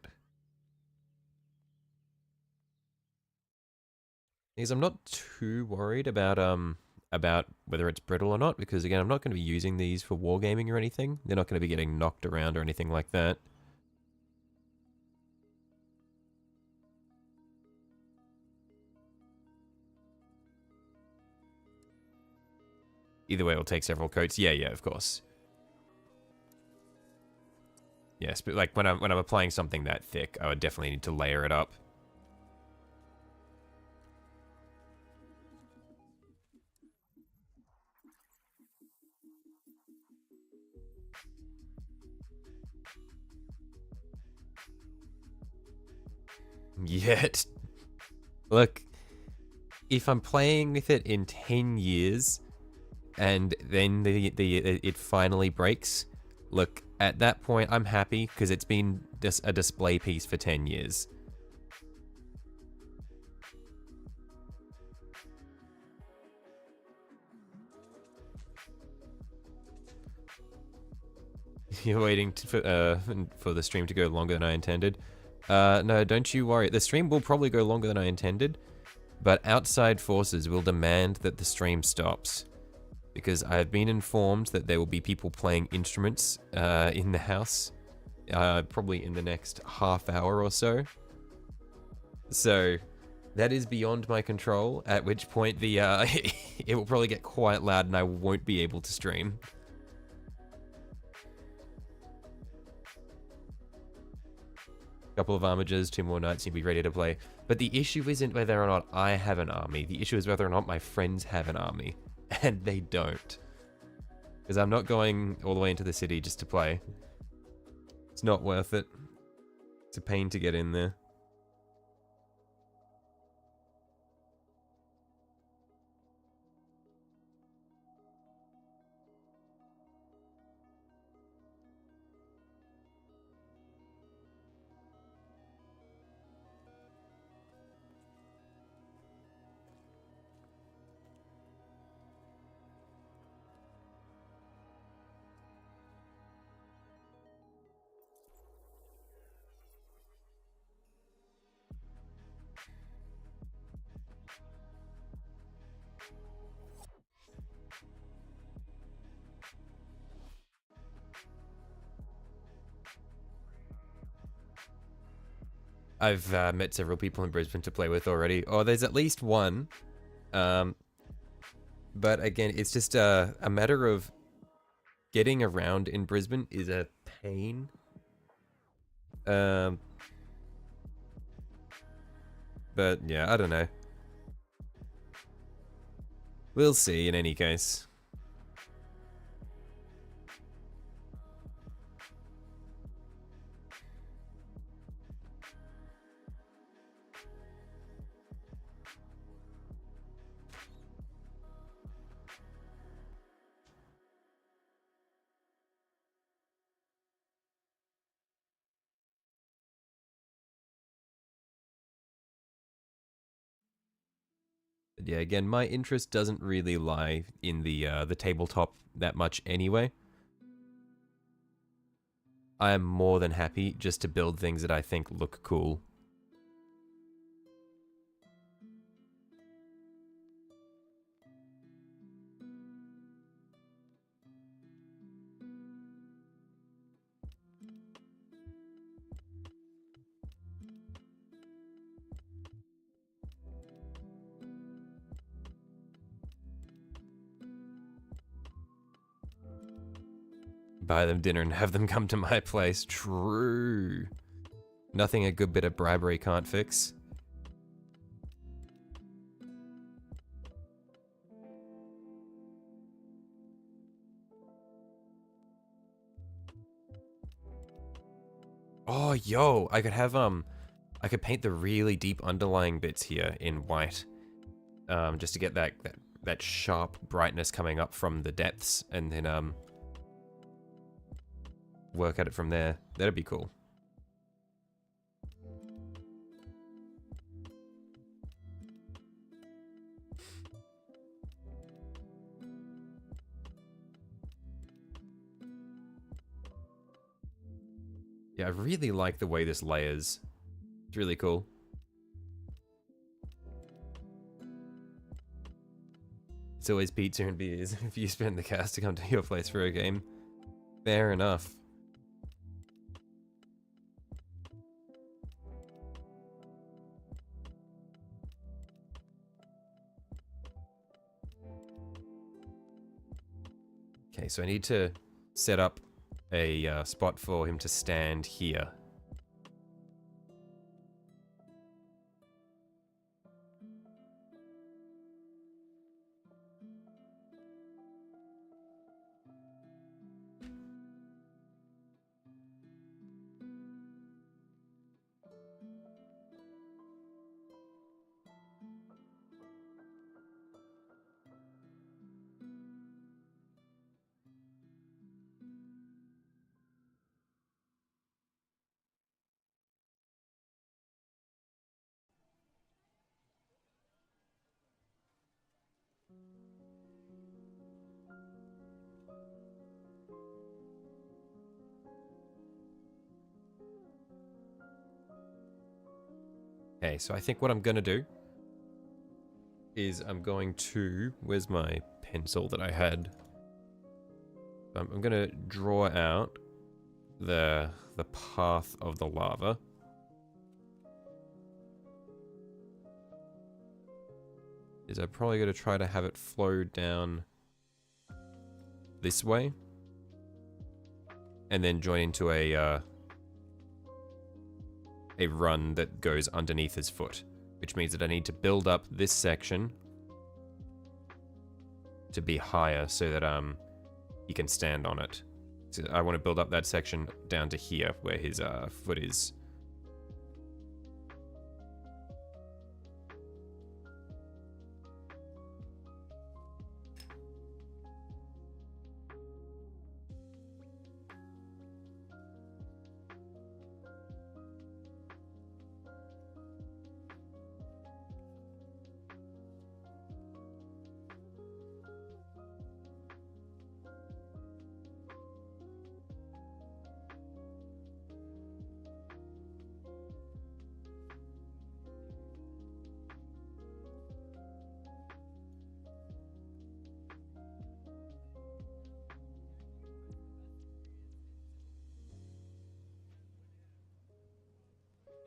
Because I'm not too worried about whether it's brittle or not, because again, I'm not going to be using these for wargaming or anything. They're not going to be getting knocked around or anything like that. Either way, it'll take several coats. Yeah, of course. Yes, but like when I'm applying something that thick, I would definitely need to layer it up. Yet, look, if I'm playing with it in 10 years and then it finally breaks, look, at that point I'm happy because it's been a display piece for 10 years. You're waiting for the stream to go longer than I intended. No, don't you worry. The stream will probably go longer than I intended, but outside forces will demand that the stream stops. Because I have been informed that there will be people playing instruments in the house, probably in the next half hour or so. So that is beyond my control, at which point the it will probably get quite loud and I won't be able to stream. Couple of armigers, 2 more knights, you'll be ready to play. But the issue isn't whether or not I have an army, the issue is whether or not my friends have an army. And they don't. Because I'm not going all the way into the city just to play. It's not worth it. It's a pain to get in there. I've met several people in Brisbane to play with already. Oh, there's at least one. But again, it's just a matter of getting around in Brisbane is a pain. But yeah, I don't know. We'll see in any case. But yeah, again, my interest doesn't really lie in the tabletop that much anyway. I am more than happy just to build things that I think look cool. Buy them dinner and have them come to my place. True. Nothing a good bit of bribery can't fix. Oh, yo, I could have, I could paint the really deep underlying bits here in white. Just to get that sharp brightness coming up from the depths, and then, work at it from there. That'd be cool. Yeah, I really like the way this layers. It's really cool. It's always pizza and beers if you spend the cash to come to your place for a game. Fair enough. Okay, so I need to set up a spot for him to stand here. Okay, so I think what I'm gonna do is I'm going to... Where's my pencil that I had? I'm gonna draw out the path of the lava. Is I'm probably gonna try to have it flow down this way, and then join into a run that goes underneath his foot, which means that I need to build up this section to be higher so that he can stand on it. So I want to build up that section down to here where his foot is.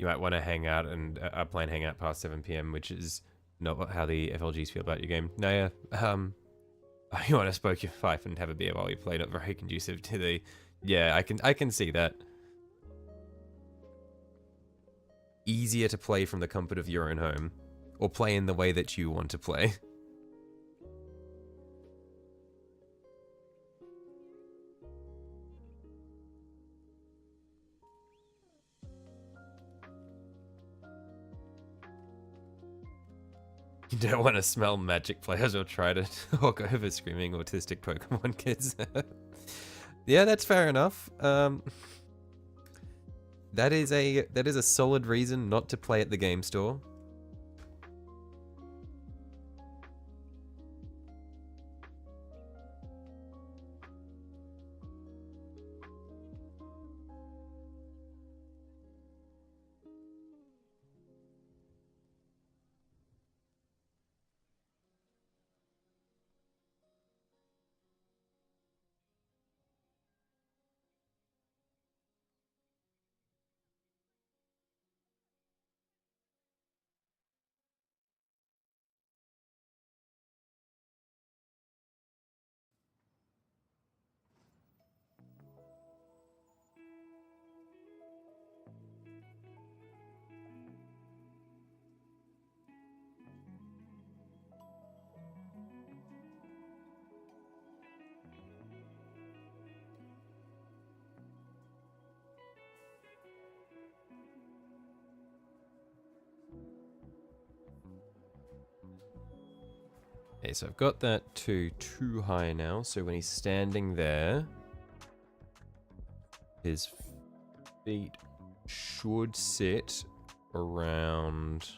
You might want to hang out and plan hang out past 7 PM, which is not how the FLGs feel about your game. No, yeah. You want to smoke your pipe and have a beer while you play, not very conducive to the... Yeah, I can see that. Easier to play from the comfort of your own home, or play in the way that you want to play. You don't want to smell magic players or try to talk over screaming autistic Pokemon kids. Yeah, that's fair enough. That is a solid reason not to play at the game store. Okay, so I've got that to too high now, so when he's standing there, his feet should sit around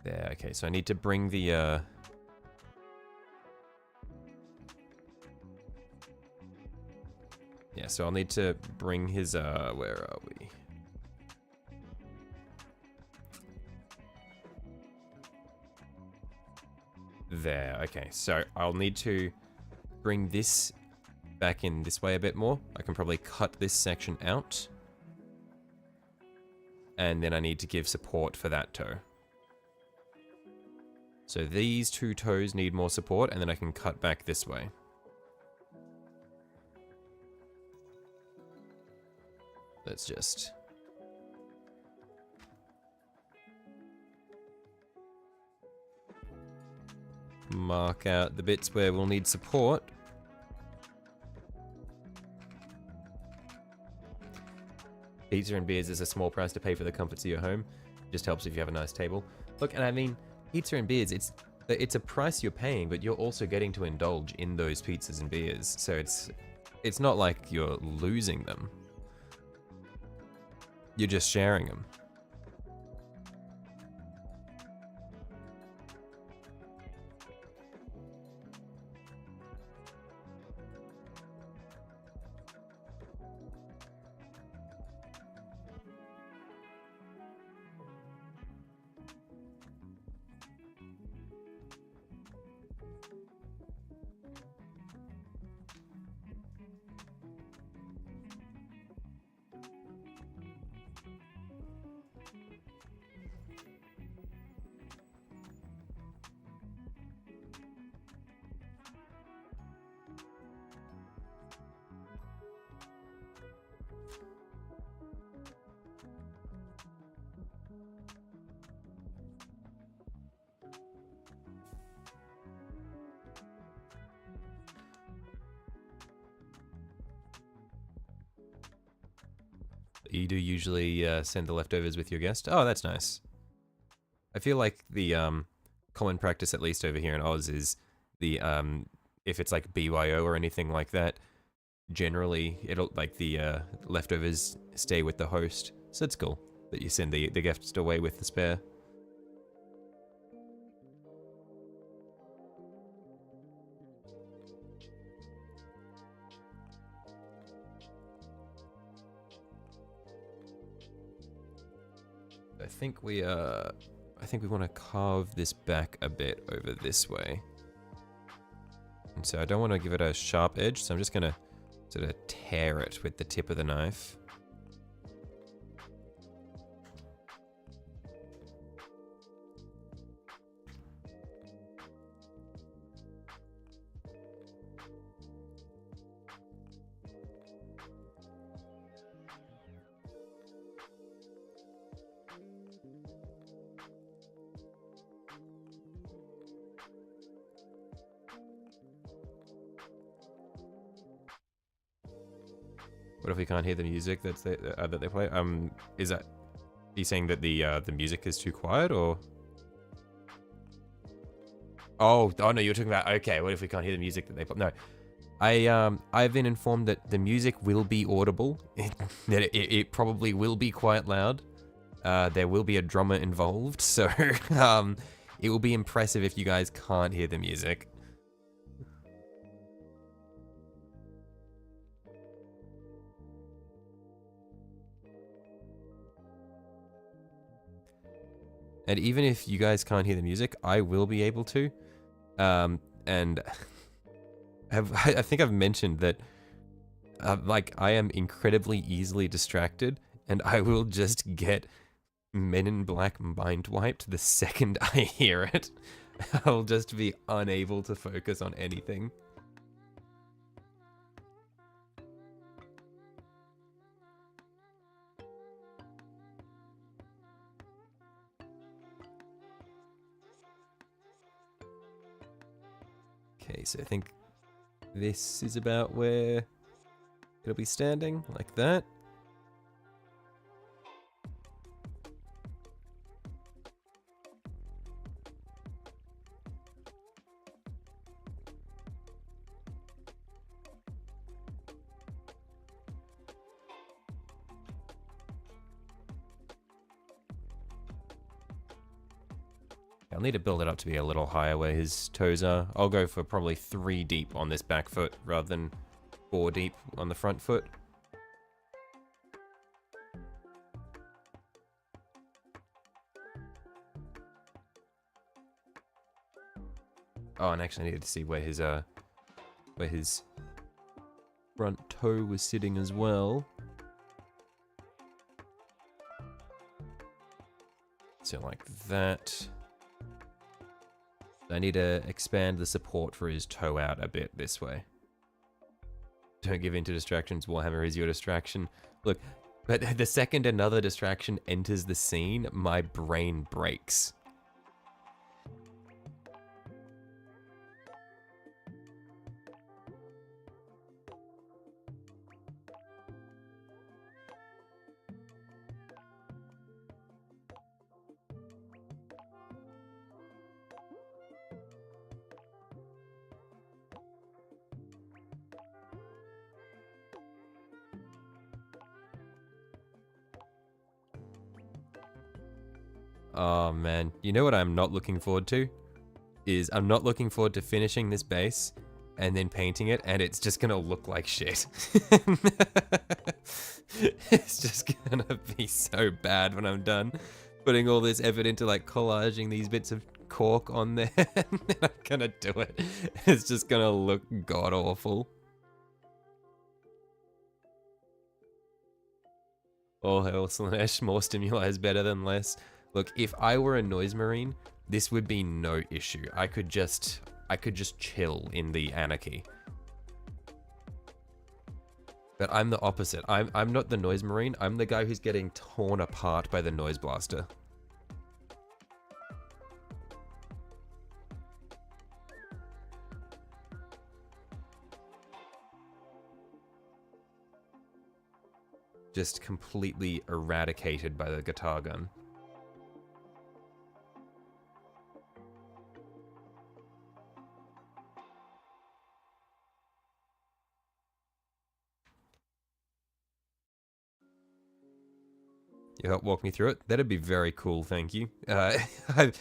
there. Okay, so I need to bring the Yeah, so I'll need to bring his, where are we? There, okay. So I'll need to bring this back in this way a bit more. I can probably cut this section out. And then I need to give support for that toe. So these two toes need more support, and then I can cut back this way. Let's just... mark out the bits where we'll need support. Pizza and beers is a small price to pay for the comforts of your home. Just helps if you have a nice table. Look, and I mean, pizza and beers, it's a price you're paying, but you're also getting to indulge in those pizzas and beers. So it's not like you're losing them. You're just sharing them. You do usually send the leftovers with your guest? Oh, that's nice. I feel like the common practice, at least over here in Oz, is the if it's like BYO or anything like that, generally it'll like the leftovers stay with the host. So it's cool that you send the guest away with the spare. I think we want to carve this back a bit over this way. And so I don't want to give it a sharp edge, so I'm just going to sort of tear it with the tip of the knife. What if we can't hear the music that they play? Is that... Are you saying that the music is too quiet, or...? Oh no, you're talking about... Okay, what if we can't hear the music that they play? No. I've been informed that the music will be audible. That it probably will be quite loud. There will be a drummer involved, so... it will be impressive if you guys can't hear the music. And even if you guys can't hear the music, I will be able to. And I think I've mentioned that, like, I am incredibly easily distracted, and I will just get Men in Black mind wiped the second I hear it. I'll just be unable to focus on anything. Okay, so I think this is about where it'll be standing, like that. I'll need to build it up to be a little higher where his toes are. I'll go for probably 3 deep on this back foot rather than 4 deep on the front foot. Oh, and actually I needed to see where his front toe was sitting as well. So like that. I need to expand the support for his toe out a bit this way. Don't give in to distractions, Warhammer is your distraction. Look, but the second another distraction enters the scene, my brain breaks. Oh man, you know what I'm not looking forward to? Is I'm not looking forward to finishing this base and then painting it and it's just gonna look like shit. It's just gonna be so bad when I'm done. Putting all this effort into like collaging these bits of cork on there and then I'm gonna do it. It's just gonna look god awful. Oh hell, Slanesh, more stimuli is better than less. Look, if I were a noise marine, this would be no issue. I could just chill in the anarchy. But I'm the opposite. I'm not the noise marine. I'm the guy who's getting torn apart by the noise blaster. Just completely eradicated by the guitar gun. You help walk me through it? That'd be very cool, thank you. I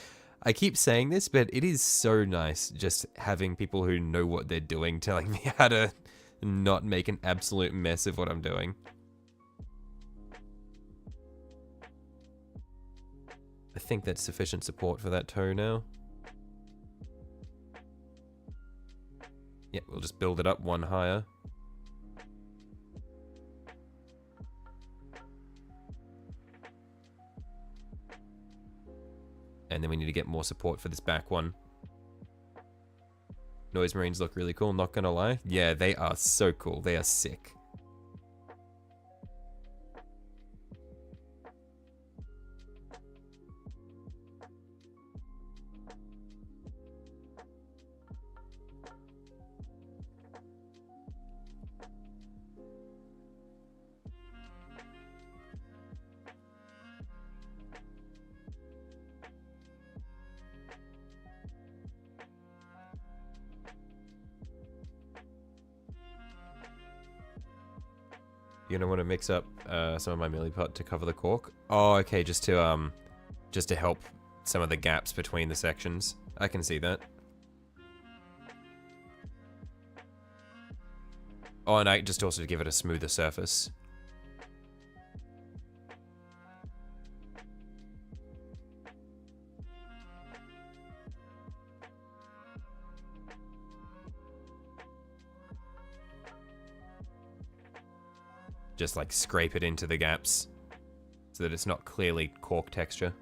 keep saying this, but it is so nice just having people who know what they're doing telling me how to not make an absolute mess of what I'm doing. I think that's sufficient support for that toe now. Yeah, we'll just build it up one higher. And then we need to get more support for this back one. Noise Marines look really cool, not gonna lie. Yeah, they are so cool. They are sick. You're gonna want to mix up some of my milliput to cover the cork. Oh, okay, just to help some of the gaps between the sections. I can see that. Oh, and I just also to give it a smoother surface. Just like scrape it into the gaps so that it's not clearly cork texture.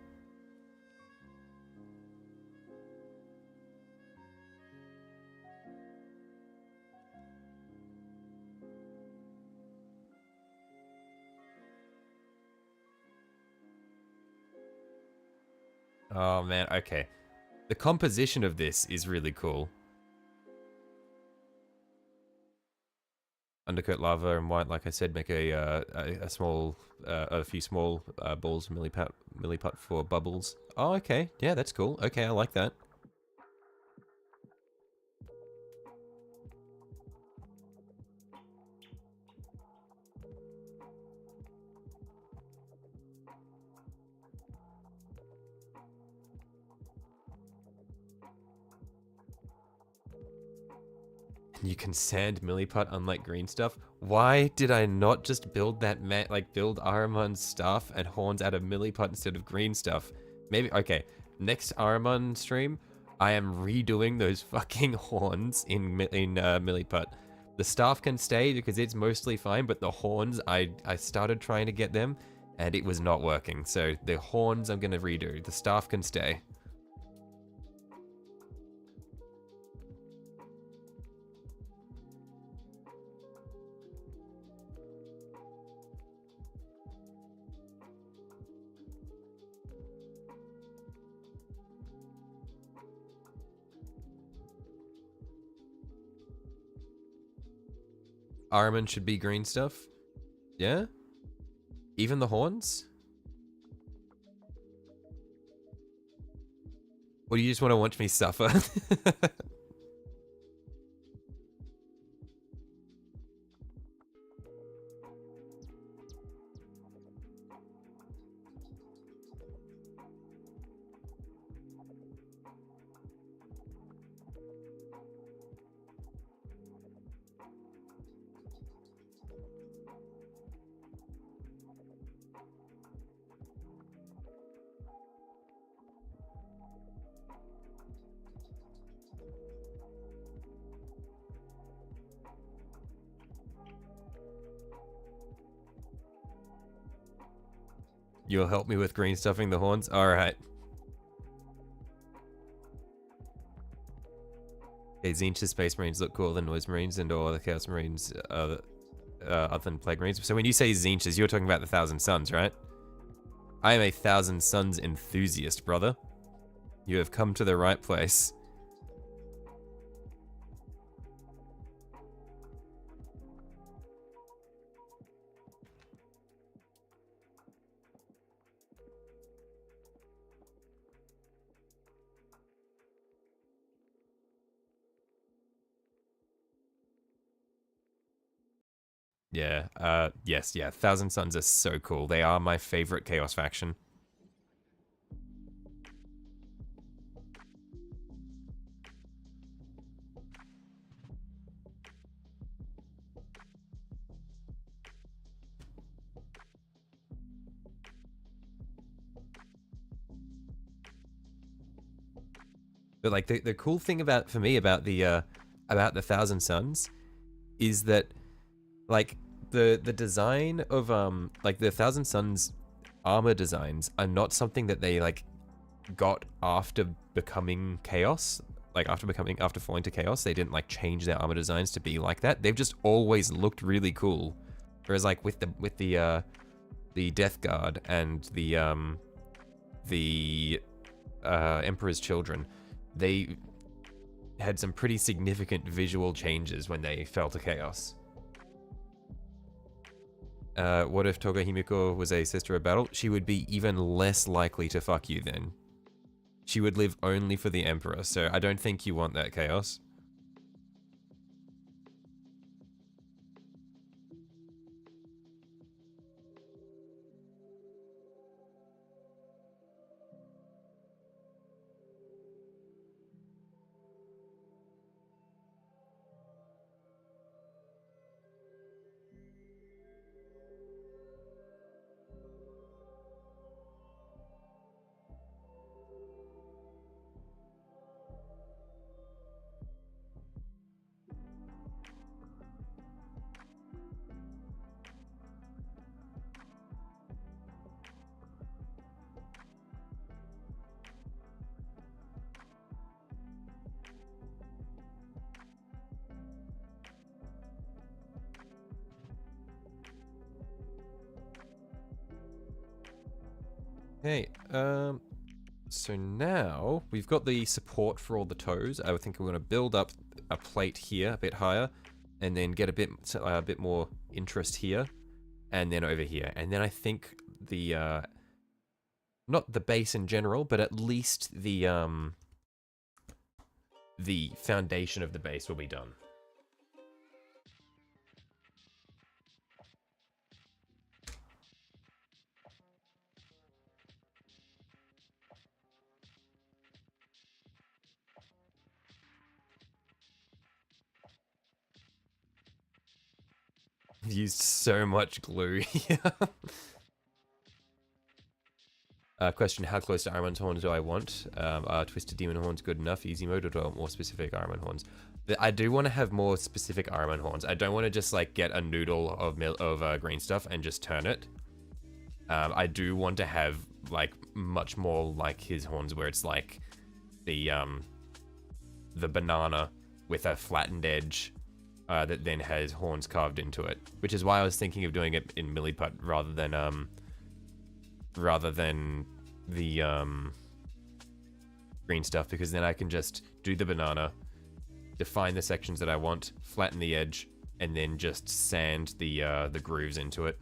Oh man, okay. The composition of this is really cool. Undercoat lava and white, like I said, make a few small balls of milliput for bubbles. Oh, okay. Yeah, that's cool. Okay, I like that. You can sand milliput unlike green stuff. Why did I not just build that build Ahriman's staff and horns out of milliput instead of green stuff? Maybe, okay, next Ahriman stream, I am redoing those fucking horns in milliput. The staff can stay because it's mostly fine, but the horns, I started trying to get them and it was not working. So the horns I'm gonna redo. The staff can stay. Ahriman should be green stuff. Yeah? Even the horns? Or do you just want to watch me suffer? You'll help me with green stuffing the horns? Alright. Okay, Tzeentch's Space Marines look cooler than Noise Marines and all the Chaos Marines other than Plague Marines. So when you say Tzeentch's, you're talking about the Thousand Suns, right? I am a Thousand Suns enthusiast, brother. You have come to the right place. Yeah, yes, yeah. Thousand Suns are so cool. They are my favorite Chaos faction. But like the cool thing about for me about the Thousand Suns is that like the design of like the Thousand Suns armor designs are not something that they like got after becoming Chaos. Like after falling to Chaos, they didn't like change their armor designs to be like that. They've just always looked really cool. Whereas like with the Death Guard and the Emperor's Children, they had some pretty significant visual changes when they fell to Chaos. What if Toga Himiko was a sister of battle? She would be even less likely to fuck you then. She would live only for the Emperor, so I don't think you want that Chaos. Okay, so now we've got the support for all the toes. I think we're going to build up a plate here a bit higher, and then get a bit more interest here, and then over here. And then I think the not the base in general, but at least the foundation of the base will be done. Used so much glue here. Question, how close to Ahriman's horns do I want? Are Twisted Demon horns good enough, easy mode, or do I want more specific Ahriman horns? I do want to have more specific Ahriman horns. I don't want to just like get a noodle of green stuff and just turn it. I do want to have like much more like his horns where it's like the banana with a flattened edge that then has horns carved into it, which is why I was thinking of doing it in milliput rather than the green stuff, because then I can just do the banana, define the sections that I want, flatten the edge, and then just sand the grooves into it.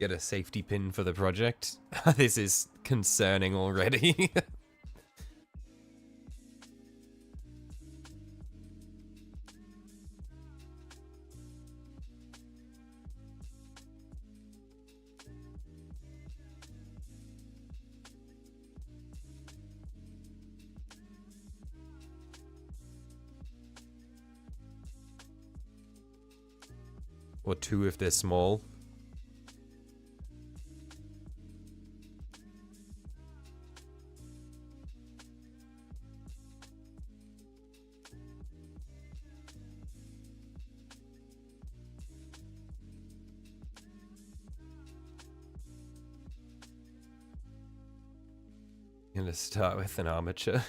Get a safety pin for the project. This is concerning already. Or two if they're small. I'm gonna start with an armature.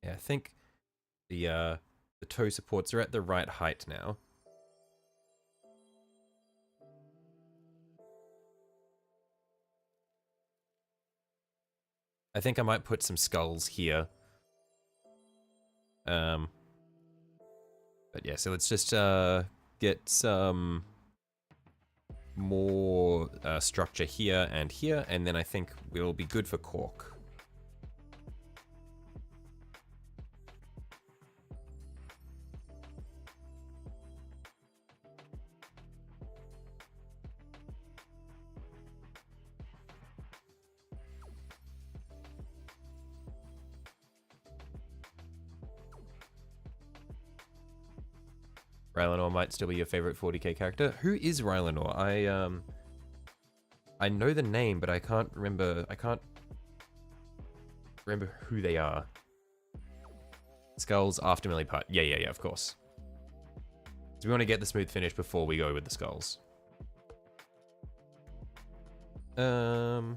Yeah, I think the toe supports are at the right height now. I think I might put some skulls here. But yeah, so let's just get some more structure here, and then I think we'll be good for cork. Rylanor might still be your favorite 40k character. Who is Rylanor? I know the name, but I can't remember. I can't remember who they are. Skulls after milliput. Yeah, of course. So we want to get the smooth finish before we go with the skulls. Where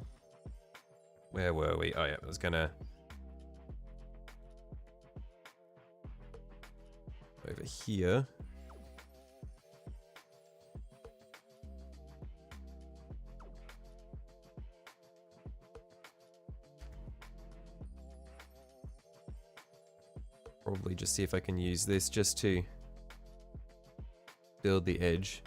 were we? Oh yeah, I was gonna over here. Probably just see if I can use this just to build the edge.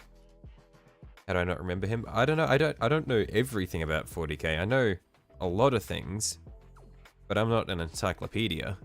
How do I not remember him? I don't know. I don't know everything about 40k. I know a lot of things, but I'm not an encyclopedia.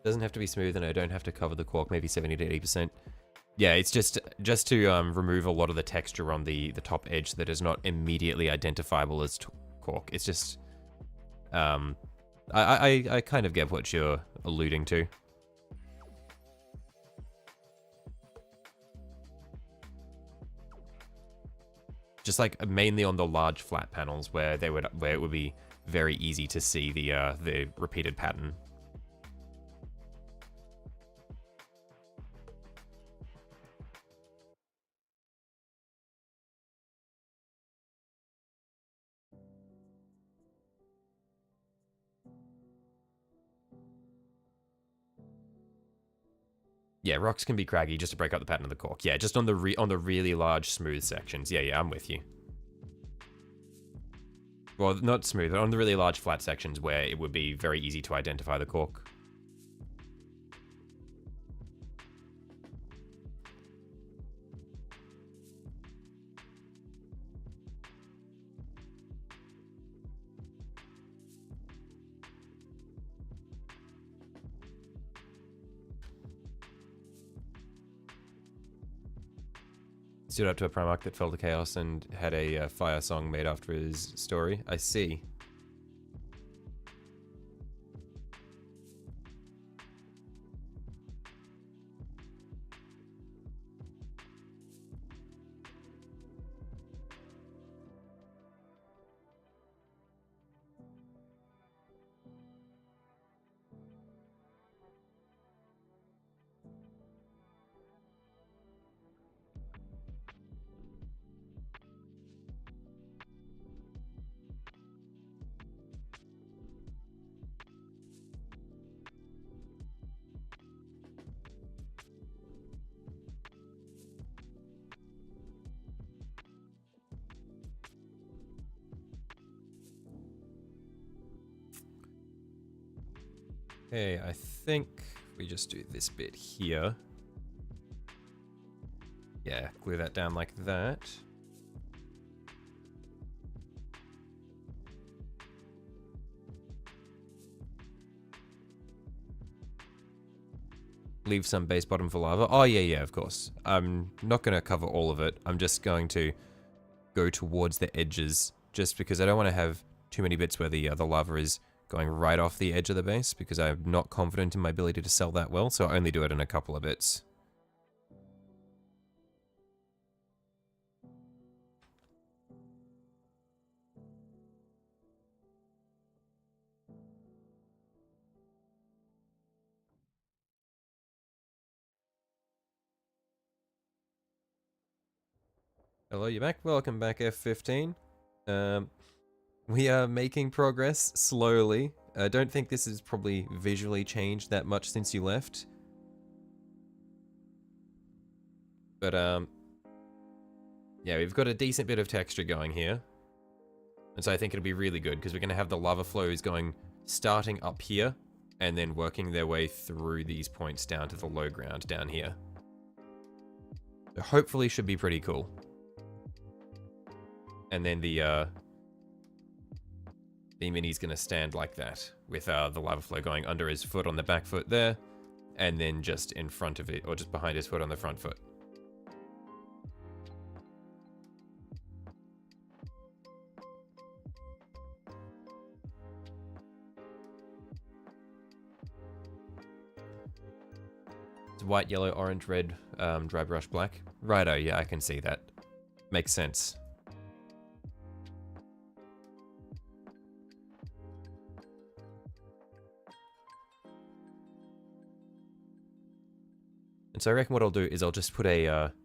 Doesn't have to be smooth, and I don't have to cover the cork, maybe 70 to 80%. Yeah, it's just to remove a lot of the texture on the top edge that is not immediately identifiable as cork. It's just, I kind of get what you're alluding to. just like mainly on the large flat panels where it would be very easy to see the repeated pattern. Yeah, rocks can be craggy just to break up the pattern of the cork. Yeah, just on the really large smooth sections. Yeah, I'm with you. Well, not smooth, but on the really large flat sections where it would be very easy to identify the cork. Stood up to a Primarch that fell to chaos and had a fire song made after his story. I see. Okay, I think we just do this bit here. Yeah, glue that down like that. Leave some base bottom for lava. Oh, yeah, of course. I'm not going to cover all of it. I'm just going to go towards the edges, just because I don't want to have too many bits where the lava is going right off the edge of the base, because I'm not confident in my ability to sell that well, so I only do it in a couple of bits. Hello, you back? Welcome back, F15. We are making progress slowly. I don't think this has probably visually changed that much since you left. But, yeah, we've got a decent bit of texture going here. And so I think it'll be really good, because we're going to have the lava flows starting up here, and then working their way through these points down to the low ground down here. So hopefully should be pretty cool. And then the mini's going to stand like that, with the lava flow going under his foot on the back foot there, and then just in front of it, or just behind his foot on the front foot. It's white, yellow, orange, red, dry brush, black. Righto, yeah, I can see that. Makes sense. And so I reckon what I'll do is I'll just put one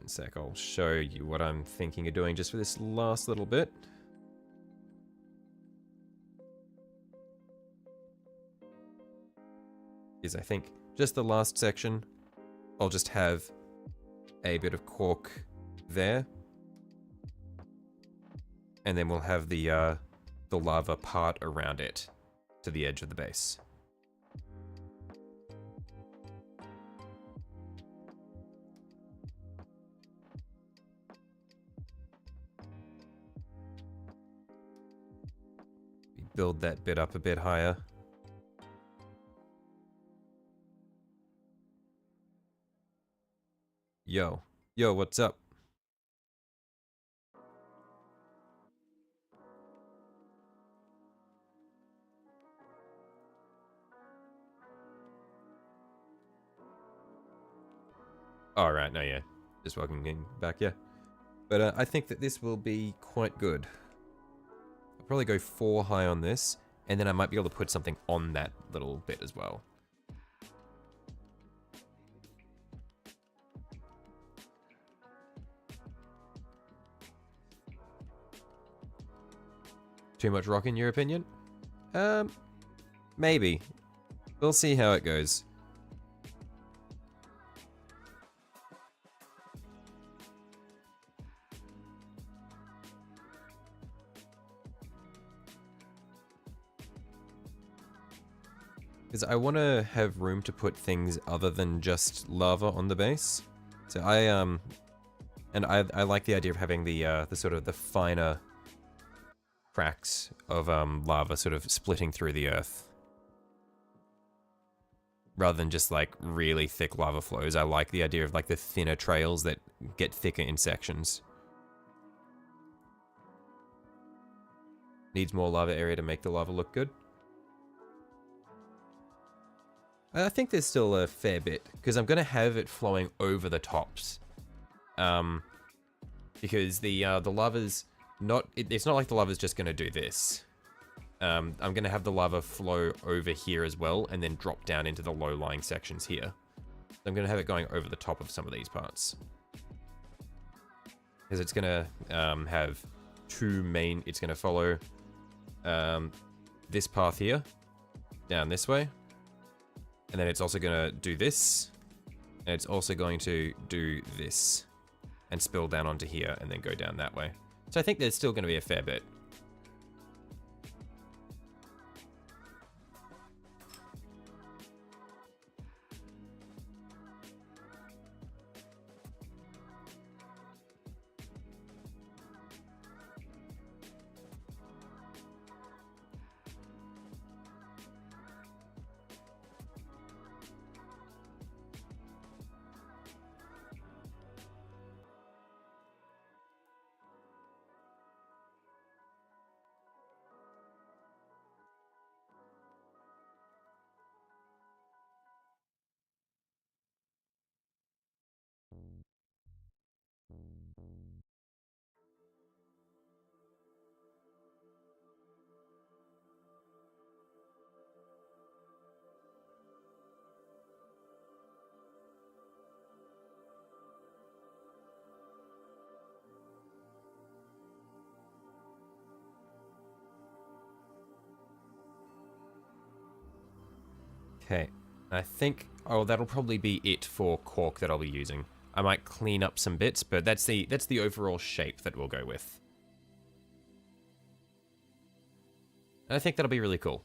sec, I'll show you what I'm thinking of doing just for this last little bit. Is I think just the last section, I'll just have a bit of cork there. And then we'll have the lava part around it to the edge of the base. Build that bit up a bit higher. Yo, what's up? All right, no, yeah. Just walking back, yeah. But I think that this will be quite good. I'll probably go 4 high on this, and then I might be able to put something on that little bit as well. Too much rock in your opinion? Maybe. We'll see how it goes. Because I want to have room to put things other than just lava on the base. So I like the idea of having the sort of the finer cracks of lava sort of splitting through the earth. Rather than just like really thick lava flows, I like the idea of like the thinner trails that get thicker in sections. Needs more lava area to make the lava look good. I think there's still a fair bit, because I'm going to have it flowing over the tops. Because the lava's not... It's not like the lava's just going to do this. I'm going to have the lava flow over here as well, and then drop down into the low-lying sections here. I'm going to have it going over the top of some of these parts. Because it's going to have two main... It's going to follow this path here, down this way. And then it's also going to do this, and it's also going to do this, and spill down onto here, and then go down that way. So I think there's still going to be a fair bit. Okay, I think, oh, that'll probably be it for cork that I'll be using. I might clean up some bits, but that's the overall shape that we'll go with. And I think that'll be really cool.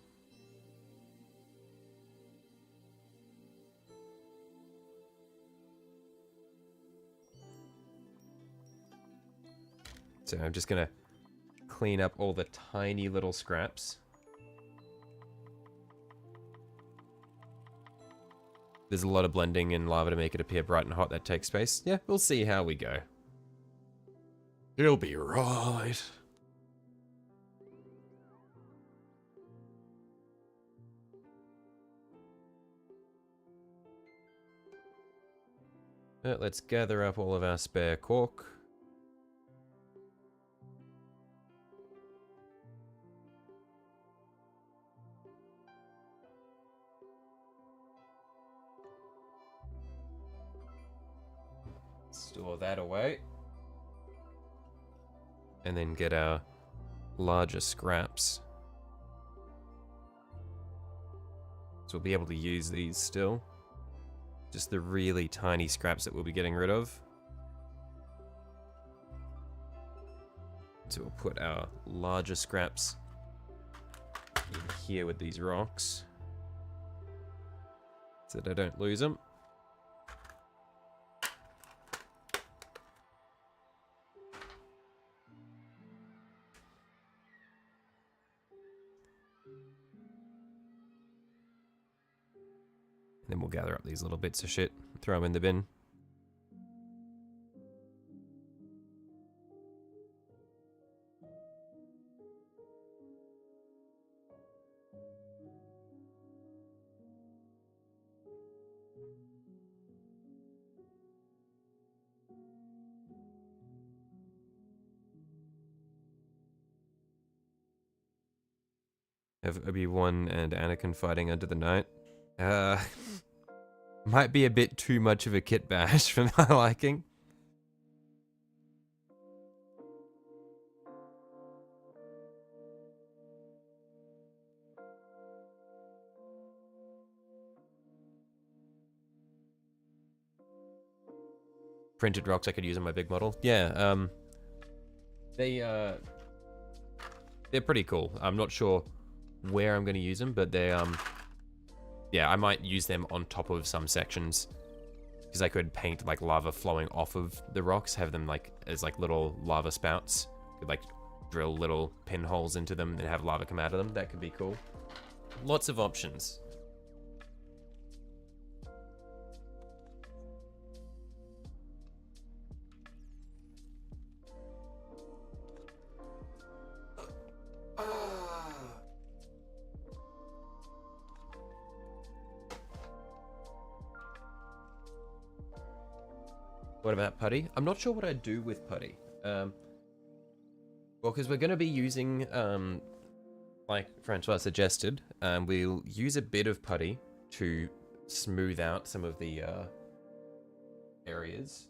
So I'm just gonna clean up all the tiny little scraps. There's a lot of blending in lava to make it appear bright and hot. That takes space. Yeah, we'll see how we go. It'll be right. Let's gather up all of our spare cork. Store that away. And then get our larger scraps. So we'll be able to use these still. Just the really tiny scraps that we'll be getting rid of. So we'll put our larger scraps in here with these rocks, so that I don't lose them. Then we'll gather up these little bits of shit, throw them in the bin. Have Obi-Wan and Anakin fighting under the night. Might be a bit too much of a kit bash for my liking. Printed rocks I could use on my big model. Yeah, they're pretty cool. I'm not sure where I'm going to use them, but they yeah, I might use them on top of some sections because I could paint like lava flowing off of the rocks, have them like as like little lava spouts. Could like drill little pinholes into them and have lava come out of them. That could be cool. Lots of options. What about putty? I'm not sure what I'd do with putty. Well, because we're going to be using, like Francois suggested, we'll use a bit of putty to smooth out some of the areas.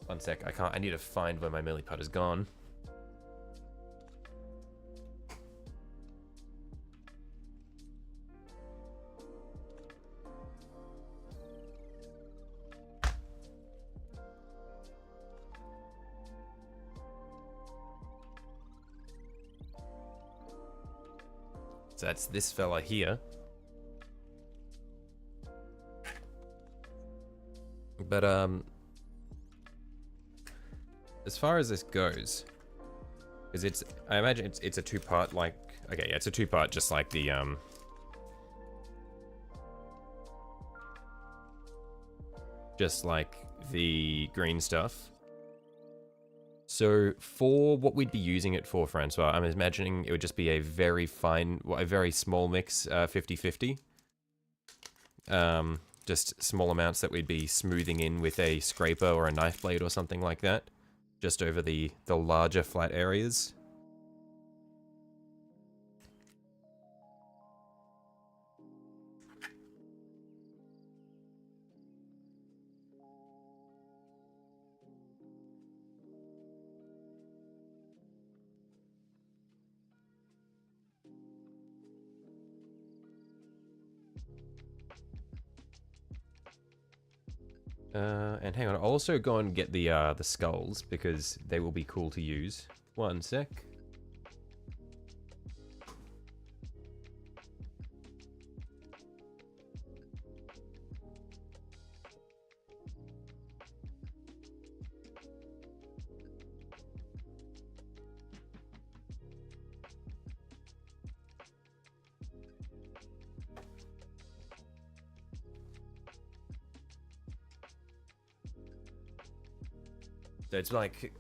One sec, I need to find where my melee putter's gone. So that's this fella here. But as far as this goes, because I imagine it's a two-part, like, okay, yeah, it's a two-part, just like the green stuff. So for what we'd be using it for, Francois, I'm imagining it would just be a very fine, well, a very small mix, 50-50. Just small amounts that we'd be smoothing in with a scraper or a knife blade or something like that, just over the larger flat areas. And hang on, I'll also go and get the skulls, because they will be cool to use. One sec.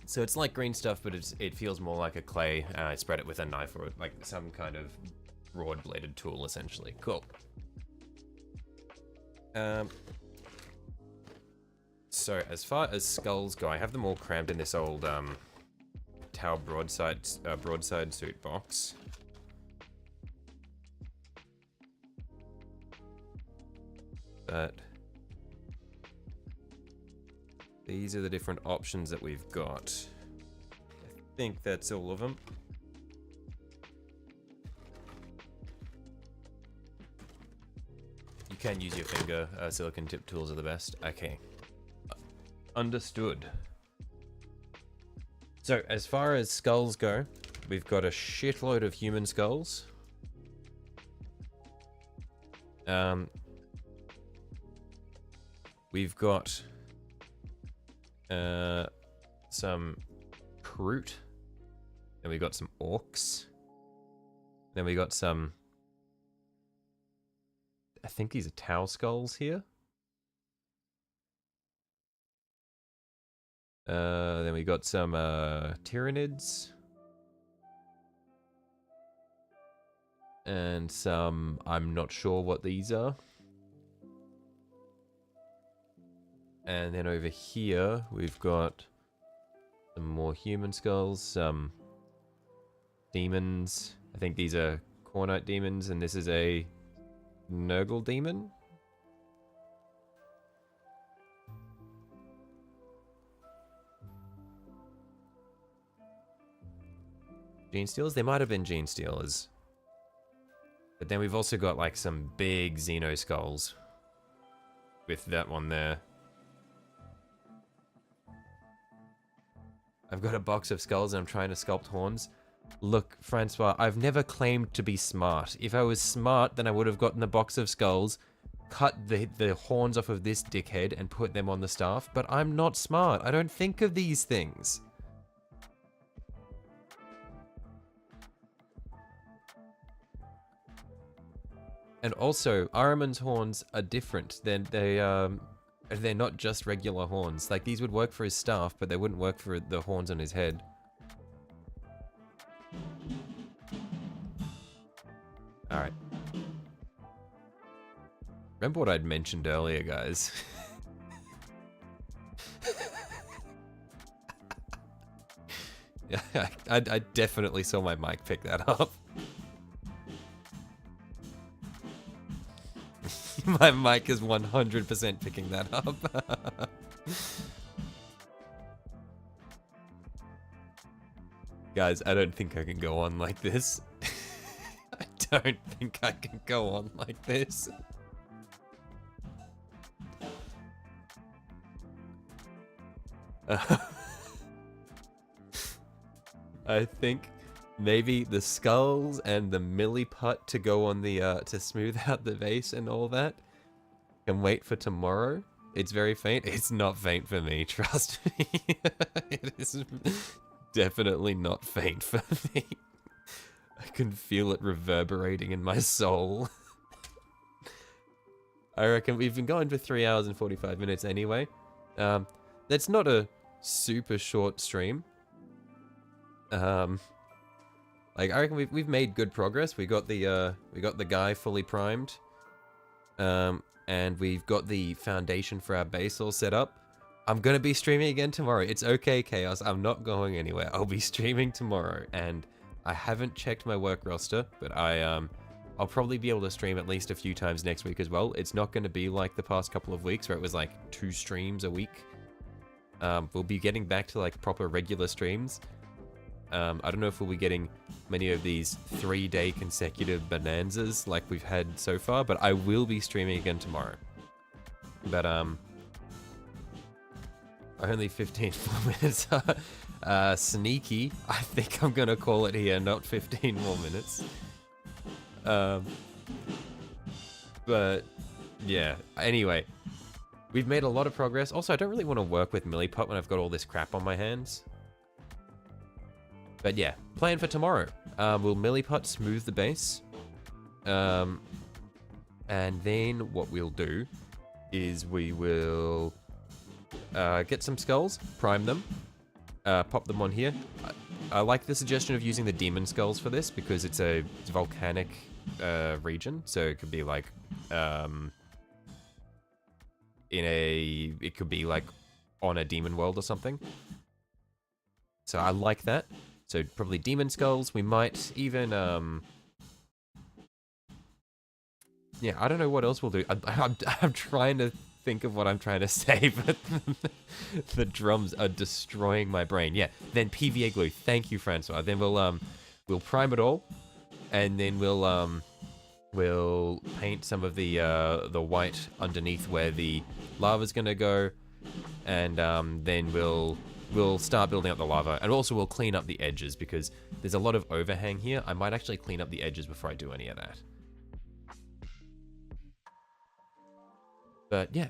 So it's like green stuff, but it feels more like a clay. I spread it with a knife or like some kind of broad bladed tool, essentially. Cool. So as far as skulls go, I have them all crammed in this old Tau broadside suit box. But these are the different options that we've got. I think that's all of them. You can use your finger. Silicon tip tools are the best. Okay. Understood. So, as far as skulls go, we've got a shitload of human skulls. We've got some Kroot, then we got some orcs, then we got some, I think these are Tau skulls here. Then we got some Tyranids, and some, I'm not sure what these are. And then over here, we've got some more human skulls, some demons. I think these are Cornite demons, and this is a Nurgle demon. Gene Stealers? They might have been Gene Stealers. But then we've also got like some big Xeno skulls with that one there. I've got a box of skulls and I'm trying to sculpt horns. Look, Francois, I've never claimed to be smart. If I was smart, then I would have gotten the box of skulls, cut the horns off of this dickhead and put them on the staff, but I'm not smart. I don't think of these things. And also, Ahriman's horns are different. They're not just regular horns. Like, these would work for his staff, but they wouldn't work for the horns on his head. Alright. Remember what I'd mentioned earlier, guys? Yeah, I definitely saw my mic pick that up. My mic is 100% picking that up. Guys, I don't think I can go on like this. I don't think I can go on like this. I think maybe the skulls and the milliput to go on the, to smooth out the vase and all that can wait for tomorrow. It's very faint. It's not faint for me, trust me. It is definitely not faint for me. I can feel it reverberating in my soul. I reckon we've been going for 3 hours and 45 minutes anyway. That's not a super short stream. Like, I reckon we've made good progress. We got the guy fully primed. And we've got the foundation for our base all set up. I'm gonna be streaming again tomorrow. It's okay, Chaos. I'm not going anywhere. I'll be streaming tomorrow, and I haven't checked my work roster, but I'll probably be able to stream at least a few times next week as well. It's not gonna be like the past couple of weeks where it was like 2 streams a week. We'll be getting back to like proper regular streams. I don't know if we'll be getting many of these 3-day consecutive bonanzas like we've had so far, but I will be streaming again tomorrow. But, only 15 more minutes. Sneaky. I think I'm gonna call it here, not 15 more minutes. But, yeah. Anyway, we've made a lot of progress. Also, I don't really want to work with milliput when I've got all this crap on my hands. But yeah, plan for tomorrow. We'll milliput smooth the base. And then what we'll do is we will get some skulls, prime them, pop them on here. I like the suggestion of using the demon skulls for this because it's a volcanic region, so it could be like it could be like on a demon world or something. So I like that. So probably demon skulls. We might even yeah, I don't know what else we'll do. I'm trying to think of what I'm trying to say, but the drums are destroying my brain. Yeah, then PVA glue. Thank you, Francois. Then we'll prime it all, and then we'll paint some of the white underneath where the lava's gonna go, and then we'll start building up the lava, and also we'll clean up the edges because there's a lot of overhang here. I might actually clean up the edges before I do any of that. But yeah,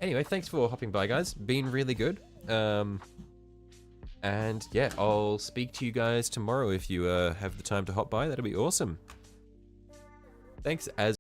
anyway, thanks for hopping by, guys. Been really good. And yeah, I'll speak to you guys tomorrow if you have the time to hop by. That'll be awesome. Thanks as